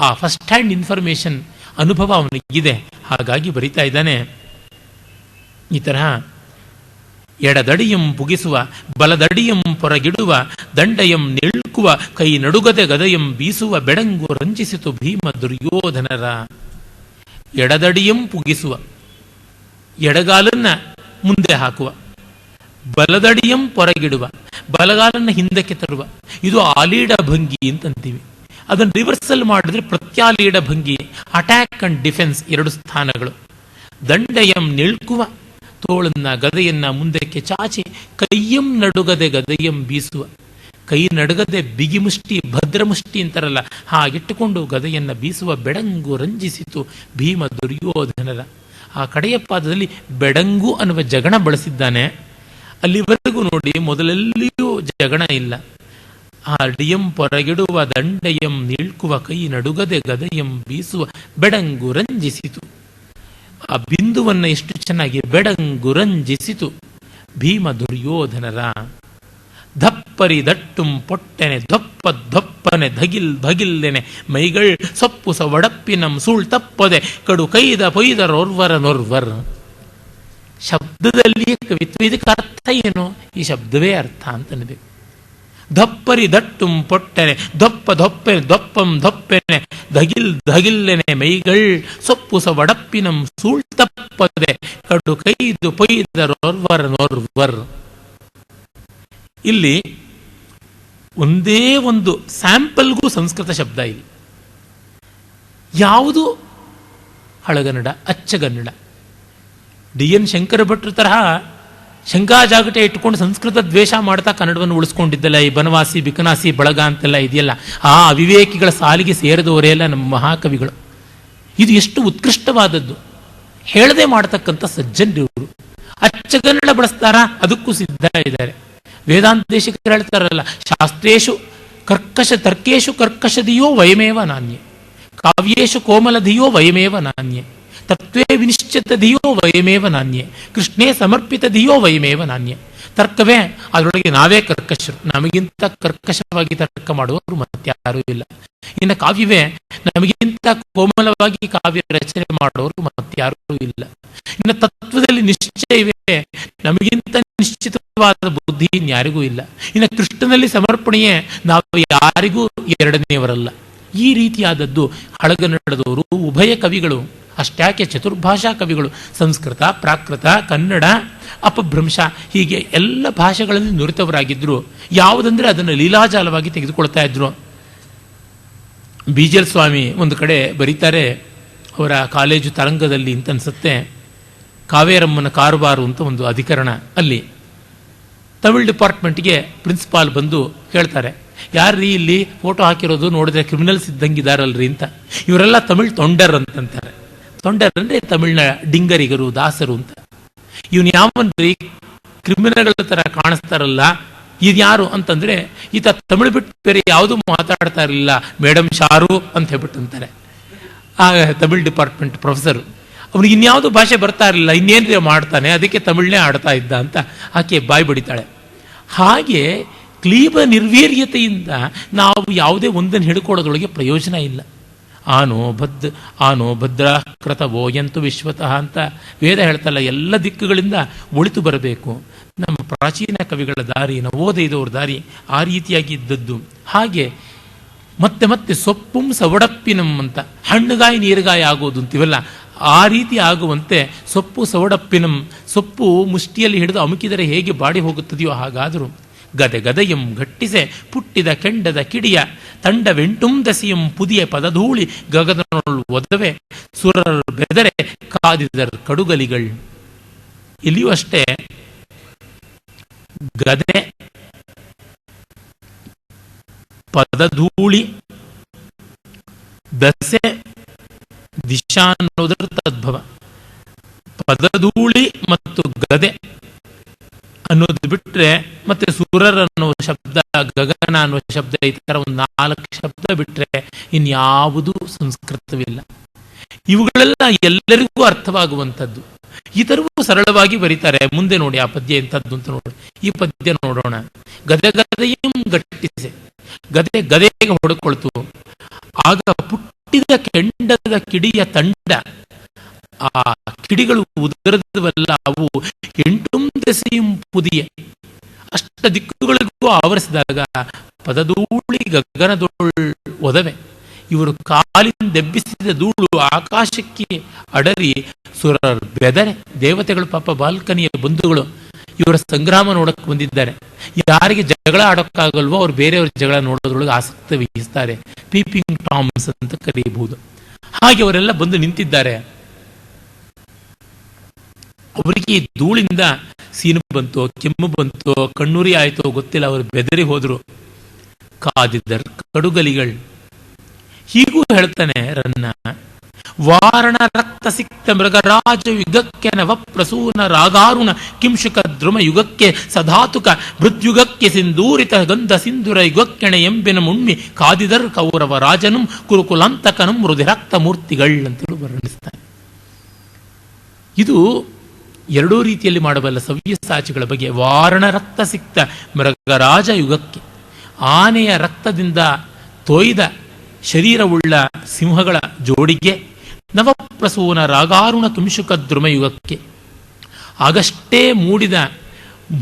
ಆ ಫಸ್ಟ್ ಹ್ಯಾಂಡ್ ಇನ್ಫಾರ್ಮೇಶನ್ ಅನುಭವ ಅವನಿಗಿದೆ. ಹಾಗಾಗಿ ಬರಿತಾ ಇದ್ದಾನೆ ಈ ತರಹ: ಎಡದಡಿಯಂ ಪುಗಿಸುವ, ಬಲದಡಿಯಂ ಪೊರಗಿಡುವ, ದಂಡಯಂ ನಿಳ್ಕುವ, ಕೈ ನಡುಗದೆ ಗದೆಯಂ ಬೀಸುವ, ಬೆಡಂಗು ರಂಜಿಸಿತು ಭೀಮ ದುರ್ಯೋಧನರ. ಎಡದಡಿಯಂ ಪುಗಿಸುವ, ಎಡಗಾಲನ್ನ ಮುಂದೆ ಹಾಕುವ, ಬಲದಡಿಯಂ ಪೊರಗಿಡುವ, ಬಲಗಾಲನ್ನ ಹಿಂದಕ್ಕೆ ತರುವ. ಇದು ಆಲೀಡ ಭಂಗಿ ಅಂತಂತೀವಿ. ಅದನ್ನು ರಿವರ್ಸಲ್ ಮಾಡಿದ್ರೆ ಪ್ರತ್ಯಾಲೀಡ ಭಂಗಿ, ಅಟ್ಯಾಕ್ ಅಂಡ್ ಡಿಫೆನ್ಸ್, ಎರಡು ಸ್ಥಾನಗಳು. ದಂಡಯಂ ನಿಳ್ಕುವ, ತೋಳನ್ನ ಗದೆಯನ್ನ ಮುಂದಕ್ಕೆ ಚಾಚಿ, ಕೈಯಂ ನಡುಗದೆ ಗದೆಯಂ ಬೀಸುವ, ಕೈ ನಡುಗದೆ ಬಿಗಿ ಮುಷ್ಟಿ, ಭದ್ರ ಮುಷ್ಟಿ ಅಂತಾರಲ್ಲ, ಹಾಗಿಟ್ಟುಕೊಂಡು ಗದೆಯನ್ನ ಬೀಸುವ. ಬೆಡಂಗು ರಂಜಿಸಿತು ಭೀಮ ದುರ್ಯೋಧನರ. ಆ ಕಡೆಯ ಪಾದದಲ್ಲಿ ಬೆಡಂಗು ಅನ್ನುವ ಜಗಣ ಬಳಸಿದ್ದಾನೆ. ಅಲ್ಲಿವರೆಗೂ ನೋಡಿ ಮೊದಲೆಲ್ಲಿಯೂ ಜಗಣ ಇಲ್ಲ. ಆ ಡಿಯಂ ಪೊರಗಿಡುವ, ದಂಡಯಂ ನಿಳ್ಕುವ, ಕೈ ನಡುಗದೆ ಗದೆಯಂ ಬೀಸುವ, ಬೆಡಂಗು ರಂಜಿಸಿತು. ಆ ಬಿಂದುವನ್ನು ಎಷ್ಟು ಚೆನ್ನಾಗಿ ಬೆಡಂಗು ರಂಜಿಸಿತು ಭೀಮ ದುರ್ಯೋಧನರ. ಧಪ್ಪರಿ ದಟ್ಟುಂ ಪೊಟ್ಟೆನೆ ದೊಪ್ಪ ದೊಪ್ಪನೆ ಧಗಿಲ್ ಧಗಿಲ್ಲೆನೆ ಮೈಗಳ್ ಸೊಪ್ಪು ಸವಡಪ್ಪಿನಂ ಸೂಳ್ ತಪ್ಪದೆ ಕಡು ಕೈದ ಪೊಯ್ದರೋರ್ವರ ನೋರ್ವರ್. ಶಬ್ದದಲ್ಲಿ ಕವಿತ್ವ. ಇದಕ್ಕೆ ಅರ್ಥ ಏನು? ಈ ಶಬ್ದವೇ ಅರ್ಥ ಅಂತನಬೇಕು. ಧಪ್ಪರಿ ದಟ್ಟುಂ ಪೊಟ್ಟೆನೆ ದೊಪ್ಪ ದೊಪ್ಪೆನೆ ದೊಪ್ಪಂ ದೊಪ್ಪೆನೆ ಧಗಿಲ್ ಧಗಿಲ್ಲೆನೆ ಮೈಗಳ್ ಸೊಪ್ಪು ಸವಡಪ್ಪಿನಂ ಸೂಳ್ ತಪ್ಪದೆ ಕಡು ಕೈದು ಪೊಯ್ದರೋರ್ವರ ನೋರ್ವರ್. ಇಲ್ಲಿ ಒಂದೇ ಒಂದು ಸ್ಯಾಂಪಲ್ಗೂ ಸಂಸ್ಕೃತ ಶಬ್ದ ಇಲ್ಲ. ಯಾವುದು ಹಳಗನ್ನಡ, ಅಚ್ಚಗನ್ನಡ. ಡಿ ಎನ್ ಶಂಕರ ಭಟ್ರ ತರಹ ಶಂಕಾಜಾಗಟೆ ಇಟ್ಟುಕೊಂಡು ಸಂಸ್ಕೃತ ದ್ವೇಷ ಮಾಡ್ತಾ ಕನ್ನಡವನ್ನು ಉಳಿಸ್ಕೊಂಡಿದ್ದಲ್ಲ. ಈ ಬನವಾಸಿ ಬಿಕನಾಸಿ ಬಳಗ ಅಂತೆಲ್ಲ ಇದೆಯಲ್ಲ, ಆ ಅವಿವೇಕಿಗಳ ಸಾಲಿಗೆ ಸೇರಿದವರೇ ಎಲ್ಲ ನಮ್ಮ ಮಹಾಕವಿಗಳು. ಇದು ಎಷ್ಟು ಉತ್ಕೃಷ್ಟವಾದದ್ದು. ಹೇಳದೆ ಮಾಡತಕ್ಕಂಥ ಸಜ್ಜನರಿವರು. ಅಚ್ಚಗನ್ನಡ ಬಳಸ್ತಾರ, ಅದಕ್ಕೂ ಸಿದ್ಧ ಇದ್ದಾರೆ. ವೇದಾಂತ ದೇಶಿಕರು ಹೇಳ್ತಾರಲ್ಲ, ಶಾಸ್ತ್ರೇಶು ಕರ್ಕಶ ತರ್ಕೇಶು ಕರ್ಕಶದಿಯೋ ವಯಮೇವ ನಾಣ್ಯೆ, ಕಾವ್ಯೇಶು ಕೋಮಲಧಿಯೋ ವಯಮೇವ ನಾಣ್ಯೆ, ತತ್ವೇ ವಿನಿಶ್ಚಿತ ಧಿಯೋ ವಯಮೇವ ನಾಣ್ಯೆ, ಕೃಷ್ಣೇ ಸಮರ್ಪಿತ ಧಿಯೋ ವಯಮೇವ ನಾಣ್ಯೆ. ತರ್ಕವೇ ಅದರೊಳಗೆ ನಾವೇ ಕರ್ಕಶರು, ನಮಗಿಂತ ಕರ್ಕಶವಾಗಿ ತರ್ಕ ಮಾಡುವವರು ಮತ್ತಾರೂ ಇಲ್ಲ. ಇನ್ನು ಕಾವ್ಯವೇ ನಮಗಿಂತ ಕೋಮಲವಾಗಿ ಕಾವ್ಯ ರಚನೆ ಮಾಡುವವರು ಮತ್ತಾರೂ ಇಲ್ಲ. ಇನ್ನು ತತ್ವದಲ್ಲಿ ನಿಶ್ಚಯವೇ ನಮಗಿಂತ ನಿಶ್ಚಿತವಾದ ಬುದ್ಧಿ ಯಾರಿಗೂ ಇಲ್ಲ. ಇನ್ನು ಕೃಷ್ಣನಲ್ಲಿ ಸಮರ್ಪಣೆಯೇ ನಾವು ಯಾರಿಗೂ ಎರಡನೆಯವರಲ್ಲ. ಈ ರೀತಿಯಾದದ್ದು ಹಳಗನ್ನಡದವರು ಉಭಯ ಕವಿಗಳು, ಅಷ್ಟ್ಯಾಕೆ ಚತುರ್ಭಾಷಾ ಕವಿಗಳು, ಸಂಸ್ಕೃತ, ಪ್ರಾಕೃತ, ಕನ್ನಡ, ಅಪಭ್ರಂಶ, ಹೀಗೆ ಎಲ್ಲ ಭಾಷೆಗಳಲ್ಲಿ ನುರಿತವರಾಗಿದ್ದರು. ಯಾವುದಂದ್ರೆ ಅದನ್ನು ಲೀಲಾಜಾಲವಾಗಿ ತೆಗೆದುಕೊಳ್ತಾ ಇದ್ರು. ಬೀಜಲ್ ಸ್ವಾಮಿ ಒಂದು ಕಡೆ ಬರೀತಾರೆ, ಅವರ ಕಾಲೇಜು ತರಂಗದಲ್ಲಿ ಅಂತ ಅನ್ಸುತ್ತೆ, ಕಾವೇರಮ್ಮನ ಕಾರುಬಾರು ಅಂತ ಒಂದು ಅಧಿಕರಣ. ಅಲ್ಲಿ ತಮಿಳ್ ಡಿಪಾರ್ಟ್ಮೆಂಟ್ಗೆ ಪ್ರಿನ್ಸಿಪಾಲ್ ಬಂದು ಹೇಳ್ತಾರೆ, ಯಾರ್ರೀ ಇಲ್ಲಿ ಫೋಟೋ ಹಾಕಿರೋದು ನೋಡಿದ್ರೆ ಕ್ರಿಮಿನಲ್ಸ್ ಇದ್ದಂಗಿದಾರಲ್ರಿ ಅಂತ. ಇವರೆಲ್ಲ ತಮಿಳ್ ತೊಂಡರ್ ಅಂತಂತಾರೆ. ತೊಂಡರ್ ಅಂದ್ರೆ ತಮಿಳ್ನ ಡಿಂಗರಿಗರು, ದಾಸರು ಅಂತ. ಇವನು ಯಾವನ್ರಿ ಕ್ರಿಮಿನಲ್ಗಳ ತರ ಕಾಣಿಸ್ತಾರಲ್ಲ, ಇದ್ಯಾರು ಅಂತಂದ್ರೆ ಈತ ತಮಿಳು ಬಿಟ್ಟು ಬೇರೆ ಯಾವುದು ಮಾತಾಡ್ತಾ ಇರಲಿಲ್ಲ, ಮೇಡಮ್ ಶಾರು ಅಂತ ಹೇಳ್ಬಿಟ್ಟು ಅಂತಾರೆ. ಆ ತಮಿಳ್ ಡಿಪಾರ್ಟ್ಮೆಂಟ್ ಪ್ರೊಫೆಸರ್, ಅವನಿಗೆ ಇನ್ಯಾವುದು ಭಾಷೆ ಬರ್ತಾ ಇರಲಿಲ್ಲ, ಇನ್ನೇನು ಮಾಡ್ತಾನೆ, ಅದಕ್ಕೆ ತಮಿಳ್ನೇ ಆಡ್ತಾ ಇದ್ದ ಅಂತ ಆಕೆ ಬಾಯಿ ಬಡಿತಾಳೆ. ಹಾಗೆ ಕ್ಲೀಬ ನಿರ್ವೀರ್ಯತೆಯಿಂದ ನಾವು ಯಾವುದೇ ಒಂದನ್ನು ಹಿಡ್ಕೊಳ್ಳೋದ್ರೊಳಗೆ ಪ್ರಯೋಜನ ಇಲ್ಲ. ಆನೋ ಭದ್ರ ಕೃತವೋ ಎಂತು ವಿಶ್ವತಃ ಅಂತ ವೇದ ಹೇಳ್ತಲ್ಲ, ಎಲ್ಲ ದಿಕ್ಕುಗಳಿಂದ ಒಳಿತು ಬರಬೇಕು. ನಮ್ಮ ಪ್ರಾಚೀನ ಕವಿಗಳ ದಾರಿ, ನವೋದಯದವ್ರ ದಾರಿ ಆ ರೀತಿಯಾಗಿ ಇದ್ದದ್ದು. ಹಾಗೆ ಮತ್ತೆ ಮತ್ತೆ ಸೊಪ್ಪುಂ ಸವಡಪ್ಪಿನಂ ಅಂತ, ಹಣ್ಣುಗಾಯಿ ನೀರುಗಾಯಿ ಆಗೋದು ಅಂತೀವಲ್ಲ, ಆ ರೀತಿ ಆಗುವಂತೆ ಸೊಪ್ಪು ಸವಡಪ್ಪಿನಂ, ಸೊಪ್ಪು ಮುಷ್ಟಿಯಲ್ಲಿ ಹಿಡಿದು ಅಮುಕಿದರೆ ಹೇಗೆ ಬಾಡಿ ಹೋಗುತ್ತದೆಯೋ ಹಾಗಾದರೂ ಗದೆ ಗದೆಯಂ ಘಟ್ಟಿಸೆ ಪುಟ್ಟಿದ ಕೆಂಡದ ಕಿಡಿಯ ತಂಡವೆಂಟುಂ ದಸಿಯಂ ಪುದಿಯ ಪದಧೂಳಿ ಗಗನೊಳ್ ಒದವೆ ಸುರರ್ ಬೆದರೆ ಕಾದಿದರ್ ಕಡುಗಲಿಗಳು. ಇಲ್ಲಿಯೂ ಅಷ್ಟೇ ಗದೆ, ಪದಧೂಳಿ, ದಸೆ, ದಿಶಾ ಅನ್ನೋದರ ತದ್ಭವ. ಪದಧೂಳಿ ಮತ್ತು ಗದೆ ಅನ್ನೋದು ಬಿಟ್ರೆ ಮತ್ತೆ ಸುರರ್ ಅನ್ನೋ ಶಬ್ದ, ಗಗನ ಅನ್ನುವ ಶಬ್ದ, ಈ ತರ ಒಂದು 4 ಶಬ್ದ ಬಿಟ್ರೆ ಇನ್ಯಾವುದೂ ಸಂಸ್ಕೃತವಿಲ್ಲ. ಇವುಗಳೆಲ್ಲ ಎಲ್ಲರಿಗೂ ಅರ್ಥವಾಗುವಂಥದ್ದು. ಈ ತರವೂ ಸರಳವಾಗಿ ಬರೀತಾರೆ. ಮುಂದೆ ನೋಡಿ ಆ ಪದ್ಯ ಎಂಥದ್ದು ಅಂತ ನೋಡಿ. ಈ ಪದ್ಯ ನೋಡೋಣ. ಗದೆ ಗದೆಯಂ ಗಟ್ಟಿಸೆ, ಗದೆ ಗದೆಗೆ ಹೊಡ್ಕೊಳ್ತು. ಆಗ ಪುಟ್ಟಿದ ಕೆಂಡದ ಕಿಡಿಯ ತಂಡ, ಆ ಕಿಡಿಗಳು ಉದರದವಲ್ಲ, ಅವು 8 ದೆಸೆಯಂ ಪುದಿಯ, ಅಷ್ಟ ದಿಕ್ಕುಗಳಿಗೂ ಆವರಿಸಿದಾಗ ಪದಧೂಳಿ ಗಗನದೊಳ್ ಒದವೆ. ಇವರು ಕಾಲಿಂದೆಬ್ಬಿಸಿದ ಧೂಳು ಆಕಾಶಕ್ಕೆ ಅಡರಿ ಸುರರ್ ಬೆದರೆ. ದೇವತೆಗಳು ಪಾಪ ಬಾಲ್ಕನಿಯ ಬಂಧುಗಳು ಇವರ ಸಂಗ್ರಾಮ ನೋಡಕ್ಕೆ ಬಂದಿದ್ದಾರೆ. ಯಾರಿಗೆ ಜಗಳ ಆಡೋಕ್ಕಾಗಲ್ವೋ ಅವ್ರು ಬೇರೆಯವ್ರ ಜಗಳ ನೋಡೋದ್ರೊಳಗೆ ಆಸಕ್ತಿ ವಹಿಸ್ತಾರೆ. ಪೀಪಿಂಗ್ ಟಾಮ್ಸ್ ಅಂತ ಕರೀಬಹುದು. ಹಾಗೆ ಅವರೆಲ್ಲ ಬಂದು ನಿಂತಿದ್ದಾರೆ. ಅವರಿಗೆ ಈ ಧೂಳಿಂದ ಸೀನು ಬಂತೋ, ಕೆಮ್ಮು ಬಂತೋ, ಕಣ್ಣುರಿ ಆಯ್ತೋ ಗೊತ್ತಿಲ್ಲ, ಅವರು ಬೆದರಿ ಹೋದ್ರು. ಕಾದಿದ್ದರ್ ಕಡುಗಲಿಗಳು. ಹೀಗೂ ಹೇಳ್ತಾನೆ ರನ್ನ. ವಾರಣ ರಕ್ತ ಸಿಕ್ತ ಮೃಗರಾಜ ಯುಗಕ್ಕೆ ನವ ಪ್ರಸೂನ ರಾಗಾರುಣ ಕಿಂಶುಕ ದ್ರುಮ ಯುಗಕ್ಕೆ ಸಧಾತುಕ ಮೃದ್ಯುಗಕ್ಕೆ ಸಿಂಧೂರಿತ ಗಂಧ ಸಿಂಧುರ ಯುಗಕ್ಕೆಣೆ ಎಂಬಿನ ಮುಣ್ಣಿ ಕಾದಿದರ್ ಕೌರವ ರಾಜನಂ ಕುರುಕುಲಾಂತಕನಂ ರುಧಿರಕ್ತ ಮೂರ್ತಿಗಳ್ ಅಂತೇಳಿ ವರ್ಣಿಸ್ತಾನೆ. ಇದು ಎರಡೂ ರೀತಿಯಲ್ಲಿ ಮಾಡಬಲ್ಲ ಸವ್ಯಸಾಚಿಗಳ ಬಗ್ಗೆ. ವಾರಣ ರಕ್ತ ಸಿಕ್ತ ಮೃಗರಾಜ ಯುಗಕ್ಕೆ, ಆನೆಯ ರಕ್ತದಿಂದ ತೊಯ್ದ ಶರೀರವುಳ್ಳ ಸಿಂಹಗಳ ಜೋಡಿಗೆ, ನವಪ್ರಸೂನ ರಾಗಾರುಣ ಕಿಂಶುಕ ದ್ರುಮಯುಗಕ್ಕೆ, ಆಗಷ್ಟೇ ಮೂಡಿದ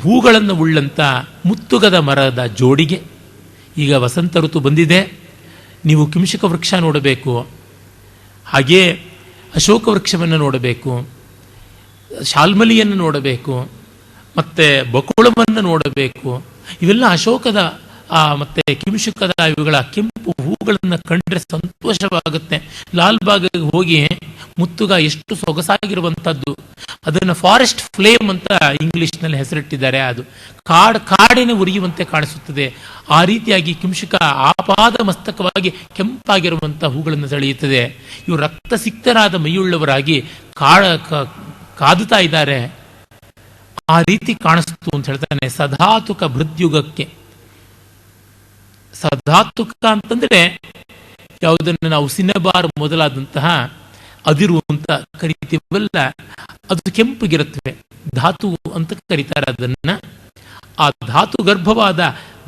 ಹೂಗಳನ್ನು ಉಳ್ಳಂಥ ಮುತ್ತುಗದ ಮರದ ಜೋಡಿಗೆ. ಈಗ ವಸಂತ ಋತು ಬಂದಿದೆ, ನೀವು ಕಿಂಶುಕ ವೃಕ್ಷ ನೋಡಬೇಕು, ಹಾಗೇ ಅಶೋಕ ವೃಕ್ಷವನ್ನು ನೋಡಬೇಕು, ಶಾಲ್ಮಲಿಯನ್ನು ನೋಡಬೇಕು, ಮತ್ತೆ ಬಕುಳವನ್ನು ನೋಡಬೇಕು. ಇವೆಲ್ಲ ಅಶೋಕದ ಮತ್ತೆ ಕಿಂಶುಕದ ಇವುಗಳ ಕೆಂಪು ಹೂಗಳನ್ನು ಕಂಡ್ರೆ ಸಂತೋಷವಾಗುತ್ತೆ. ಲಾಲ್ಬಾಗ್ಗೆ ಹೋಗಿ ಮುತ್ತುಗ ಎಷ್ಟು ಸೊಗಸಾಗಿರುವಂಥದ್ದು, ಅದನ್ನು ಫಾರೆಸ್ಟ್ ಫ್ಲೇಮ್ ಅಂತ ಇಂಗ್ಲಿಷ್ನಲ್ಲಿ ಹೆಸರಿಟ್ಟಿದ್ದಾರೆ. ಅದು ಕಾಡಿನ ಉರಿಯುವಂತೆ ಕಾಣಿಸುತ್ತದೆ. ಆ ರೀತಿಯಾಗಿ ಕಿಂಶುಕ ಆಪಾದ ಮಸ್ತಕವಾಗಿ ಕೆಂಪಾಗಿರುವಂಥ ಹೂಗಳನ್ನು ಸೆಳೆಯುತ್ತದೆ. ಇವು ರಕ್ತಸಿಕ್ತರಾದ ಮೈಯುಳ್ಳವರಾಗಿ ಕಾದುತ್ತಾ ಇದ್ದಾರೆ. ಆ ರೀತಿ ಕಾಣಿಸ್ತು ಅಂತ ಹೇಳ್ತಾನೆ. ಸಧಾತುಕ ಭೃದ್ಯುಗಕ್ಕೆ. ಸಧಾತುಕ ಅಂತಂದ್ರೆ ಯಾವುದನ್ನು ನಾವು ಸಿನೆಬಾರ್ ಮೊದಲಾದಂತಹ ಅದಿರು ಅಂತ ಕರಿತೀವಲ್ಲ, ಅದು ಕೆಂಪಗಿರುತ್ತವೆ, ಧಾತು ಅಂತ ಕರೀತಾರೆ ಅದನ್ನ. ಆ ಧಾತು ಗರ್ಭವಾದ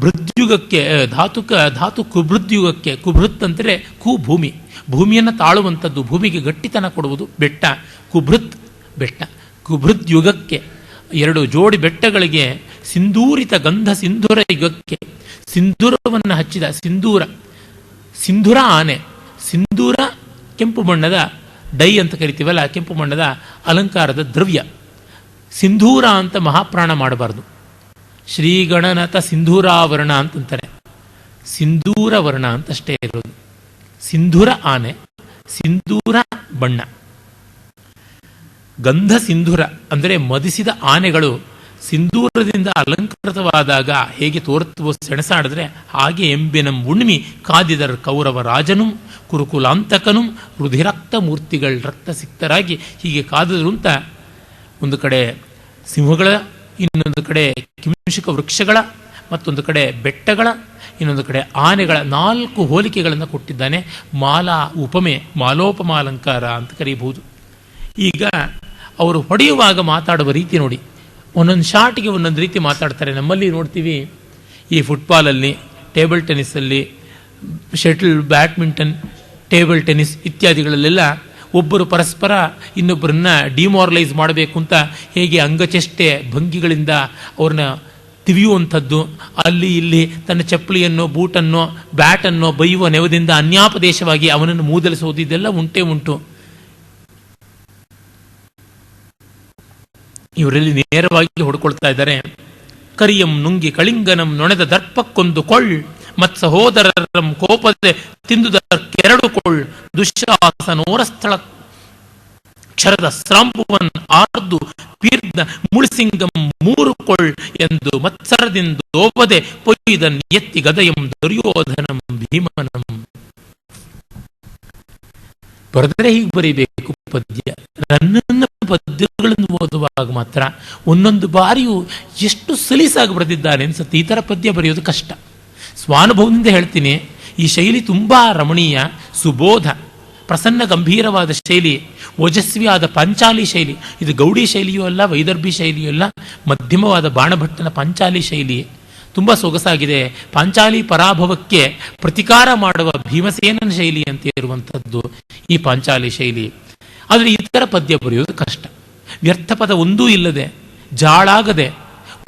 ಭೃದ್ಯುಗಕ್ಕೆ, ಧಾತು ಕುಭೃದ್ಯುಗಕ್ಕೆ. ಕುಭೃತ್ ಅಂದರೆ ಭೂಮಿ, ಭೂಮಿಯನ್ನು ತಾಳುವಂಥದ್ದು, ಭೂಮಿಗೆ ಗಟ್ಟಿತನ ಕೊಡುವುದು ಬೆಟ್ಟ. ಕುಭೃತ್ ಬೆಟ್ಟ. ಕುಭೃದ್ಯುಗಕ್ಕೆ 2 ಜೋಡಿ ಬೆಟ್ಟಗಳಿಗೆ. ಸಿಂಧೂರಿತ ಗಂಧ ಸಿಂಧೂರ ಯುಗಕ್ಕೆ, ಸಿಂಧೂರವನ್ನು ಹಚ್ಚಿದ ಸಿಂಧೂರ ಆನೆ. ಸಿಂಧೂರ ಕೆಂಪು ಬಣ್ಣದ ಡೈ ಅಂತ ಕರಿತೀವಲ್ಲ, ಕೆಂಪು ಬಣ್ಣದ ಅಲಂಕಾರದ ದ್ರವ್ಯ. ಸಿಂಧೂರ ಅಂತ ಮಹಾಪ್ರಾಣ ಮಾಡಬಾರ್ದು. ಶ್ರೀಗಣನಾಥ ಸಿಂಧೂರಾವರಣ ಅಂತಂತಾರೆ. ಸಿಂಧೂರ ವರ್ಣ ಅಂತಷ್ಟೇ ಇರೋದು. ಸಿಂಧೂರ ಆನೆ, ಸಿಂಧೂರ ಬಣ್ಣ. ಗಂಧ ಸಿಂಧೂರ ಅಂದರೆ ಮದಿಸಿದ ಆನೆಗಳು ಸಿಂಧೂರದಿಂದ ಅಲಂಕೃತವಾದಾಗ ಹೇಗೆ ತೋರುತ್ತವೋ, ಸೆಣಸಾಡಿದ್ರೆ ಹಾಗೆ ಎಂಬಿನ ಉಣ್ಮಿ ಕಾದಿದರ್ ಕೌರವ ರಾಜನು ಕುರುಕುಲಾಂತಕನು ರುಧಿರಕ್ತ ಮೂರ್ತಿಗಳು ರಕ್ತಸಿಕ್ತರಾಗಿ ಹೀಗೆ ಕಾದಿದ್ರು ಅಂತ ಒಂದು ಕಡೆ ಸಿಂಹಗಳ, ಇನ್ನೊಂದು ಕಡೆ ಕಿಂಶುಕ ವೃಕ್ಷಗಳ, ಮತ್ತೊಂದು ಕಡೆ ಬೆಟ್ಟಗಳ, ಇನ್ನೊಂದು ಕಡೆ ಆನೆಗಳ 4 ಹೋಲಿಕೆಗಳನ್ನು ಕೊಟ್ಟಿದ್ದಾನೆ. ಮಾಲಾ ಉಪಮೆ, ಮಾಲೋಪಮಾಲಂಕಾರ ಅಂತ ಕರೀಬಹುದು. ಈಗ ಅವರು ಹೊಡೆಯುವಾಗ ಮಾತಾಡುವ ರೀತಿ ನೋಡಿ, ಒಂದೊಂದು ಶಾಟ್ಗೆ ಒಂದೊಂದು ರೀತಿ ಮಾತಾಡ್ತಾರೆ. ನಮ್ಮಲ್ಲಿ ನೋಡ್ತೀವಿ, ಈ ಫುಟ್ಬಾಲಲ್ಲಿ, ಟೇಬಲ್ ಟೆನ್ನಿಸಲ್ಲಿ, ಶಟಲ್, ಬ್ಯಾಡ್ಮಿಂಟನ್, ಟೇಬಲ್ ಟೆನ್ನಿಸ್ ಇತ್ಯಾದಿಗಳಲ್ಲೆಲ್ಲ ಒಬ್ಬರು ಪರಸ್ಪರ ಇನ್ನೊಬ್ಬರನ್ನ ಡಿಮಾರಲೈಸ್ ಮಾಡಬೇಕು ಅಂತ ಹೇಗೆ ಅಂಗಚೆಷ್ಟೆ ಭಂಗಿಗಳಿಂದ ಅವ್ರನ್ನ ತಿವಿಯುವಂಥದ್ದು, ಅಲ್ಲಿ ಇಲ್ಲಿ ತನ್ನ ಚಪ್ಪಲಿಯನ್ನೋ ಬೂಟನ್ನೋ ಬ್ಯಾಟನ್ನೋ ಬೈಯುವ ನೆವದಿಂದ ಅನ್ಯಾಪದೇಶವಾಗಿ ಅವನನ್ನು ಮೂದಲಿಸುವುದು, ಇದೆಲ್ಲ ಉಂಟೇ ಉಂಟು. ಇವರಲ್ಲಿ ನೇರವಾಗಿ ಹೊಡ್ಕೊಳ್ತಾ ಇದ್ದಾರೆ. ಕರಿಯಂ ನುಂಗಿ ಕಳಿಂಗನಂ ನೊಣೆದ ದರ್ಪಕ್ಕೊಂದು ಕೊಳ್ಳ್ ಮತ್ ಸಹೋದರರಂ ಕೋಪದೆ ತಿಂದುದಕ್ಕೆರಡು ಕೊಳ್ಳ್ ದುಶ್ಯಾಸನೋರ ಸ್ಥಳ ಕ್ಷರದ ಸ್ರಾಂಬುವನ್ ಆರ್ದು ಪೀರ್ದ ಮುಳಿಸಿಂಗಂ ಮೂರು ಕೊಳ್ಳ್ ಎಂದು ಮತ್ಸರದಿಂದೋಪದೆ ಪೊಯ್ದನ್ ಎತ್ತಿ ಗದಯಂ ದುರ್ಯೋಧನಂ ಭೀಮನಂ. ಬರೆದರೆ ಹೀಗೆ ಬರೀಬೇಕು ಪದ್ಯ. ನನ್ನ ಪದ್ಯಗಳನ್ನು ಓದುವಾಗ ಮಾತ್ರ ಒಂದೊಂದು ಬಾರಿಯೂ ಎಷ್ಟು ಸಲೀಸಾಗಿ ಬರೆದಿದ್ದಾನೆ ಅನ್ಸುತ್ತೆ. ಈ ಥರ ಪದ್ಯ ಬರೆಯೋದು ಕಷ್ಟ. ಸ್ವಾನುಭವದಿಂದ ಹೇಳ್ತೀನಿ, ಈ ಶೈಲಿ ತುಂಬಾ ರಮಣೀಯ, ಸುಬೋಧ, ಪ್ರಸನ್ನ ಗಂಭೀರವಾದ ಶೈಲಿ, ಓಜಸ್ವಿಯಾದ ಪಾಂಚಾಲಿ ಶೈಲಿ. ಇದು ಗೌಡಿ ಶೈಲಿಯೂ ಅಲ್ಲ, ವೈದರ್ಭಿ ಶೈಲಿಯೂ ಅಲ್ಲ, ಮಧ್ಯಮವಾದ ಬಾಣಭಟ್ಟನ ಪಾಂಚಾಲಿ ಶೈಲಿ. ತುಂಬ ಸೊಗಸಾಗಿದೆ. ಪಾಂಚಾಲಿ ಪರಾಭವಕ್ಕೆ ಪ್ರತಿಕಾರ ಮಾಡುವ ಭೀಮಸೇನನ ಶೈಲಿ ಅಂತ ಇರುವಂಥದ್ದು ಈ ಪಾಂಚಾಲಿ ಶೈಲಿ. ಆದರೆ ಈ ಥರ ಪದ್ಯ ಬರೆಯೋದು ಕಷ್ಟ. ವ್ಯರ್ಥ ಪದ ಒಂದೂ ಇಲ್ಲದೆ, ಜಾಳಾಗದೆ,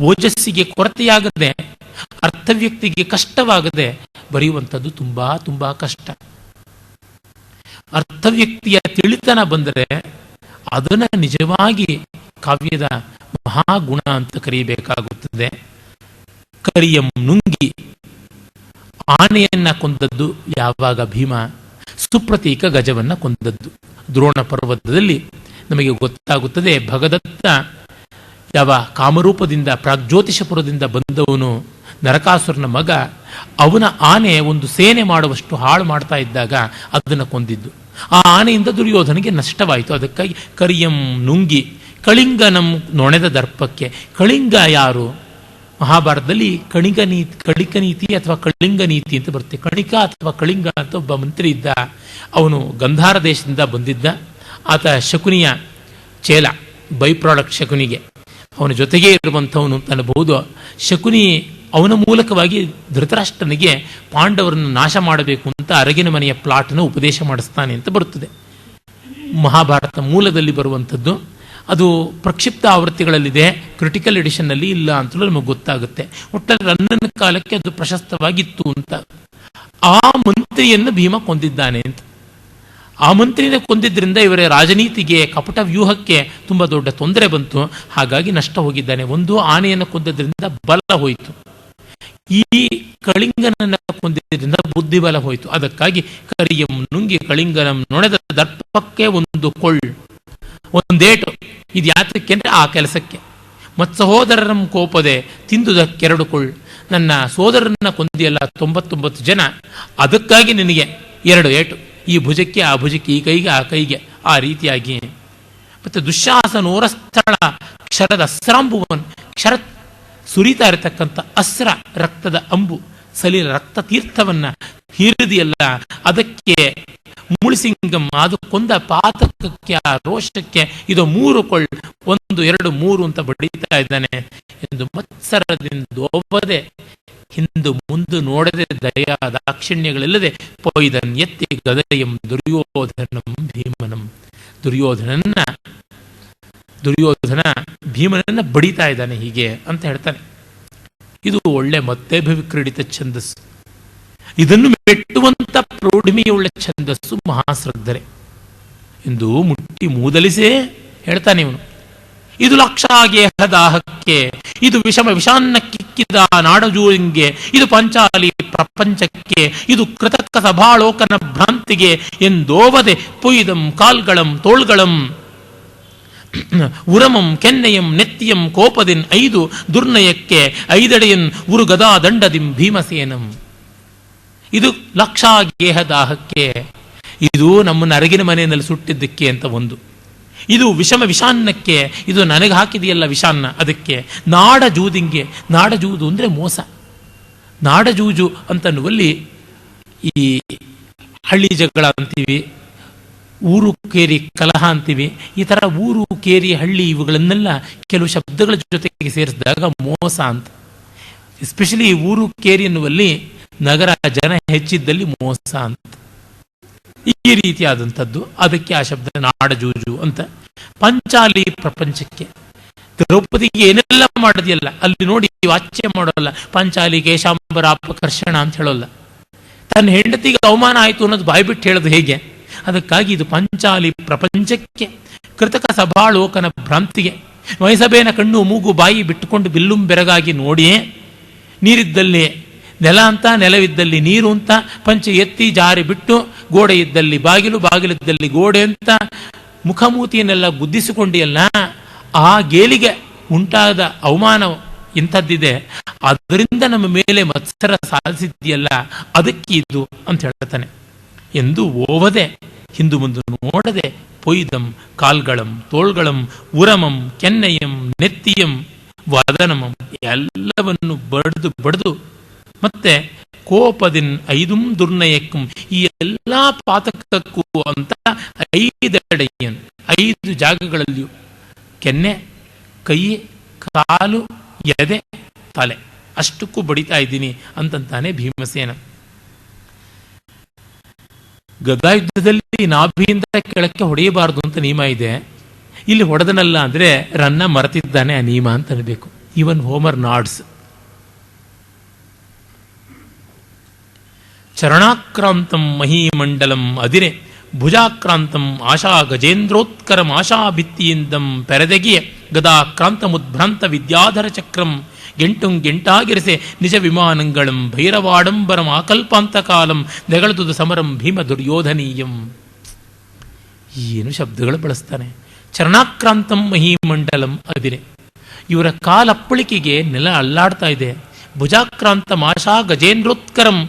ಓಜಸ್ಸಿಗೆ ಕೊರತೆಯಾಗದೆ, ಅರ್ಥವ್ಯಕ್ತಿಗೆ ಕಷ್ಟವಾಗದೆ ಬರೆಯುವಂಥದ್ದು ತುಂಬಾ ತುಂಬಾ ಕಷ್ಟ. ಅರ್ಥವ್ಯಕ್ತಿಯ ತಿಳಿತನ ಬಂದರೆ ಅದನ್ನ ನಿಜವಾಗಿ ಕಾವ್ಯದ ಮಹಾಗುಣ ಅಂತ ಕರೆಯಬೇಕಾಗುತ್ತದೆ. ಕರಿಯಂ ನುಂಗಿ ಆನೆಯನ್ನ ಕೊಂದದ್ದು ಯಾವಾಗ? ಭೀಮ. ಸುಪ್ರತೀಕ ಗಜವನ್ನ ಕೊಂದದ್ದು ದ್ರೋಣ ಪರ್ವತದಲ್ಲಿ. ನಮಗೆ ಗೊತ್ತಾಗುತ್ತದೆ, ಭಗದತ್ತ ಯಾವ ಕಾಮರೂಪದಿಂದ ಪ್ರಾಗ್ಜ್ಯೋತಿಷಪುರದಿಂದ ಬಂದವನು, ನರಕಾಸುರನ ಮಗ, ಅವನ ಆನೆ ಒಂದು ಸೇನೆ ಮಾಡುವಷ್ಟು ಹಾಳು ಮಾಡ್ತಾ ಇದ್ದಾಗ ಅದನ್ನು ಕೊಂದಿದ್ದು. ಆ ಆನೆಯಿಂದ ದುರ್ಯೋಧನಿಗೆ ನಷ್ಟವಾಯಿತು. ಅದಕ್ಕಾಗಿ ಕರಿಯಂ ನುಂಗಿ ಕಳಿಂಗನಂ ನೊಣೆದ ದರ್ಪಕ್ಕೆ. ಕಳಿಂಗ ಯಾರು? ಮಹಾಭಾರತದಲ್ಲಿ ಕಳಿಕ ನೀತಿ ಅಥವಾ ಕಳಿಂಗ ನೀತಿ ಅಂತ ಬರುತ್ತೆ. ಕಣಿಕ ಅಥವಾ ಕಳಿಂಗ ಅಂತ ಒಬ್ಬ ಮಂತ್ರಿ ಇದ್ದ. ಅವನು ಗಂಧಾರ ದೇಶದಿಂದ ಬಂದಿದ್ದ. ಆತ ಶಕುನಿಯ ಚೇಲ, ಬೈ ಪ್ರಾಡಕ್ಟ್ ಶಕುನಿಗೆ. ಅವನ ಜೊತೆಗೇ ಇರುವಂಥವನು ಅಂತ ಅನ್ನಬಹುದು. ಶಕುನಿ ಅವನ ಮೂಲಕವಾಗಿ ಧೃತರಾಷ್ಟ್ರನಿಗೆ ಪಾಂಡವರನ್ನು ನಾಶ ಮಾಡಬೇಕು ಅಂತ ಅರಗಿನ ಮನೆಯ ಪ್ಲಾಟ್ನ ಉಪದೇಶ ಮಾಡಿಸ್ತಾನೆ ಅಂತ ಬರುತ್ತದೆ. ಮಹಾಭಾರತ ಮೂಲದಲ್ಲಿ ಬರುವಂಥದ್ದು. ಅದು ಪ್ರಕ್ಷಿಪ್ತ ಆವೃತ್ತಿಗಳಲ್ಲಿದೆ, ಕ್ರಿಟಿಕಲ್ ಎಡಿಷನ್ನಲ್ಲಿ ಇಲ್ಲ ಅಂತಲೂ ನಮಗೆ ಗೊತ್ತಾಗುತ್ತೆ. ಒಟ್ಟಲ್ಲಿ ರನ್ನನ ಕಾಲಕ್ಕೆ ಅದು ಪ್ರಶಸ್ತವಾಗಿತ್ತು ಅಂತ. ಆ ಮಂತ್ರಿಯನ್ನು ಭೀಮ ಕೊಂದಿದ್ದಾನೆ ಅಂತ. ಆ ಮಂತ್ರಿನ ಕೊಂದಿದ್ದರಿಂದ ಇವರ ರಾಜನೀತಿಗೆ, ಕಪಟ ವ್ಯೂಹಕ್ಕೆ ತುಂಬ ದೊಡ್ಡ ತೊಂದರೆ ಬಂತು. ಹಾಗಾಗಿ ನಷ್ಟ ಹೋಗಿದ್ದಾನೆ. ಒಂದು, ಆನೆಯನ್ನು ಕೊಂದದ್ರಿಂದ ಬಲ ಹೋಯಿತು. ಈ ಕಳಿಂಗನನ್ನ ಕೊಂದಿದ್ದರಿಂದ ಬುದ್ಧಿಬಲ ಹೋಯಿತು. ಅದಕ್ಕಾಗಿ ಕರಿಯಂ ನುಂಗಿ ಕಳಿಂಗನಂ ನೊಣೆದ ದರ್ಪಕ್ಕೆ ಒಂದು ಕೊಳ್ಳ್, ಒಂದೇಟು. ಇದು ಯಾತಕ್ಕೆ ಅಂದರೆ ಆ ಕೆಲಸಕ್ಕೆ. ಮತ್ ಸಹೋದರರಂ ಕೋಪದೆ ತಿಂದುದಕ್ಕೆರಡು ಕೊಳ್ಳ್. ನನ್ನ ಸೋದರನ್ನ ಕೊಂದಿಯಲ್ಲ 99 ಜನ, ಅದಕ್ಕಾಗಿ ನಿನಗೆ 2 ಏಟು. ಈ ಭುಜಕ್ಕೆ ಆ ಭುಜಕ್ಕೆ, ಈ ಕೈಗೆ ಆ ಕೈಗೆ, ಆ ರೀತಿಯಾಗಿ. ಮತ್ತೆ ದುಶ್ಯಾಸನೋರ ಸ್ಥಳ ಕ್ಷರದ ಅಸ್ರಾಂಬುವನ್. ಕ್ಷರ ಸುರಿತಾ ಇರತಕ್ಕಂಥ ಅಸ್ರ, ರಕ್ತದ ಅಂಬು, ಸಲಿಲ ರಕ್ತ ತೀರ್ಥವನ್ನ ಹೀರಿದೆಯಲ್ಲ, ಅದಕ್ಕೆ ಮುಳಿಸಿಂಗಂ, ಅದು ಕೊಂದ ಪಾತಕಕ್ಕೆ, ಆ ರೋಷಕ್ಕೆ ಇದು 3 ಕೊಳ್ಳ್, 1 2 3 ಅಂತ ಬಡಿತಾ ಇದ್ದಾನೆ ಎಂದು ಮತ್ಸರದಿಂದೋಪದೆ ಹಿಂದು ಮುಂದೆ ನೋಡದೆ ದಯಾ ದಾಕ್ಷಿಣ್ಯಗಳಿಲ್ಲದೆ ಪೊಯ್ದನ್ ಎತ್ತಿ ಗದಯಂ ದುರ್ಯೋಧನಂ ಭೀಮನಂ. ದುರ್ಯೋಧನ ಭೀಮನನ್ನ ಬಡಿತಾ ಇದ್ದಾನೆ ಹೀಗೆ ಅಂತ ಹೇಳ್ತಾನೆ. ಇದು ಒಳ್ಳೆ ಮತ್ತೇಭವಿಕ್ರೀಡಿತ ಛಂದಸ್ಸು. ಇದನ್ನು ಮೆಟ್ಟುವಂತ ಪ್ರೌಢಿಮೆಯುಳ್ಳ ಛಂದಸ್ಸು ಮಹಾಶ್ರದ್ಧರೆ ಎಂದು ಮುಟ್ಟಿ ಮೂದಲಿಸೇ ಹೇಳ್ತಾನೆ ಇವನು. ಇದು ಲಕ್ಷಾಗೇಹ ದಾಹಕ್ಕೆ, ಇದು ವಿಷಮ ವಿಷಾನ್ನಕ್ಕಿಕ್ಕಿದ ನಾಡಜೂರಿಂಗೆ, ಇದು ಪಂಚಾಲಿ ಪ್ರಪಂಚಕ್ಕೆ, ಇದು ಕೃತಕ ಸಭಾಳೋಕನ ಭ್ರಾಂತಿಗೆ ಎಂದೋವದೆ ಪೊಯ್ದಂ ಕಾಲ್ಗಳಂ ತೋಳ್ಗಳಂ ಉರಮಂ ಕೆನ್ನೆಯಂ ನೆತ್ತಿಯಂ ಕೋಪದಿನ್ 5 ದುರ್ನಯಕ್ಕೆ 5 ಅಡೆಯನ್ ಉರು ಗದಾ ದಂಡದಿಂ ಭೀಮಸೇನಂ. ಇದು ಲಕ್ಷಾಗೇಹ ದಾಹಕ್ಕೆ, ಇದು ನಮ್ಮನ್ನು ಅರಗಿನ ಮನೆಯಲ್ಲಿ ಸುಟ್ಟಿದ್ದಕ್ಕೆ ಅಂತ ಒಂದು. ಇದು ವಿಷಮ ವಿಷಾನ್ನಕ್ಕೆ, ಇದು ನನಗೆ ಹಾಕಿದೆಯಲ್ಲ ವಿಷಾನ್ನ, ಅದಕ್ಕೆ. ನಾಡಜೂದಿಂಗೆ, ನಾಡಜೂದು ಅಂದರೆ ಮೋಸ. ನಾಡಜೂಜು ಅಂತನ್ನುವಲ್ಲಿ ಈ ಹಳ್ಳಿ ಜಗಳ ಅಂತೀವಿ, ಊರು ಕೇರಿ ಕಲಹ ಅಂತೀವಿ. ಈ ಥರ ಊರು ಕೇರಿ ಹಳ್ಳಿ ಇವುಗಳನ್ನೆಲ್ಲ ಕೆಲವು ಶಬ್ದಗಳ ಜೊತೆಗೆ ಸೇರಿಸಿದಾಗ ಮೋಸ ಅಂತ. ಎಸ್ಪೆಷಲಿ ಊರು ಕೇರಿ ಎನ್ನುವಲ್ಲಿ ನಗರ ಜನ ಹೆಚ್ಚಿದ್ದಲ್ಲಿ ಮೋಸ ಅಂತ. ಈ ರೀತಿಯಾದಂಥದ್ದು, ಅದಕ್ಕೆ ಆ ಶಬ್ದ ನಾಡಜೂಜು ಅಂತ. ಪಂಚಾಲಿ ಪ್ರಪಂಚಕ್ಕೆ, ದ್ರೌಪದಿಗೆ ಏನೆಲ್ಲ ಮಾಡೋದಿಲ್ಲ ಅಲ್ಲಿ ನೋಡಿ ವಾಚ್ಯ ಮಾಡೋಲ್ಲ. ಪಂಚಾಲಿ ಕೇಶಾಂಬರ ಅಪಕರ್ಷಣ ಅಂತ ಹೇಳೋಲ್ಲ. ತನ್ನ ಹೆಂಡತಿಗೆ ಅವಮಾನ ಆಯಿತು ಅನ್ನೋದು ಬಾಯ್ಬಿಟ್ಟು ಹೇಳೋದು ಹೇಗೆ? ಅದಕ್ಕಾಗಿ ಇದು ಪಂಚಾಲಿ ಪ್ರಪಂಚಕ್ಕೆ, ಕೃತಕ ಸಭಾಳೋಕನ ಭ್ರಾಂತಿಗೆ, ಮೈಸಬೇನ ಕಣ್ಣು ಮೂಗು ಬಾಯಿ ಬಿಟ್ಟುಕೊಂಡು ಬಿಲ್ಲುಂ ಬೆರಗಾಗಿ ನೋಡಿಯೇ ನೀರಿದ್ದಲ್ಲಿ ನೆಲ ಅಂತ, ನೆಲವಿದ್ದಲ್ಲಿ ನೀರು ಅಂತ, ಪಂಚೆ ಎತ್ತಿ ಜಾರಿ ಬಿಟ್ಟು, ಗೋಡೆ ಇದ್ದಲ್ಲಿ ಬಾಗಿಲು, ಬಾಗಿಲಿದ್ದಲ್ಲಿ ಗೋಡೆ ಅಂತ ಮುಖಮೂತಿಯನ್ನೆಲ್ಲ ಗುದ್ದಿಸಿಕೊಂಡಿಯಲ್ಲ, ಆ ಗೇಲಿಗೆ ಉಂಟಾದ ಅವಮಾನ ಇಂಥದ್ದಿದೆ, ಅದರಿಂದ ನಮ್ಮ ಮೇಲೆ ಮತ್ಸರ ಸಾಧಿಸಿದೆಯಲ್ಲ, ಅದಕ್ಕೆ ಇದು ಅಂತ ಹೇಳ್ತಾನೆ. ಎಂದು ಓವದೆ ಹಿಂದು ಮುಂದೆ ನೋಡದೆ ಪೊಯ್ದಂ ಕಾಲ್ಗಳಂ ತೋಳ್ಗಳಂ ಉರಮಂ ಕೆನ್ನೆಯಂ ನೆತ್ತಿಯಂ ವದನಮಂ ಎಲ್ಲವನ್ನು ಬಡಿದು ಮತ್ತೆ ಕೋಪದಿನ್ ಐದುಂ ದುರ್ನಯಕ್ಕೂ ಈ ಎಲ್ಲ ಪಾತಕಕ್ಕೂ ಅಂತ 5 ಜಾಗಗಳಲ್ಲಿಯೂ ಕೆನ್ನೆ, ಕೈ, ಕಾಲು, ಎದೆ, ತಲೆ ಅಷ್ಟಕ್ಕೂ ಬಡಿತಾ ಇದ್ದೀನಿ ಅಂತಂತಾನೆ ಭೀಮಸೇನ. ಗದಾಯುದ್ಧದಲ್ಲಿ ನಾಭಿಯಿಂದ ಕೆಳಕ್ಕೆ ಹೊಡೆಯಬಾರದು ಅಂತ ನಿಯಮ ಇದೆ. ಇಲ್ಲಿ ಹೊಡೆದನಲ್ಲ ಅಂದ್ರೆ ರನ್ನ ಮರೆತಿದ್ದಾನೆ ಆ ನಿಯಮ ಅಂತ ಅನ್ಬೇಕು. ಇವನ್ ಹೋಮರ್ ನಾಡ್ಸ್. ಚರಣಾಕ್ರಾಂತಂ ಮಹೀಮಂಡಲಂ ಅದಿರೆ ಭುಜಾಕ್ರಾಂತಂ ಆಶಾ ಗಜೇಂದ್ರೋತ್ಕರಂ ಆಶಾ ಭಿತ್ತಿಯಿಂದಂ ಪೆರದೆಗಿಯ ಗದಾಕ್ರಾಂತ ಮುದ್ಭ್ರಾಂತ ವಿದ್ಯಾಧರ ಚಕ್ರಂ ಗೆಂಟಾಗಿರಿಸೆ ನಿಜ ವಿಮಾನಂಗಳಂ ಭೈರವಾಡಂಬರಂ ಆಕಲ್ಪಾಂತ ಕಾಲಂ ನೆಗಳದುದು ಸಮರಂ ಭೀಮ ದುರ್ಯೋಧನೀಯಂ. ಏನು ಶಬ್ದಗಳು ಬಳಸ್ತಾನೆ. ಚರಣಾಕ್ರಾಂತಂ ಮಹೀಮಂಡಲಂ ಅದಿರೆ, ಇವರ ಕಾಲಪ್ಪಳಿಕೆಗೆ ನೆಲ ಅಲ್ಲಾಡ್ತಾ ಇದೆ. ಭುಜಾಕ್ರಾಂತಂ ಆಶಾ ಗಜೇಂದ್ರೋತ್ಕರಂ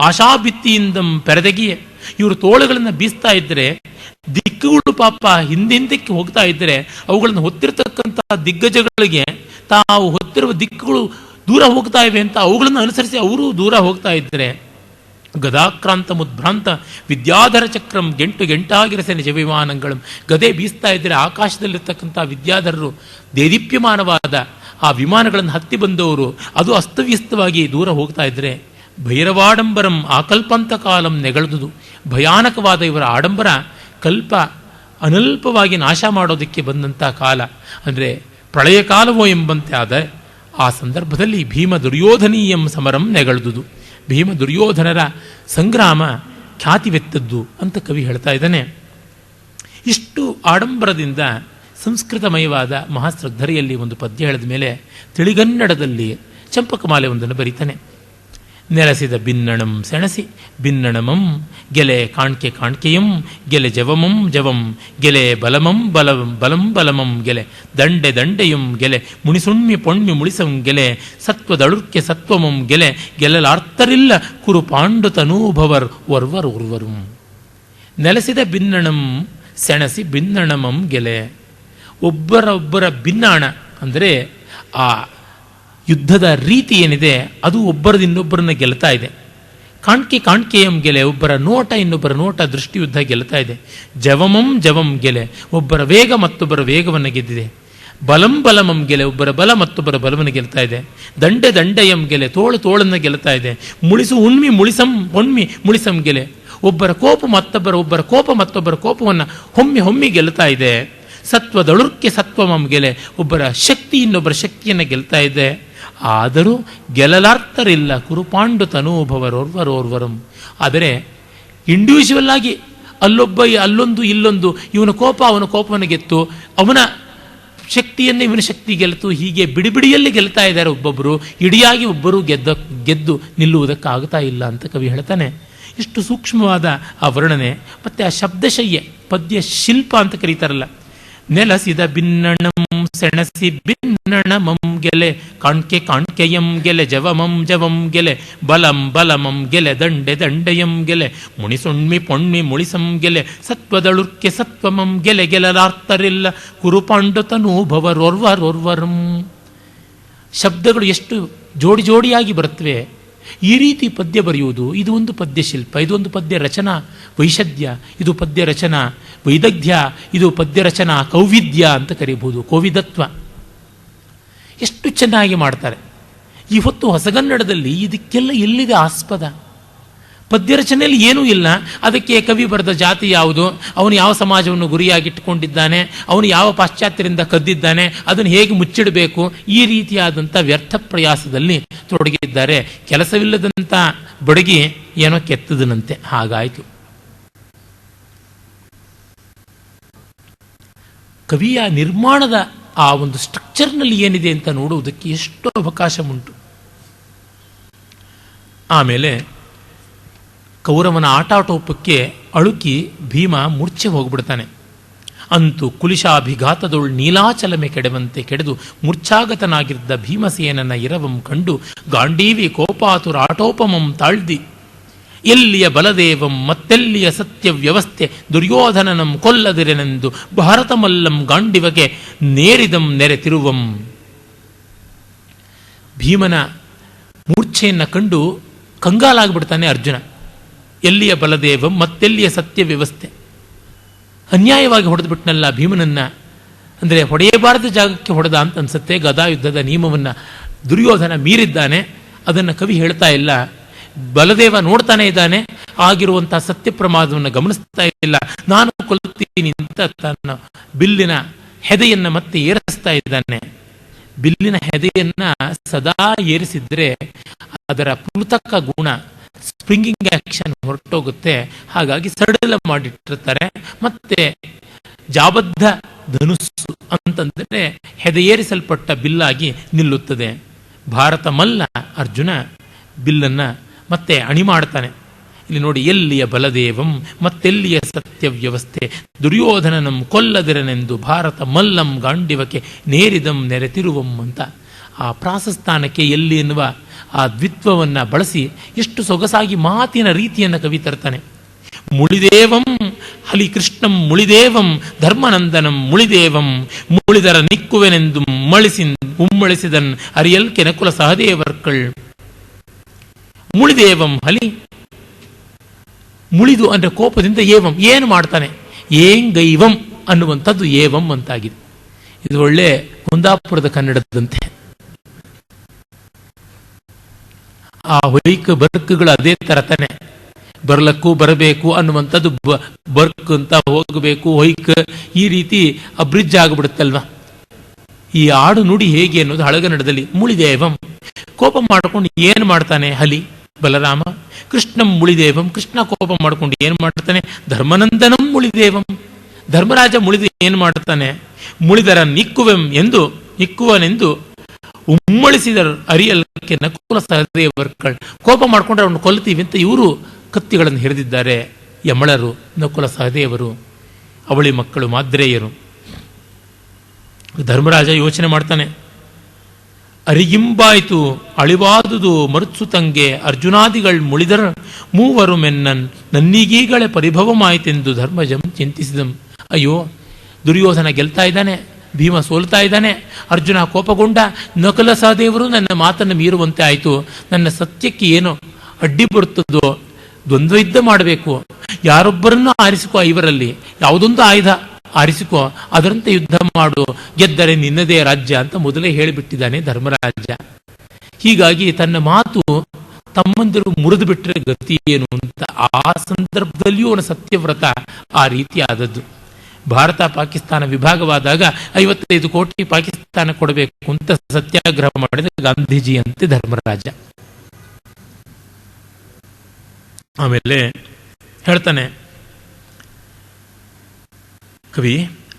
ಆಶಾ ಭಿತ್ತಿಯಿಂದಂ ಪೆರದೆಗಿಯೆ, ಇವರು ತೋಳುಗಳನ್ನು ಬೀಸ್ತಾ ಇದ್ರೆ ದಿಕ್ಕುಗಳು ಪಾಪ ಹಿಂದಕ್ಕೆ ಹೋಗ್ತಾ ಇದ್ರೆ ಅವುಗಳನ್ನು ಹೊತ್ತಿರತಕ್ಕಂತಹ ದಿಗ್ಗಜಗಳಿಗೆ ತಾವು ಹೊತ್ತಿರುವ ದಿಕ್ಕುಗಳು ದೂರ ಹೋಗ್ತಾ ಇವೆ ಅಂತ ಅವುಗಳನ್ನು ಅನುಸರಿಸಿ ಅವರು ದೂರ ಹೋಗ್ತಾ ಇದ್ರೆ, ಗದಾಕ್ರಾಂತ ಮುದ್ಭ್ರಾಂತ ವಿದ್ಯಾಧರ ಚಕ್ರಂ ಗೆಂಟಾಗಿರಸೆ ನಿಜ ವಿಮಾನಗಳು, ಗದೆ ಬೀಸ್ತಾ ಇದ್ರೆ ಆಕಾಶದಲ್ಲಿರ್ತಕ್ಕಂಥ ವಿದ್ಯಾಧರರು ದೇದೀಪ್ಯಮಾನವಾದ ಆ ವಿಮಾನಗಳನ್ನು ಹತ್ತಿ ಬಂದವರು ಅದು ಅಸ್ತವ್ಯಸ್ತವಾಗಿ ದೂರ ಹೋಗ್ತಾ ಇದ್ರೆ, ಭೈರವಾಡಂಬರಂ ಆಕಲ್ಪಂತ ಕಾಲಂ ನೆಗಳದುದು, ಭಯಾನಕವಾದ ಇವರ ಆಡಂಬರ ಕಲ್ಪ ಅನಲ್ಪವಾಗಿ ನಾಶ ಮಾಡೋದಕ್ಕೆ ಬಂದಂಥ ಕಾಲ ಅಂದರೆ ಪ್ರಳಯ ಕಾಲವೋ ಎಂಬಂತೆ ಆದ ಆ ಸಂದರ್ಭದಲ್ಲಿ ಭೀಮ ದುರ್ಯೋಧನೀಯಂ ಸಮರಂ ನೆಗಳದುದು, ಭೀಮ ದುರ್ಯೋಧನರ ಸಂಗ್ರಾಮ ಖ್ಯಾತಿವೆತ್ತದ್ದು ಅಂತ ಕವಿ ಹೇಳ್ತಾ ಇದ್ದಾನೆ. ಇಷ್ಟು ಆಡಂಬರದಿಂದ ಸಂಸ್ಕೃತಮಯವಾದ ಮಹಾಶ್ರದ್ಧರೆಯಲ್ಲಿ ಒಂದು ಪದ್ಯ ಹೇಳಿದ ಮೇಲೆ ತಿಳಿಗನ್ನಡದಲ್ಲಿ ಚಂಪಕಮಾಲೆ ಒಂದನ್ನು ಬರೀತಾನೆ. ನೆಲೆಸಿದ ಬಿನ್ನಣಂ ಸೆಣಸಿ ಬಿನ್ನಣಮಂ ಗೆಲೆ ಕಾಣ್ಕೆ ಕಾಣ್ಕೆಯಂ ಗೆಲೆ ಜವಮಂ ಜವಂ ಗೆಲೆ ಬಲಮಂ ಬಲಂ ಬಲಂ ಬಲಮಂ ಗೆಲೆ ದಂಡೆ ದಂಡೆಯಂ ಗೆಲೆ ಮುಣಿಸುಣ್ಮಿ ಪೊಣ್ಮಿ ಮುಳಿಸಂ ಗೆಲೆ ಸತ್ವದಳುರ್ಕೆ ಸತ್ವಮಂ ಗೆಲೆ ಗೆಲ್ಲಲಾರ್ತರಿಲ್ಲ ಕುರು ಪಾಂಡು ತನೂಭವರ್ ಒರ್ವರ್ ಉರ್ವರುಂ. ನೆಲೆಸಿದ ಬಿನ್ನಣಂ ಸೆಣಸಿ ಬಿನ್ನಣಮಂ ಗೆಲೆ, ಒಬ್ಬರೊಬ್ಬರ ಭಿನ್ನಾಣ ಅಂದರೆ ಆ ಯುದ್ಧದ ರೀತಿ ಏನಿದೆ ಅದು ಒಬ್ಬರದು ಇನ್ನೊಬ್ಬರನ್ನ ಗೆಲ್ತಾ ಇದೆ. ಕಾಣ್ಕೆಯಂ ಗೆಲೆ, ಒಬ್ಬರ ನೋಟ ಇನ್ನೊಬ್ಬರ ನೋಟ ದೃಷ್ಟಿ ಯುದ್ಧ ಗೆಲ್ತಾ ಇದೆ. ಜವಮಂ ಜವಂ ಗೆಲೆ, ಒಬ್ಬರ ವೇಗ ಮತ್ತೊಬ್ಬರ ವೇಗವನ್ನು ಗೆದ್ದಿದೆ. ಬಲಂ ಬಲಮಂ ಗೆಲೆ, ಒಬ್ಬರ ಬಲ ಮತ್ತೊಬ್ಬರ ಬಲವನ್ನು ಗೆಲ್ತಾ ಇದೆ. ದಂಡೆ ದಂಡೆಯಂ ಗೆಲೆ, ತೋಳನ್ನು ಗೆಲ್ತಾ ಇದೆ. ಮುಳಿಸು ಉಣ್ಮಿ ಮುಳಿಸಂ ಹೊಣ್ಮಿ ಮುಳಿಸಂ ಗೆಲೆ, ಒಬ್ಬರ ಕೋಪ ಮತ್ತೊಬ್ಬರ ಕೋಪವನ್ನು ಹೊಮ್ಮಿ ಗೆಲ್ತಾ ಇದೆ. ಸತ್ವದಳುರ್ಕೆ ಸತ್ವಮಂ ಗೆಲೆ, ಒಬ್ಬರ ಶಕ್ತಿ ಇನ್ನೊಬ್ಬರ ಶಕ್ತಿಯನ್ನು ಗೆಲ್ತಾ ಇದೆ. ಆದರೂ ಗೆಲ್ಲಲಾರ್ತರಿಲ್ಲ ಕುರುಪಾಂಡು ತನೂಭವರೋರ್ವರೋರ್ವರಂ. ಆದರೆ ಇಂಡಿವಿಜುವಲ್ ಆಗಿ ಅಲ್ಲೊಂದು ಇಲ್ಲೊಂದು, ಇವನ ಕೋಪ ಅವನ ಕೋಪವನ್ನು ಗೆತ್ತು, ಅವನ ಶಕ್ತಿಯನ್ನು ಇವನ ಶಕ್ತಿ ಗೆಲ್ತು, ಹೀಗೆ ಬಿಡಿಬಿಡಿಯಲ್ಲಿ ಗೆಲ್ತಾ ಇದ್ದಾರೆ ಒಬ್ಬೊಬ್ಬರು. ಇಡಿಯಾಗಿ ಒಬ್ಬರು ಗೆದ್ದು ನಿಲ್ಲುವುದಕ್ಕಾಗ್ತಾ ಇಲ್ಲ ಅಂತ ಕವಿ ಹೇಳ್ತಾನೆ. ಇಷ್ಟು ಸೂಕ್ಷ್ಮವಾದ ಆ ವರ್ಣನೆ ಮತ್ತೆ ಆ ಶಬ್ದಶಯ್ಯೆ, ಪದ್ಯ ಶಿಲ್ಪ ಅಂತ ಕರೀತಾರಲ್ಲ. ನೆಲಸಿದ ಬಿನ್ನಣಂ ಸೆಣಸಿ ಬಿನ್ನಣಮಂ ಗೆಲೆ ಕಾಣ್ಕೆಯಂ ಗೆಲೆ ಜವಮಂ ಜವಂ ಗೆಲೆ ಬಲಂ ಬಲಮಂ ಗೆಲೆ ದಂಡೆ ದಂಡೆಯಂ ಗೆಲೆ ಮುಣಿಸುಣ್ಮಿ ಪೊಣ್ಮಿ ಮುಳಿಸಂ ಗೆಲೆ ಸತ್ವದಳುರ್ಕೆ ಸತ್ವಮಂ ಗೆಲೆ ಗೆಲ್ಲಲಾರ್ತರಿಲ್ಲ ಕುರುಪಾಂಡು ತನೂಭವರೋರ್ವರೋರ್ವರಂ. ಶಬ್ದಗಳು ಎಷ್ಟು ಜೋಡಿ ಜೋಡಿಯಾಗಿ ಬರುತ್ತವೆ. ಈ ರೀತಿ ಪದ್ಯ ಬರೆಯುವುದು ಇದು ಒಂದು ಪದ್ಯ ಶಿಲ್ಪ, ಇದು ಒಂದು ಪದ್ಯ ರಚನಾ ವೈಶದ್ಯ, ಇದು ಪದ್ಯ ರಚನಾ ವೈದಗ್ಧ್ಯ, ಇದು ಪದ್ಯ ರಚನಾ ಕೌವಿದ್ಯ ಅಂತ ಕರೀಬಹುದು, ಕೋವಿದತ್ವ. ಎಷ್ಟು ಚೆನ್ನಾಗಿ ಮಾಡ್ತಾರೆ. ಇವತ್ತು ಹೊಸಗನ್ನಡದಲ್ಲಿ ಇದಕ್ಕೆಲ್ಲ ಎಲ್ಲಿದೆ ಆಸ್ಪದ? ಪದ್ಯ ರಚನೆಯಲ್ಲಿ ಏನೂ ಇಲ್ಲ. ಅದಕ್ಕೆ ಕವಿ ಬರೆದ ಜಾತಿ ಯಾವುದು, ಅವನು ಯಾವ ಸಮಾಜವನ್ನು ಗುರಿಯಾಗಿಟ್ಟುಕೊಂಡಿದ್ದಾನೆ, ಅವನು ಯಾವ ಪಾಶ್ಚಾತ್ಯರಿಂದ ಕದ್ದಿದ್ದಾನೆ, ಅದನ್ನು ಹೇಗೆ ಮುಚ್ಚಿಡಬೇಕು, ಈ ರೀತಿಯಾದಂಥ ವ್ಯರ್ಥ ಪ್ರಯಾಸದಲ್ಲಿ ತೊಡಗಿದ್ದಾರೆ. ಕೆಲಸವಿಲ್ಲದಂಥ ಬಡಗಿ ಏನೋ ಕೆತ್ತದನಂತೆ ಹಾಗಾಯಿತು. ಕವಿಯ ನಿರ್ಮಾಣದ ಆ ಒಂದು ಸ್ಟ್ರಕ್ಚರ್ನಲ್ಲಿ ಏನಿದೆ ಅಂತ ನೋಡುವುದಕ್ಕೆ ಎಷ್ಟು ಅವಕಾಶ ಉಂಟು. ಆಮೇಲೆ ಕೌರವನ ಆಟಾಟೋಪಕ್ಕೆ ಅಳುಕಿ ಭೀಮ ಮೂರ್ಛೆ ಹೋಗ್ಬಿಡ್ತಾನೆ. ಅಂತೂ ಕುಲಿಶಾಭಿಘಾತದೊಳ್ ನೀಲಾಚಲಮೆ ಕೆಡವಂತೆ ಕೆಡೆದು ಮೂರ್ಛಾಗತನಾಗಿದ್ದ ಭೀಮಸೇನನ ಇರವಂ ಕಂಡು ಗಾಂಡೀವಿ ಕೋಪಾತುರ ಆಟೋಪಮಂ ತಾಳ್ದಿ ಎಲ್ಲಿಯ ಬಲದೇವಂ ಮತ್ತೆಲ್ಲಿಯ ಸತ್ಯ ವ್ಯವಸ್ಥೆ ದುರ್ಯೋಧನನಂ ಕೊಲ್ಲದಿರೆನೆಂದು ಭಾರತಮಲ್ಲಂ ಗಾಂಡಿವಗೆ ನೇರಿದಂ ನೆರೆತಿರುವಂ. ಭೀಮನ ಮೂರ್ಛೆಯನ್ನು ಕಂಡು ಕಂಗಾಲಾಗ್ಬಿಡ್ತಾನೆ ಅರ್ಜುನ. ಎಲ್ಲಿಯ ಬಲದೇವಂ ಮತ್ತೆಲ್ಲಿಯ ಸತ್ಯ ವ್ಯವಸ್ಥೆ, ಅನ್ಯಾಯವಾಗಿ ಹೊಡೆದು ಬಿಟ್ನಲ್ಲ ಭೀಮನನ್ನ, ಅಂದರೆ ಹೊಡೆಯಬಾರದ ಜಾಗಕ್ಕೆ ಹೊಡೆದ ಅಂತ ಅನ್ಸುತ್ತೆ. ಗದಾಯುದ್ಧದ ನಿಯಮವನ್ನು ದುರ್ಯೋಧನ ಮೀರಿದ್ದಾನೆ, ಅದನ್ನು ಕವಿ ಹೇಳ್ತಾ ಇಲ್ಲ. ಬಲದೇವ ನೋಡ್ತಾನೆ ಇದ್ದಾನೆ, ಆಗಿರುವಂತಹ ಸತ್ಯ ಪ್ರಮಾದವನ್ನು ಗಮನಿಸ್ತಾ ಇಲ್ಲ. ನಾನು ಕೊಲ್ಲುತ್ತೀನಿ ಅಂತ ತನ್ನ ಬಿಲ್ಲಿನ ಹೆದೆಯನ್ನು ಮತ್ತೆ ಏರಿಸ್ತಾ ಇದ್ದಾನೆ. ಬಿಲ್ಲಿನ ಹೆದೆಯನ್ನ ಸದಾ ಏರಿಸಿದ್ರೆ ಅದರ ಪೃಥಕ ಗುಣ ಸ್ಪ್ರಿಂಗಿಂಗ್ ಆಕ್ಷನ್ ಹೊರಟೋಗುತ್ತೆ. ಹಾಗಾಗಿ ಸಡಲ ಮಾಡಿಟ್ಟಿರ್ತಾರೆ. ಮತ್ತೆ ಜಾಬದ್ಧ ಧನುಸ್ಸು ಅಂತಂದ್ರೆ ಹೆದೆಯೇರಿಸಲ್ಪಟ್ಟ ಬಿಲ್ಲಾಗಿ ನಿಲ್ಲುತ್ತದೆ. ಭಾರತ ಮಲ್ಲ ಅರ್ಜುನ ಬಿಲ್ಲನ್ನ ಮತ್ತೆ ಅಣಿ ಮಾಡ್ತಾನೆ. ಇಲ್ಲಿ ನೋಡಿ, ಎಲ್ಲಿಯ ಬಲದೇವಂ ಮತ್ತೆಲ್ಲಿಯ ಸತ್ಯ ವ್ಯವಸ್ಥೆ ದುರ್ಯೋಧನನಂ ಕೊಲ್ಲದಿರನೆಂದು ಭಾರತ ಮಲ್ಲಂ ಗಾಂಡಿವಕ್ಕೆ ನೇರಿದಂ ನೆರೆತಿರುವಂ ಅಂತ ಆ ಪ್ರಾಸಸ್ಥಾನಕ್ಕೆ ಎಲ್ಲಿ ಎನ್ನುವ ಆ ದ್ವಿತ್ವವನ್ನು ಬಳಸಿ ಎಷ್ಟು ಸೊಗಸಾಗಿ ಮಾತಿನ ರೀತಿಯನ್ನು ಕವಿ ತರ್ತಾನೆ. ಮುಳಿದೇವಂ ಹಲಿ ಕೃಷ್ಣಂ ಮುಳಿದೇವಂ ಧರ್ಮನಂದನಂ ಮುಳಿದೇವಂ ಮುಳಿದರ ನಿಕ್ಕುವೆನೆಂದು ಉಮ್ಮಳಿಸಿದನ್ ಅರಿಯಲ್ ಕೆನಕುಲ ಸಹದೇವರ್ಕಳ್. ಮುಳಿದೇವಂ ಹಲಿ, ಮುಳಿದು ಅಂದರೆ ಕೋಪದಿಂದ ಏವಂ ಏನು ಮಾಡ್ತಾನೆ, ಏಂಗೈವಂ ಅನ್ನುವಂಥದ್ದು ಏವಂ ಅಂತಾಗಿದೆ. ಇದು ಒಳ್ಳೆ ಕುಂದಾಪುರದ ಕನ್ನಡದಂತೆ. ಆ ಹೊಯ್ಕ ಬರ್ಕ್ಗಳು ಅದೇ ತರತಾನೆ, ಬರ್ಲಕ್ಕೂ ಬರಬೇಕು ಅನ್ನುವಂಥದ್ದು ಬರ್ಕ್ ಅಂತ ಹೋಗಬೇಕು, ಹೊಯ್ಕ ಈ ರೀತಿ ಅಬ್ರಿಡ್ಜ್ ಆಗಿಬಿಡುತ್ತಲ್ವ. ಈ ಆಡು ನುಡಿ ಹೇಗೆ ಅನ್ನೋದು ಹಳಗನ್ನಡದಲ್ಲಿ. ಮುಳಿದೇವಂ ಕೋಪ ಮಾಡಿಕೊಂಡು ಏನು ಮಾಡ್ತಾನೆ ಹಲಿ ಬಲರಾಮ, ಕೃಷ್ಣಂ ಮುಳಿದೇವಂ ಕೃಷ್ಣ ಕೋಪ ಮಾಡಿಕೊಂಡು ಏನು ಮಾಡ್ತಾನೆ, ಧರ್ಮನಂದನಂ ಮುಳಿದೇವಂ ಧರ್ಮರಾಜ ಮುಳಿದು ಏನು ಮಾಡ್ತಾನೆ, ಮುಳಿದರ ನಿಕ್ಕುವನೆಂದು ಉಮ್ಮಳಿಸಿದರು ಅರಿಯಲ್ಕೆ ನಕುಲ ಸಹದೇವರ್ಕಳ್. ಕೋಪ ಮಾಡ್ಕೊಂಡ್ರೆ ಅವನು ಕೊಲ್ತೀವಿ ಅಂತ ಇವರು ಕತ್ತಿಗಳನ್ನು ಹಿರಿದಿದ್ದಾರೆ. ಯಮಳರು, ನಕುಲ ಸಹದೇವರು, ಅವಳಿ ಮಕ್ಕಳು ಮಾದ್ರೇಯರು. ಧರ್ಮರಾಜ ಯೋಚನೆ ಮಾಡ್ತಾನೆ, ಅರಿಗಿಂಬಾಯ್ತು ಅಳಿವಾದುದು ಮರುತ್ಸುತಂಗೆ ಅರ್ಜುನಾದಿಗಳು ಮುಳಿದರ ಮೂವರು ಮೆನ್ನನ್ ನನ್ನೀಗೀಗಳೇ ಪರಿಭವಮಾಯಿತೆಂದು ಧರ್ಮಜಂ ಚಿಂತಿಸಿದಂ. ಅಯ್ಯೋ, ದುರ್ಯೋಧನ ಗೆಲ್ತಾ ಇದ್ದಾನೆ, ಭೀಮ ಸೋಲ್ತಾ ಇದ್ದಾನೆ, ಅರ್ಜುನ ಕೋಪಗೊಂಡ, ನಕುಲ ಸಹದೇವರು ನನ್ನ ಮಾತನ್ನು ಮೀರುವಂತೆ ಆಯಿತು, ನನ್ನ ಸತ್ಯಕ್ಕೆ ಏನೋ ಅಡ್ಡಿ ಬರುತ್ತದೋ, ದ್ವಂದ್ವ ಯುದ್ಧ ಮಾಡಬೇಕು, ಯಾರೊಬ್ಬರನ್ನು ಆರಿಸಿಕೋ, ಇವರಲ್ಲಿ ಯಾವುದೊಂದು ಆಯುಧ ಆರಿಸಿಕೋ, ಅದರಂತೆ ಯುದ್ಧ ಮಾಡು, ಗೆದ್ದರೆ ನಿನ್ನದೇ ರಾಜ್ಯ ಅಂತ ಮೊದಲೇ ಹೇಳಿಬಿಟ್ಟಿದ್ದಾನೆ ಧರ್ಮರಾಜ. ಹೀಗಾಗಿ ತನ್ನ ಮಾತು ತಮ್ಮಂದಿರು ಮುರಿದು ಬಿಟ್ಟರೆ ಗತಿ ಏನು ಅಂತ ಆ ಸಂದರ್ಭದಲ್ಲಿಯೂ ಅವನ ಸತ್ಯವ್ರತ ಆ ರೀತಿ ಆದದ್ದು. ಭಾರತ ಪಾಕಿಸ್ತಾನ ವಿಭಾಗವಾದಾಗ 55 ಕೋಟಿ ಪಾಕಿಸ್ತಾನ ಕೊಡಬೇಕು ಅಂತ ಸತ್ಯಾಗ್ರಹ ಮಾಡಿದ ಗಾಂಧೀಜಿ ಅಂತೆ ಧರ್ಮರಾಜ. ಆಮೇಲೆ ಹೇಳ್ತಾನೆ ಕವಿ,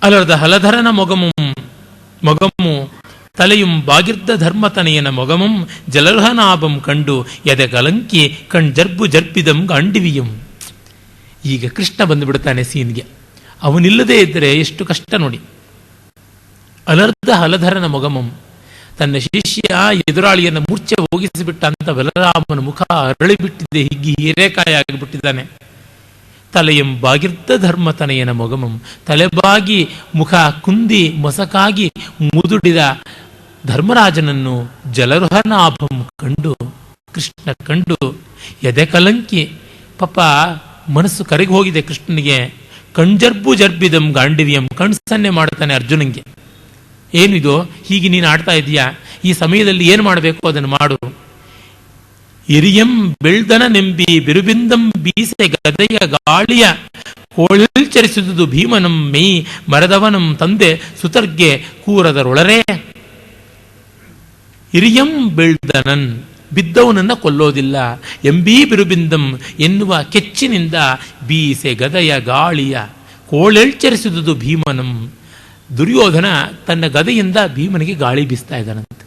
ಅಲರ್ದ ಹಲಧರನ ಮೊಗಮು ತಲೆಯುಂ ಬಾಗಿರ್ದ ಧರ್ಮತನೆಯನ ಮೊಗಮಂ ಜಲರ್ಹನಾಭಂ ಕಂಡು ಎದೆ ಕಲಂಕಿ ಜರ್ಪಿದಂ ಗಾಂಡಿವಿಯಂ. ಈಗ ಕೃಷ್ಣ ಬಂದುಬಿಡ್ತಾನೆ ಸೀನ್ಗೆ. ಅವನಿಲ್ಲದೆ ಇದ್ದರೆ ಎಷ್ಟು ಕಷ್ಟ ನೋಡಿ. ಅಲರ್ಧ ಹಲಧರನ ಮೊಗಮಂ, ತನ್ನ ಶಿಷ್ಯ ಎದುರಾಳಿಯನ್ನು ಮೂರ್ಛೆ ಹೋಗಿಸಿಬಿಟ್ಟ ಅಂತ ಬಲರಾಮನ ಮುಖ ಅರಳಿಬಿಟ್ಟಿದೆ, ಹಿಗ್ಗಿ ಹೀರೆಕಾಯಿ ಆಗಿಬಿಟ್ಟಿದ್ದಾನೆ. ತಲೆಯಂ ಬಾಗಿರ್ದ ಧರ್ಮತನೆಯನ ಮೊಗಮಂ, ತಲೆಬಾಗಿ ಮುಖ ಕುಂದಿ ಮೊಸಕಾಗಿ ಮುದುಡಿದ ಧರ್ಮರಾಜನನ್ನು ಜಲರುಹನಾಭಂ ಕಂಡು, ಕೃಷ್ಣ ಕಂಡು ಎದೆ ಕಲಂಕಿ, ಪಾಪ ಮನಸ್ಸು ಕರಗಿ ಹೋಗಿದೆ ಕೃಷ್ಣನಿಗೆ. ಜರ್ಪಿದಂ ಗಾಂಡಿವಿಯಂ, ಕಣ್ಸನ್ನೆ ಮಾಡ್ತಾನೆ ಅರ್ಜುನಂಗೆ. ಏನಿದು, ಹೀಗೆ ನೀನು ಆಡ್ತಾ ಇದೀಯಾ, ಈ ಸಮಯದಲ್ಲಿ ಏನು ಮಾಡಬೇಕು ಅದನ್ನು ಮಾಡು. ಎರಿಯಂ ಬೆಳ್ದನ ನೆಂಬಿ ಬಿರುಬಿಂದಂ ಬೀಸೆ ಗದೆಯ ಗಾಳಿಯ ಕೋಳಿಲ್ಚರಿಸಿದುದು ಭೀಮನಂ ಮೈ ಮರದವನಂ ತಂದೆ ಸುತರ್ಗೆ ಕೂರದರೊಳರೇ. ಇರಿಯಂ ಬೆಳ್ದನನ್, ಬಿದ್ದವನನ್ನ ಕೊಲ್ಲೋದಿಲ್ಲ, ಎಂಬೀ ಬಿರುಬಿಂದಂ ಎನ್ನುವ ಕೆಚ್ಚಿನಿಂದ ಬೀಸೆ ಗದೆಯ ಗಾಳಿಯ ಕೋಳೆಳ್ಚರಿಸಿದುದು ಭೀಮನಂ, ದುರ್ಯೋಧನ ತನ್ನ ಗದೆಯಿಂದ ಭೀಮನಿಗೆ ಗಾಳಿ ಬೀಸ್ತಾ ಇದ್ದಾನಂತೆ,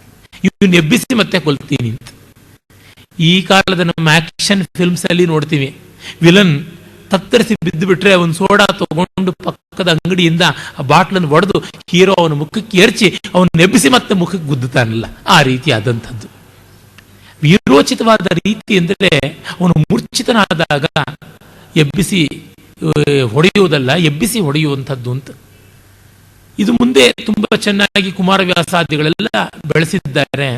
ಇವನು ಎಬ್ಬಿಸಿ ಮತ್ತೆ ಕೊಲ್ತೀನಿ ಅಂತ. ಈ ಕಾಲದ ನಮ್ಮ ಆಕ್ಷನ್ ಫಿಲ್ಮ್ಸ್ ಅಲ್ಲಿ ನೋಡ್ತೀವಿ, ವಿಲನ್ ತತ್ತರಿಸಿ ಬಿದ್ದು ಬಿಟ್ರೆ ಒಂದು ಸೋಡಾ ತಗೊಂಡು ಪಕ್ಕದ ಅಂಗಡಿಯಿಂದ ಆ ಬಾಟ್ಲನ್ನು ಒಡೆದು ಹೀರೋ ಅವನ ಮುಖಕ್ಕೆ ಎರಚಿ ಅವನು ನೆಬ್ಬಿಸಿ ಮತ್ತೆ ಮುಖಕ್ಕೆ ಗುದ್ದುತ್ತಾನಲ್ಲ, ಆ ರೀತಿ ಆದಂಥದ್ದು. ವೀರೋಚಿತವಾದ ರೀತಿ ಎಂದರೆ ಅವನು ಮೂರ್ಛಿತನಾದಾಗ ಎಬ್ಬಿಸಿ ಹೊಡೆಯುವುದಲ್ಲ, ಎಬ್ಬಿಸಿ ಹೊಡೆಯುವಂಥದ್ದು ಅಂತ. ಇದು ಮುಂದೆ ತುಂಬಾ ಚೆನ್ನಾಗಿ ಕುಮಾರವ್ಯಾಸಾದಿಗಳೆಲ್ಲ ಬೆಳೆಸಿದ್ದಾರೆ.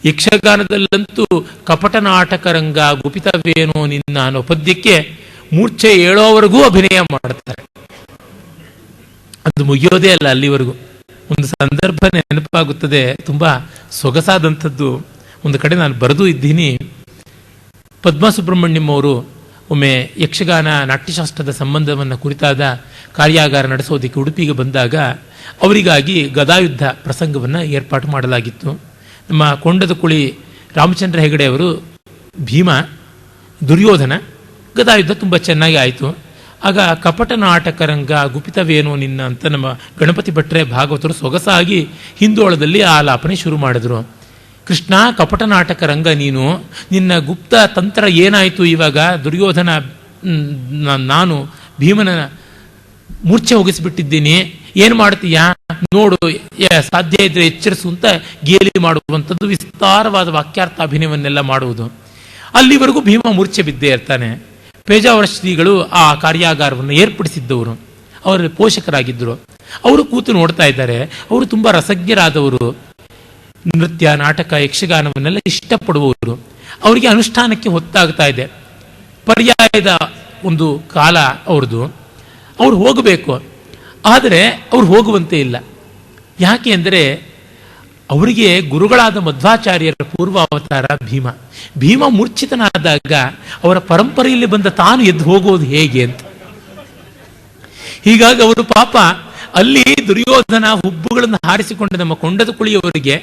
ಯಕ್ಷಗಾನದಲ್ಲಂತೂ ಕಪಟ ನಾಟಕ ರಂಗ ಗುಪಿತವೇನೋ ನಿನ್ನ ಅನ್ನೋ ಪದ್ಯಕ್ಕೆ ಮೂರ್ಛೆ ಏಳೋವರೆಗೂ ಅಭಿನಯ ಮಾಡ್ತಾರೆ. ಅದು ಮುಗಿಯೋದೇ ಅಲ್ಲ ಅಲ್ಲಿವರೆಗೂ. ಒಂದು ಸಂದರ್ಭ ನೆನಪಾಗುತ್ತದೆ, ತುಂಬಾ ಸೊಗಸಾದಂಥದ್ದು. ಒಂದು ಕಡೆ ನಾನು ಬರೆದು ಇದ್ದೀನಿ. ಪದ್ಮ ಸುಬ್ರಹ್ಮಣ್ಯಂ ಅವರು ಒಮ್ಮೆ ಯಕ್ಷಗಾನ ನಾಟ್ಯಶಾಸ್ತ್ರದ ಸಂಬಂಧವನ್ನು ಕುರಿತಾದ ಕಾರ್ಯಾಗಾರ ನಡೆಸೋದಕ್ಕೆ ಉಡುಪಿಗೆ ಬಂದಾಗ ಅವರಿಗಾಗಿ ಗದಾಯುದ್ಧ ಪ್ರಸಂಗವನ್ನು ಏರ್ಪಾಟು ಮಾಡಲಾಗಿತ್ತು. ನಮ್ಮ ಕೊಂಡದ ಕುಳಿ ರಾಮಚಂದ್ರ ಹೆಗಡೆ ಅವರು ಭೀಮ, ದುರ್ಯೋಧನ, ಗದಾಯುದ್ಧ ತುಂಬ ಚೆನ್ನಾಗಿ ಆಯಿತು. ಆಗ ಕಪಟ ನಾಟಕ ರಂಗ ಗುಪಿತವೇನೋ ನಿನ್ನ ಅಂತ ನಮ್ಮ ಗಣಪತಿ ಭಟ್ರೆ ಭಾಗವತರು ಸೊಗಸಾಗಿ ಹಿಂದೋಳದಲ್ಲಿ ಆಲಾಪನೆ ಶುರು ಮಾಡಿದ್ರು. ಕೃಷ್ಣ, ಕಪಟ ನಾಟಕ ರಂಗ ನೀನು, ನಿನ್ನ ಗುಪ್ತ ತಂತ್ರ ಏನಾಯಿತು ಇವಾಗ? ದುರ್ಯೋಧನ ನಾನು ಭೀಮನ ಮೂರ್ಛೆ ಹೋಗಿಸ್ಬಿಟ್ಟಿದ್ದೀನಿ, ಏನು ಮಾಡ್ತೀಯಾ ನೋಡು, ಸಾಧ್ಯ ಇದ್ರೆ ಎಚ್ಚರಿಸು ಅಂತ ಗೇಲಿ ಮಾಡುವಂಥದ್ದು, ವಿಸ್ತಾರವಾದ ವಾಕ್ಯಾರ್ಥ ಅಭಿನಯವನ್ನೆಲ್ಲ ಮಾಡುವುದು. ಅಲ್ಲಿವರೆಗೂ ಭೀಮ ಮೂರ್ಛೆ ಬಿದ್ದೇ ಇರ್ತಾನೆ. ಪೇಜಾವರ ಶ್ರೀಗಳು ಆ ಕಾರ್ಯಾಗಾರವನ್ನು ಏರ್ಪಡಿಸಿದ್ದವರು, ಅವರ ಪೋಷಕರಾಗಿದ್ದರು. ಅವರು ಕೂತು ನೋಡ್ತಾ ಇದ್ದಾರೆ. ಅವರು ತುಂಬ ರಸಜ್ಞರಾದವರು, ನೃತ್ಯ, ನಾಟಕ, ಯಕ್ಷಗಾನವನ್ನೆಲ್ಲ ಇಷ್ಟಪಡುವವರು. ಅವರಿಗೆ ಅನುಷ್ಠಾನಕ್ಕೆ ಹೊತ್ತಾಗ್ತಾ ಇದೆ. ಪರ್ಯಾಯದ ಒಂದು ಕಾಲ ಅವ್ರದ್ದು. ಅವ್ರು ಹೋಗಬೇಕು, ಆದರೆ ಅವ್ರು ಹೋಗುವಂತೆ ಇಲ್ಲ. ಯಾಕೆ ಅಂದರೆ ಅವರಿಗೆ ಗುರುಗಳಾದ ಮಧ್ವಾಚಾರ್ಯರ ಪೂರ್ವಾವತಾರ ಭೀಮ. ಭೀಮ ಮೂರ್ಛಿತನಾದಾಗ ಅವರ ಪರಂಪರೆಯಲ್ಲಿ ಬಂದ ತಾನು ಎದ್ದು ಹೋಗೋದು ಹೇಗೆ ಅಂತ. ಹೀಗಾಗಿ ಅವರು ಪಾಪ ಅಲ್ಲಿ ದುರ್ಯೋಧನ ಹುಬ್ಬುಗಳನ್ನು ಹಾರಿಸಿಕೊಂಡ ನಮ್ಮ ಕೊಂಡದ ಕುಳಿಯವರಿಗೆ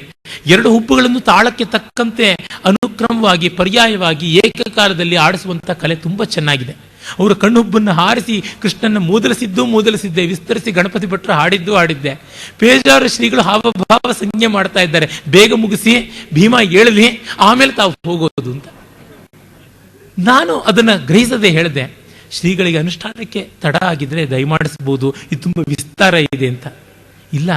ಎರಡು ಹುಬ್ಬುಗಳನ್ನು ತಾಳಕ್ಕೆ ತಕ್ಕಂತೆ ಅನುಕ್ರಮವಾಗಿ ಪರ್ಯಾಯವಾಗಿ ಏಕಕಾಲದಲ್ಲಿ ಆಡಿಸುವಂಥ ಕಲೆ ತುಂಬ ಚೆನ್ನಾಗಿದೆ. ಅವರು ಕಣ್ಣುಬ್ಬನ್ನು ಹಾರಿಸಿ ಕೃಷ್ಣನ ಮೂದಲಿಸಿದ್ದೆ, ವಿಸ್ತರಿಸಿ ಗಣಪತಿ ಭಟ್ರು ಹಾಡಿದ್ದೆ. ಪೇಜಾವರ ಶ್ರೀಗಳು ಹಾವಭಾವ ಸಂಜ್ಞೆ ಮಾಡ್ತಾ ಇದ್ದಾರೆ, ಬೇಗ ಮುಗಿಸಿ ಭೀಮ ಏಳಲಿ ಆಮೇಲೆ ತಾವು ಹೋಗೋದು ಅಂತ. ನಾನು ಅದನ್ನು ಗ್ರಹಿಸದೆ ಹೇಳಿದೆ, ಶ್ರೀಗಳಿಗೆ ಅನುಷ್ಠಾನಕ್ಕೆ ತಡ ಆಗಿದ್ರೆ ದಯಮಾಡಿಸ್ಬೋದು, ಇದು ತುಂಬ ವಿಸ್ತಾರ ಇದೆ ಅಂತ. ಇಲ್ಲ,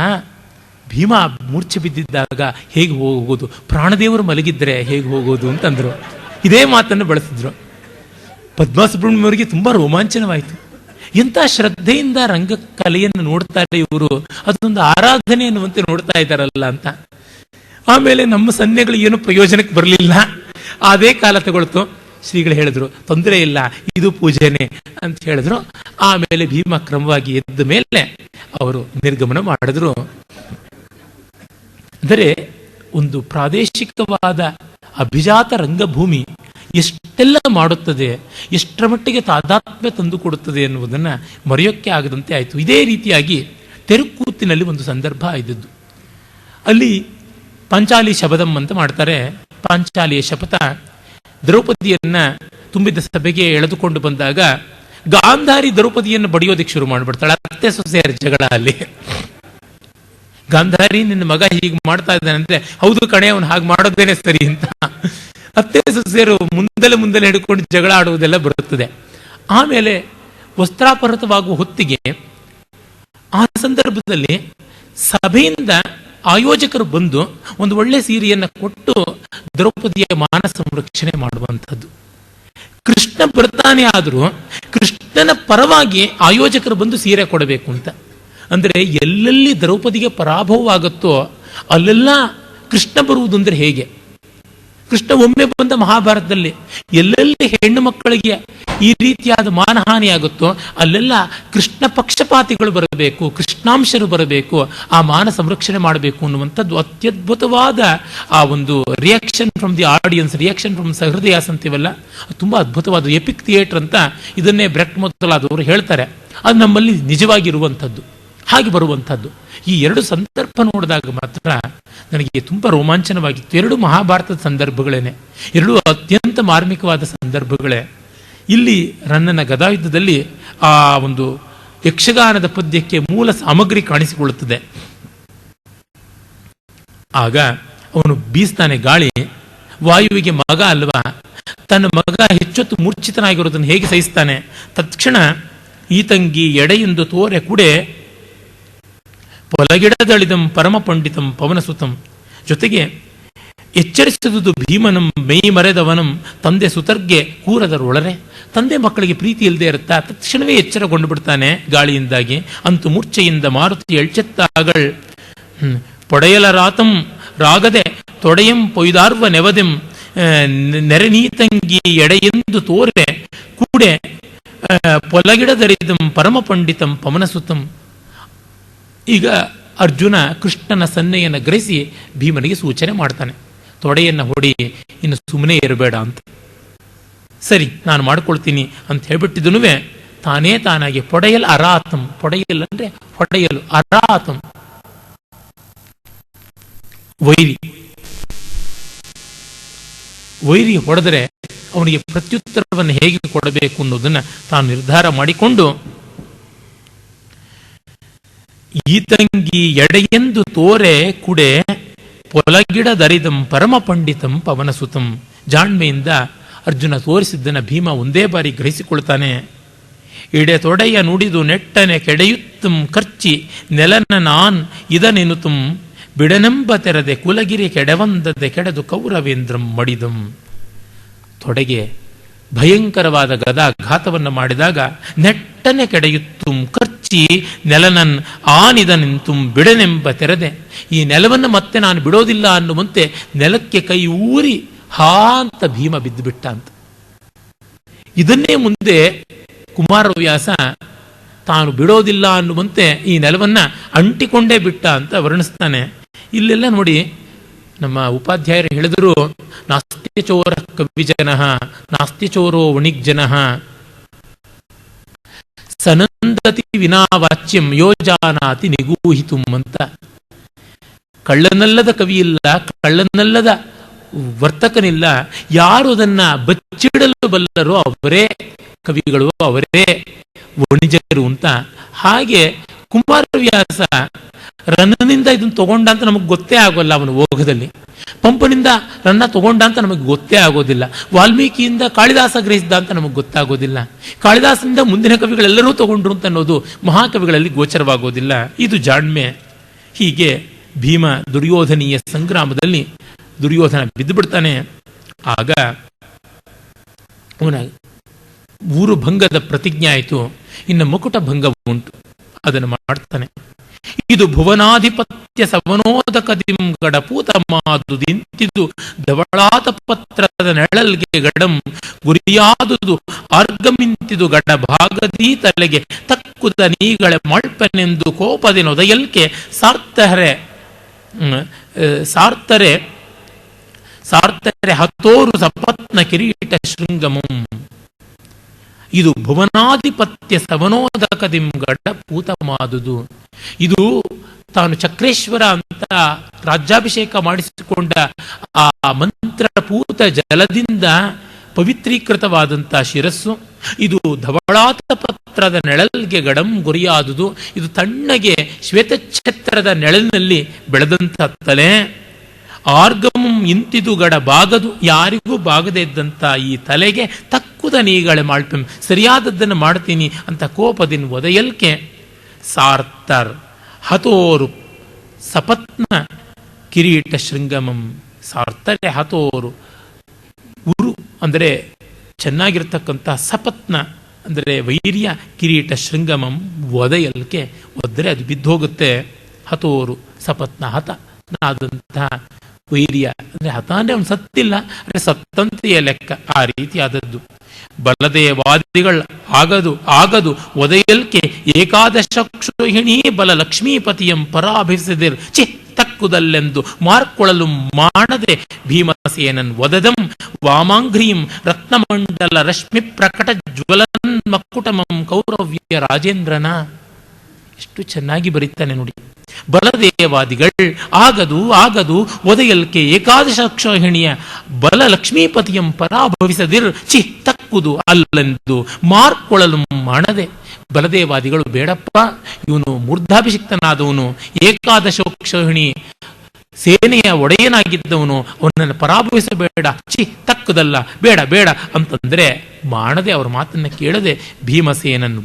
ಭೀಮ ಮೂರ್ಛೆ ಬಿದ್ದಿದ್ದಾಗ ಹೇಗೆ ಹೋಗೋದು, ಪ್ರಾಣದೇವರು ಮಲಗಿದ್ರೆ ಹೇಗೆ ಹೋಗೋದು ಅಂತಂದ್ರು. ಇದೇ ಮಾತನ್ನು ಬಳಸಿದ್ರು. ಪದ್ಮ ಸುಬ್ರಹ್ಮಣ್ಯಂ ಅವರಿಗೆ ತುಂಬ ರೋಮಾಂಚನವಾಯಿತು. ಎಂಥ ಶ್ರದ್ಧೆಯಿಂದ ರಂಗಕಲೆಯನ್ನು ನೋಡ್ತಾರೆ ಇವರು, ಅದೊಂದು ಆರಾಧನೆ ಅನ್ನುವಂತೆ ನೋಡ್ತಾ ಇದ್ದಾರಲ್ಲ ಅಂತ. ಆಮೇಲೆ ನಮ್ಮ ಸನ್ನೆಗಳು ಏನು ಪ್ರಯೋಜನಕ್ಕೆ ಬರಲಿಲ್ಲ, ಅದೇ ಕಾಲ ತಗೊಳ್ತು. ಶ್ರೀಗಳು ಹೇಳಿದ್ರು, ತೊಂದರೆ ಇಲ್ಲ, ಇದು ಪೂಜೆನೆ ಅಂತ ಹೇಳಿದ್ರು. ಆಮೇಲೆ ಭೀಮ ಕ್ರಮವಾಗಿ ಎದ್ದ ಮೇಲೆ ಅವರು ನಿರ್ಗಮನ ಮಾಡಿದ್ರು. ಅಂದರೆ ಒಂದು ಪ್ರಾದೇಶಿಕವಾದ ಅಭಿಜಾತ ರಂಗಭೂಮಿ ಎಷ್ಟೆಲ್ಲ ಮಾಡುತ್ತದೆ, ಎಷ್ಟರ ಮಟ್ಟಿಗೆ ತಾದಾತ್ಮ್ಯ ತಂದು ಕೊಡುತ್ತದೆ ಎನ್ನುವುದನ್ನು ಮರೆಯೋಕ್ಕೆ ಆಗದಂತೆ ಆಯಿತು. ಇದೇ ರೀತಿಯಾಗಿ ತೆರುಕೂತಿನಲ್ಲಿ ಒಂದು ಸಂದರ್ಭ ಇದ್ದದ್ದು. ಅಲ್ಲಿ ಪಾಂಚಾಲಿ ಶಪಥಂ ಅಂತ ಮಾಡ್ತಾರೆ. ಪಾಂಚಾಲಿಯ ಶಪಥ ದ್ರೌಪದಿಯನ್ನ ತುಂಬಿದ ಸಭೆಗೆ ಎಳೆದುಕೊಂಡು ಬಂದಾಗ ಗಾಂಧಾರಿ ದ್ರೌಪದಿಯನ್ನು ಬಡಿಯೋದಕ್ಕೆ ಶುರು ಮಾಡಿಬಿಡ್ತಾಳೆ. ಅತ್ತೆ ಸೊಸೆಯರ ಜಗಳ ಅಲ್ಲಿ. ಗಾಂಧಾರಿ, ನಿನ್ನ ಮಗ ಹೀಗೆ ಮಾಡ್ತಾ ಇದ್ದಾನಂದ್ರೆ, ಹೌದು ಕಣೆ, ಅವನು ಹಾಗೆ ಮಾಡೋದೇನೆ ಸರಿ ಅಂತ ಅತ್ತೆ ಸೊಸೆಯರು ಮುಂದಲೆ ಹಿಡ್ಕೊಂಡು ಜಗಳ ಆಡುವುದೆಲ್ಲ ಬರುತ್ತದೆ. ಆಮೇಲೆ ವಸ್ತ್ರಾಪಹೃತವಾಗುವ ಹೊತ್ತಿಗೆ ಆ ಸಂದರ್ಭದಲ್ಲಿ ಸಭೆಯಿಂದ ಆಯೋಜಕರು ಬಂದು ಒಂದು ಒಳ್ಳೆ ಸೀರೆಯನ್ನು ಕೊಟ್ಟು ದ್ರೌಪದಿಯ ಮಾನ ಸಂರಕ್ಷಣೆ ಮಾಡುವಂಥದ್ದು. ಕೃಷ್ಣ ಬರ್ತಾನೆ ಆದರೂ ಕೃಷ್ಣನ ಪರವಾಗಿ ಆಯೋಜಕರು ಬಂದು ಸೀರೆ ಕೊಡಬೇಕು ಅಂತ. ಅಂದರೆ ಎಲ್ಲೆಲ್ಲಿ ದ್ರೌಪದಿಗೆ ಪರಾಭವವಾಗುತ್ತೋ ಅಲ್ಲೆಲ್ಲ ಕೃಷ್ಣ ಬರುವುದು ಅಂದರೆ ಹೇಗೆ? ಕೃಷ್ಣ ಒಮ್ಮೆ ಬಂದ ಮಹಾಭಾರತದಲ್ಲಿ ಎಲ್ಲೆಲ್ಲಿ ಹೆಣ್ಣು ಮಕ್ಕಳಿಗೆ ಈ ರೀತಿಯಾದ ಮಾನಹಾನಿ ಆಗುತ್ತೋ ಅಲ್ಲೆಲ್ಲ ಕೃಷ್ಣ ಪಕ್ಷಪಾತಿಗಳು ಬರಬೇಕು, ಕೃಷ್ಣಾಂಶರು ಬರಬೇಕು, ಆ ಮಾನ ಸಂರಕ್ಷಣೆ ಮಾಡಬೇಕು ಅನ್ನುವಂಥದ್ದು ಅತ್ಯದ್ಭುತವಾದ ಆ ಒಂದು reaction from the audience, reaction from ಸಹೃದಯಾಸ್ ಅಂತೀವಲ್ಲ, ತುಂಬ ಅದ್ಭುತವಾದ ಎಪಿಕ್ ಥಿಯೇಟರ್ ಅಂತ ಇದನ್ನೇ ಬ್ರೆಟ್ ಮೊದಲಾದವರು ಹೇಳ್ತಾರೆ. ಅದು ನಮ್ಮಲ್ಲಿ ನಿಜವಾಗಿರುವಂಥದ್ದು, ಹಾಗೆ ಬರುವಂಥದ್ದು. ಈ ಎರಡು ಸಂದರ್ಭ ನೋಡಿದಾಗ ಮಾತ್ರ ನನಗೆ ತುಂಬ ರೋಮಾಂಚನವಾಗಿತ್ತು. ಎರಡು ಮಹಾಭಾರತದ ಸಂದರ್ಭಗಳೇನೆ, ಎರಡು ಅತ್ಯಂತ ಮಾರ್ಮಿಕವಾದ ಸಂದರ್ಭಗಳೇ. ಇಲ್ಲಿ ರನ್ನನ ಗದಾಯುದ್ಧದಲ್ಲಿ ಆ ಒಂದು ಯಕ್ಷಗಾನದ ಪದ್ಯಕ್ಕೆ ಮೂಲ ಸಾಮಗ್ರಿ ಕಾಣಿಸಿಕೊಳ್ಳುತ್ತದೆ. ಆಗ ಅವನು ಬೀಸ್ತಾನೆ ಗಾಳಿ. ವಾಯುವಿಗೆ ಮಗ ಅಲ್ವಾ, ತನ್ನ ಮಗ ಹೆಚ್ಚೊತ್ತು ಮೂರ್ಛಿತನಾಗಿರೋದನ್ನು ಹೇಗೆ ಸಹಿಸ್ತಾನೆ? ತತ್ಕ್ಷಣ ಈತಂಗಿ ಎಡೆಯೆಂದು ತೋರೆ ಕುಡೆ ಪೊಲಗಿಡದಳಿದಂ ಪರಮ ಪಂಡಿತಂ ಪವನಸುತಂ. ಜೊತೆಗೆ ಎಚ್ಚರಿಸಿದುದು ಭೀಮನಂ ಮೈ ಮರೆದವನಂ ತಂದೆ ಸುತರ್ಗೆ ಕೂರದರೊಳರೆ. ತಂದೆ ಮಕ್ಕಳಿಗೆ ಪ್ರೀತಿ ಇಲ್ಲದೆ ಇರುತ್ತಾ ತಕ್ಷಣವೇ ಎಚ್ಚರಗೊಂಡು ಬಿಡ್ತಾನೆ ಗಾಳಿಯಿಂದಾಗಿ. ಅಂತೂ ಮೂರ್ಛೆಯಿಂದ ಮಾರುತಿ ಎಳ್ಚೆತ್ತಾಗಳ್ ಪೊಡೆಯಲರಾತಂ ರಾಗದೆ ತೊಡೆಯಂ ಪೊಯ್ದಾರ್ವ ನೆವದೆಂ ನೆರೆನೀತಂಗಿ ಎಡೆಯೆಂದು ತೋರೆ ಕೂಡೆ ಪೊಲಗಿಡದರಿದಂ ಪರಮ ಪಂಡಿತಂ ಪವನಸುತಂ. ಈಗ ಅರ್ಜುನ ಕೃಷ್ಣನ ಸನ್ನೆಯನ್ನು ಗ್ರಹಿಸಿ ಭೀಮನಿಗೆ ಸೂಚನೆ ಮಾಡ್ತಾನೆ, ತೊಡೆಯನ್ನು ಹೊಡಿ, ಇನ್ನು ಸುಮ್ಮನೆ ಇರಬೇಡ ಅಂತ. ಸರಿ, ನಾನು ಮಾಡ್ಕೊಳ್ತೀನಿ ಅಂತ ಹೇಳ್ಬಿಟ್ಟಿದ್ದನು ತಾನೇ ತಾನಾಗಿ ಪೊಡೆಯಲ್ ಅರಾತಂ, ಪೊಡೆಯಲ್ ಅಂದ್ರೆ ಹೊಡೆಯಲು, ಅರಾತಂ ವೈರಿ. ವೈರಿ ಹೊಡೆದರೆ ಅವನಿಗೆ ಪ್ರತ್ಯುತ್ತರವನ್ನು ಹೇಗೆ ಕೊಡಬೇಕು ಅನ್ನೋದನ್ನ ತಾನು ನಿರ್ಧಾರ ಮಾಡಿಕೊಂಡು ಈತಂಗಿ ಎಡೆಯೆಂದು ತೋರೆ ಕುಡೆ ಪೊಲಗಿಡದರಿದಂ ಪರಮ ಪಂಡಿತಂ ಪವನಸುತಂ. ಜಾಣ್ಮೆಯಿಂದ ಅರ್ಜುನ ತೋರಿಸಿದ್ದನ್ನ ಭೀಮ ಒಂದೇ ಬಾರಿ ಗ್ರಹಿಸಿಕೊಳ್ತಾನೆ. ಇಡೆ ತೊಡೆಯ ನುಡಿದು ನೆಟ್ಟನೆ ಕೆಡೆಯುತ್ತಂ ಖರ್ಚಿ ನೆಲನ ನಾನ್ ಇದನೆನುತುಂ ಬಿಡನೆಂಬ ತೆರದೆ ಕುಲಗಿರಿ ಕೆಡವಂದದೆ ಕೆಡೆದು ಕೌರವೇಂದ್ರಂ ಮಡಿದಂ. ತೊಡೆಗೆ ಭಯಂಕರವಾದ ಗದಾಘಾತವನ್ನು ಮಾಡಿದಾಗ ನೆಟ್ಟನೆ ಕೆಡೆಯುತ್ತುಂ ಖರ್ಚಿ ನೆಲನನ್ ಆನಿದ ನಿಂತುಂ ಬಿಡನೆಂಬ ತೆರದೆ. ಈ ನೆಲವನ್ನು ಮತ್ತೆ ನಾನು ಬಿಡೋದಿಲ್ಲ ಅನ್ನುವಂತೆ ನೆಲಕ್ಕೆ ಕೈ ಊರಿ ಹಾಂತ ಭೀಮ ಬಿದ್ದು ಬಿಟ್ಟ ಅಂತ. ಇದನ್ನೇ ಮುಂದೆ ಕುಮಾರವ್ಯಾಸ ತಾನು ಬಿಡೋದಿಲ್ಲ ಅನ್ನುವಂತೆ ಈ ನೆಲವನ್ನ ಅಂಟಿಕೊಂಡೇ ಬಿಟ್ಟ ಅಂತ ವರ್ಣಿಸ್ತಾನೆ. ಇಲ್ಲೆಲ್ಲ ನೋಡಿ, ನಮ್ಮ ಉಪಾಧ್ಯಾಯರು ಹೇಳಿದರು, ನಾಸ್ತ್ಯಚೋರ ಕವಿಜನ ನಾಸ್ತ್ಯಚೋರೋ ವಣಿಗ್ಜನ ಸನಂದತಿ ವಿನಾವಾಚ್ಯಂ ಯೋಜಾನಾತಿ ನಿಗೂಹಿತುಂ ಅಂತ. ಕಳ್ಳನಲ್ಲದ ಕವಿ ಇಲ್ಲ, ಕಳ್ಳನಲ್ಲದ ವರ್ತಕನಿಲ್ಲ. ಯಾರು ಅದನ್ನ ಬಚ್ಚಿಡಲು ಬಲ್ಲರೋ ಅವರೇ ಕವಿಗಳು, ಅವರೇ ವಣಿಜರು ಅಂತ. ಹಾಗೆ ಕುಮಾರವ್ಯಾಸ ರನ್ನನಿಂದ ಇದನ್ನು ತಗೊಂಡ ಅಂತ ನಮಗೆ ಗೊತ್ತೇ ಆಗೋಲ್ಲ. ಅವನು ಓಘದಲ್ಲಿ ಪಂಪನಿಂದ ರನ್ನ ತಗೊಂಡ ಅಂತ ನಮಗೆ ಗೊತ್ತೇ ಆಗೋದಿಲ್ಲ. ವಾಲ್ಮೀಕಿಯಿಂದ ಕಾಳಿದಾಸ ಗ್ರಹಿಸಿದ ಅಂತ ನಮಗೆ ಗೊತ್ತಾಗೋದಿಲ್ಲ. ಕಾಳಿದಾಸನಿಂದ ಮುಂದಿನ ಕವಿಗಳೆಲ್ಲರೂ ತಗೊಂಡ್ರು ಅಂತ ಅನ್ನೋದು ಮಹಾಕವಿಗಳಲ್ಲಿ ಗೋಚರವಾಗೋದಿಲ್ಲ. ಇದು ಜಾಣ್ಮೆ. ಹೀಗೆ ಭೀಮ ದುರ್ಯೋಧನೀಯ ಸಂಗ್ರಾಮದಲ್ಲಿ ದುರ್ಯೋಧನ ಬಿದ್ದು ಬಿಡ್ತಾನೆ. ಆಗ ಅವನ ಊರು ಭಂಗದ ಪ್ರತಿಜ್ಞೆ ಆಯಿತು. ಇನ್ನು ಮುಕುಟ ಭಂಗ ಉಂಟು, ಅದನ್ನು ಮಾಡ್ತಾನೆ. ಇದು ಭುವನಾಧಿಪತ್ಯ ಸವನೋದಕದಿಂ ಗಡಪೂತ ಮಾದುದಿಂತಿದು ಧವಳಾತ ಪತ್ರದ ನೆಳಲ್ಗೆ ಗಡಂ ಗುರಿಯಾದುದು ಆರ್ಗಮಿಂತಿದು ಗಡ ಭಾಗದೀ ತಲೆಗೆ ತಕ್ಕುದ ನೀಗಳ ಮಳ್ಪನೆಂದು ಕೋಪದಿ ನೊದಯಲ್ಕೆ ಸಾರ್ತರೆ ಹತೋರು ಸಪತ್ನ ಕಿರೀಟ ಶೃಂಗಮಂ. ಇದು ಭುವನಾಧಿಪತ್ಯ ಸವನೋದಕದಿಂ ಗಡ ಪೂತ ಮಾದುದು. ಇದು ತಾನು ಚಕ್ರೇಶ್ವರ ಅಂತ ರಾಜ್ಯಾಭಿಷೇಕ ಮಾಡಿಸಿಕೊಂಡ ಆ ಮಂತ್ರಪೂತ ಜಲದಿಂದ ಪವಿತ್ರೀಕೃತವಾದಂಥ ಶಿರಸ್ಸು. ಇದು ಧವಳಾತ ಪತ್ರದ ನೆಳಲ್ಗೆ ಗಡಂ ಗುರಿಯಾದುದು. ಇದು ತಣ್ಣಗೆ ಶ್ವೇತಛತ್ರದ ನೆಳಲಿನಲ್ಲಿ ಬೆಳೆದಂಥ ತಲೆ. ಆರ್ಗಮಂ ಇಂತಿದು ಗಡ ಬಾಗದು, ಯಾರಿಗೂ ಬಾಗದೇ ಇದ್ದಂಥ ಈ ತಲೆಗೆ ತಕ್ಕುದ ನೀಗಳೆ ಮಾಳ್ಪೆಂ, ಸರಿಯಾದದ್ದನ್ನು ಮಾಡ್ತೀನಿ ಅಂತ ಕೋಪದಿನ್ ಒದೆಯಲ್ಕೆ ಸಾರ್ತರ್ ಹತೋರು ಸಪತ್ನ ಕಿರೀಟ ಶೃಂಗಮಂ. ಸಾರ್ತರೆ ಹತೋರು ಉರು ಅಂದರೆ ಚೆನ್ನಾಗಿರ್ತಕ್ಕಂಥ, ಸಪತ್ನ ಅಂದರೆ ವೈರ್ಯ, ಕಿರೀಟ ಶೃಂಗಮಂ ಒದೆಯಲ್ಕೆ, ಒದ್ರೆ ಅದು ಬಿದ್ದೋಗುತ್ತೆ. ಹತೋರು ಸಪತ್ನ, ಹತನಾದಂತಹ ವೈರ್ಯ ಅಂದ್ರೆ ಹತ ಅಂದ್ರೆ ಅವನು ಸತ್ತಿಲ್ಲ, ಅಂದ್ರೆ ಸತ್ತಂತೆಯ ಲೆಕ್ಕ, ಆ ರೀತಿಯಾದದ್ದು. ಬಲದೇವಾದಿಗಳು ಆಗದು ಒದೆಯಲ್ಕೆ ಏಕಾದಶಕ್ಷೋಹಿಣಿ ಬಲ ಲಕ್ಷ್ಮೀಪತಿಯಂ ಪರಾಭಿಸಿದಿರ್ ಚಿ ತಕ್ಕುದಲ್ಲೆಂದು ಮಾರ್ಕೊಳಲು ಮಾಡದೆ ಭೀಮಸೇನನ್ ಒದದಂ ವಾಮಾಂಘ್ರೀಂ ರತ್ನಮಂಡಲ ರಶ್ಮಿ ಪ್ರಕಟ ಜ್ವಲನ್ ಮಕ್ಕುಟಮಂ ಕೌರವ್ಯ ರಾಜೇಂದ್ರನ. ಎಷ್ಟು ಚೆನ್ನಾಗಿ ಬರೀತಾನೆ ನೋಡಿ. ಬಲದೇವಾದಿಗಳು ಆಗದು ಒದೆಯಲ್ಕೆ ಏಕಾದಶಕ್ಷೋಹಿಣಿಯ ಬಲ ಲಕ್ಷ್ಮೀಪತಿಯಂ ಪರಾಭವಿಸದಿರ್ ಚಿ ತಕ್ಕುದು ಅಲ್ಲೆಂದು ಮಾರ್ಕೊಳಲು ಮಾಡದೆ. ಬಲದೇವಾದಿಗಳು ಬೇಡಪ್ಪ, ಇವನು ಮೂರ್ಧಾಭಿಷಿಕ್ತನಾದವನು, ಏಕಾದಶೋಕ್ಷೋಹಿಣಿ ಸೇನೆಯ ಒಡೆಯನಾಗಿದ್ದವನು, ಅವನನ್ನು ಪರಾಭವಿಸಬೇಡ, ತಕ್ಕದಲ್ಲ, ಬೇಡ ಬೇಡ ಅಂತಂದ್ರೆ ಮಾಡದೆ, ಅವ್ರ ಮಾತನ್ನ ಕೇಳದೆ ಭೀಮಸೇನನ್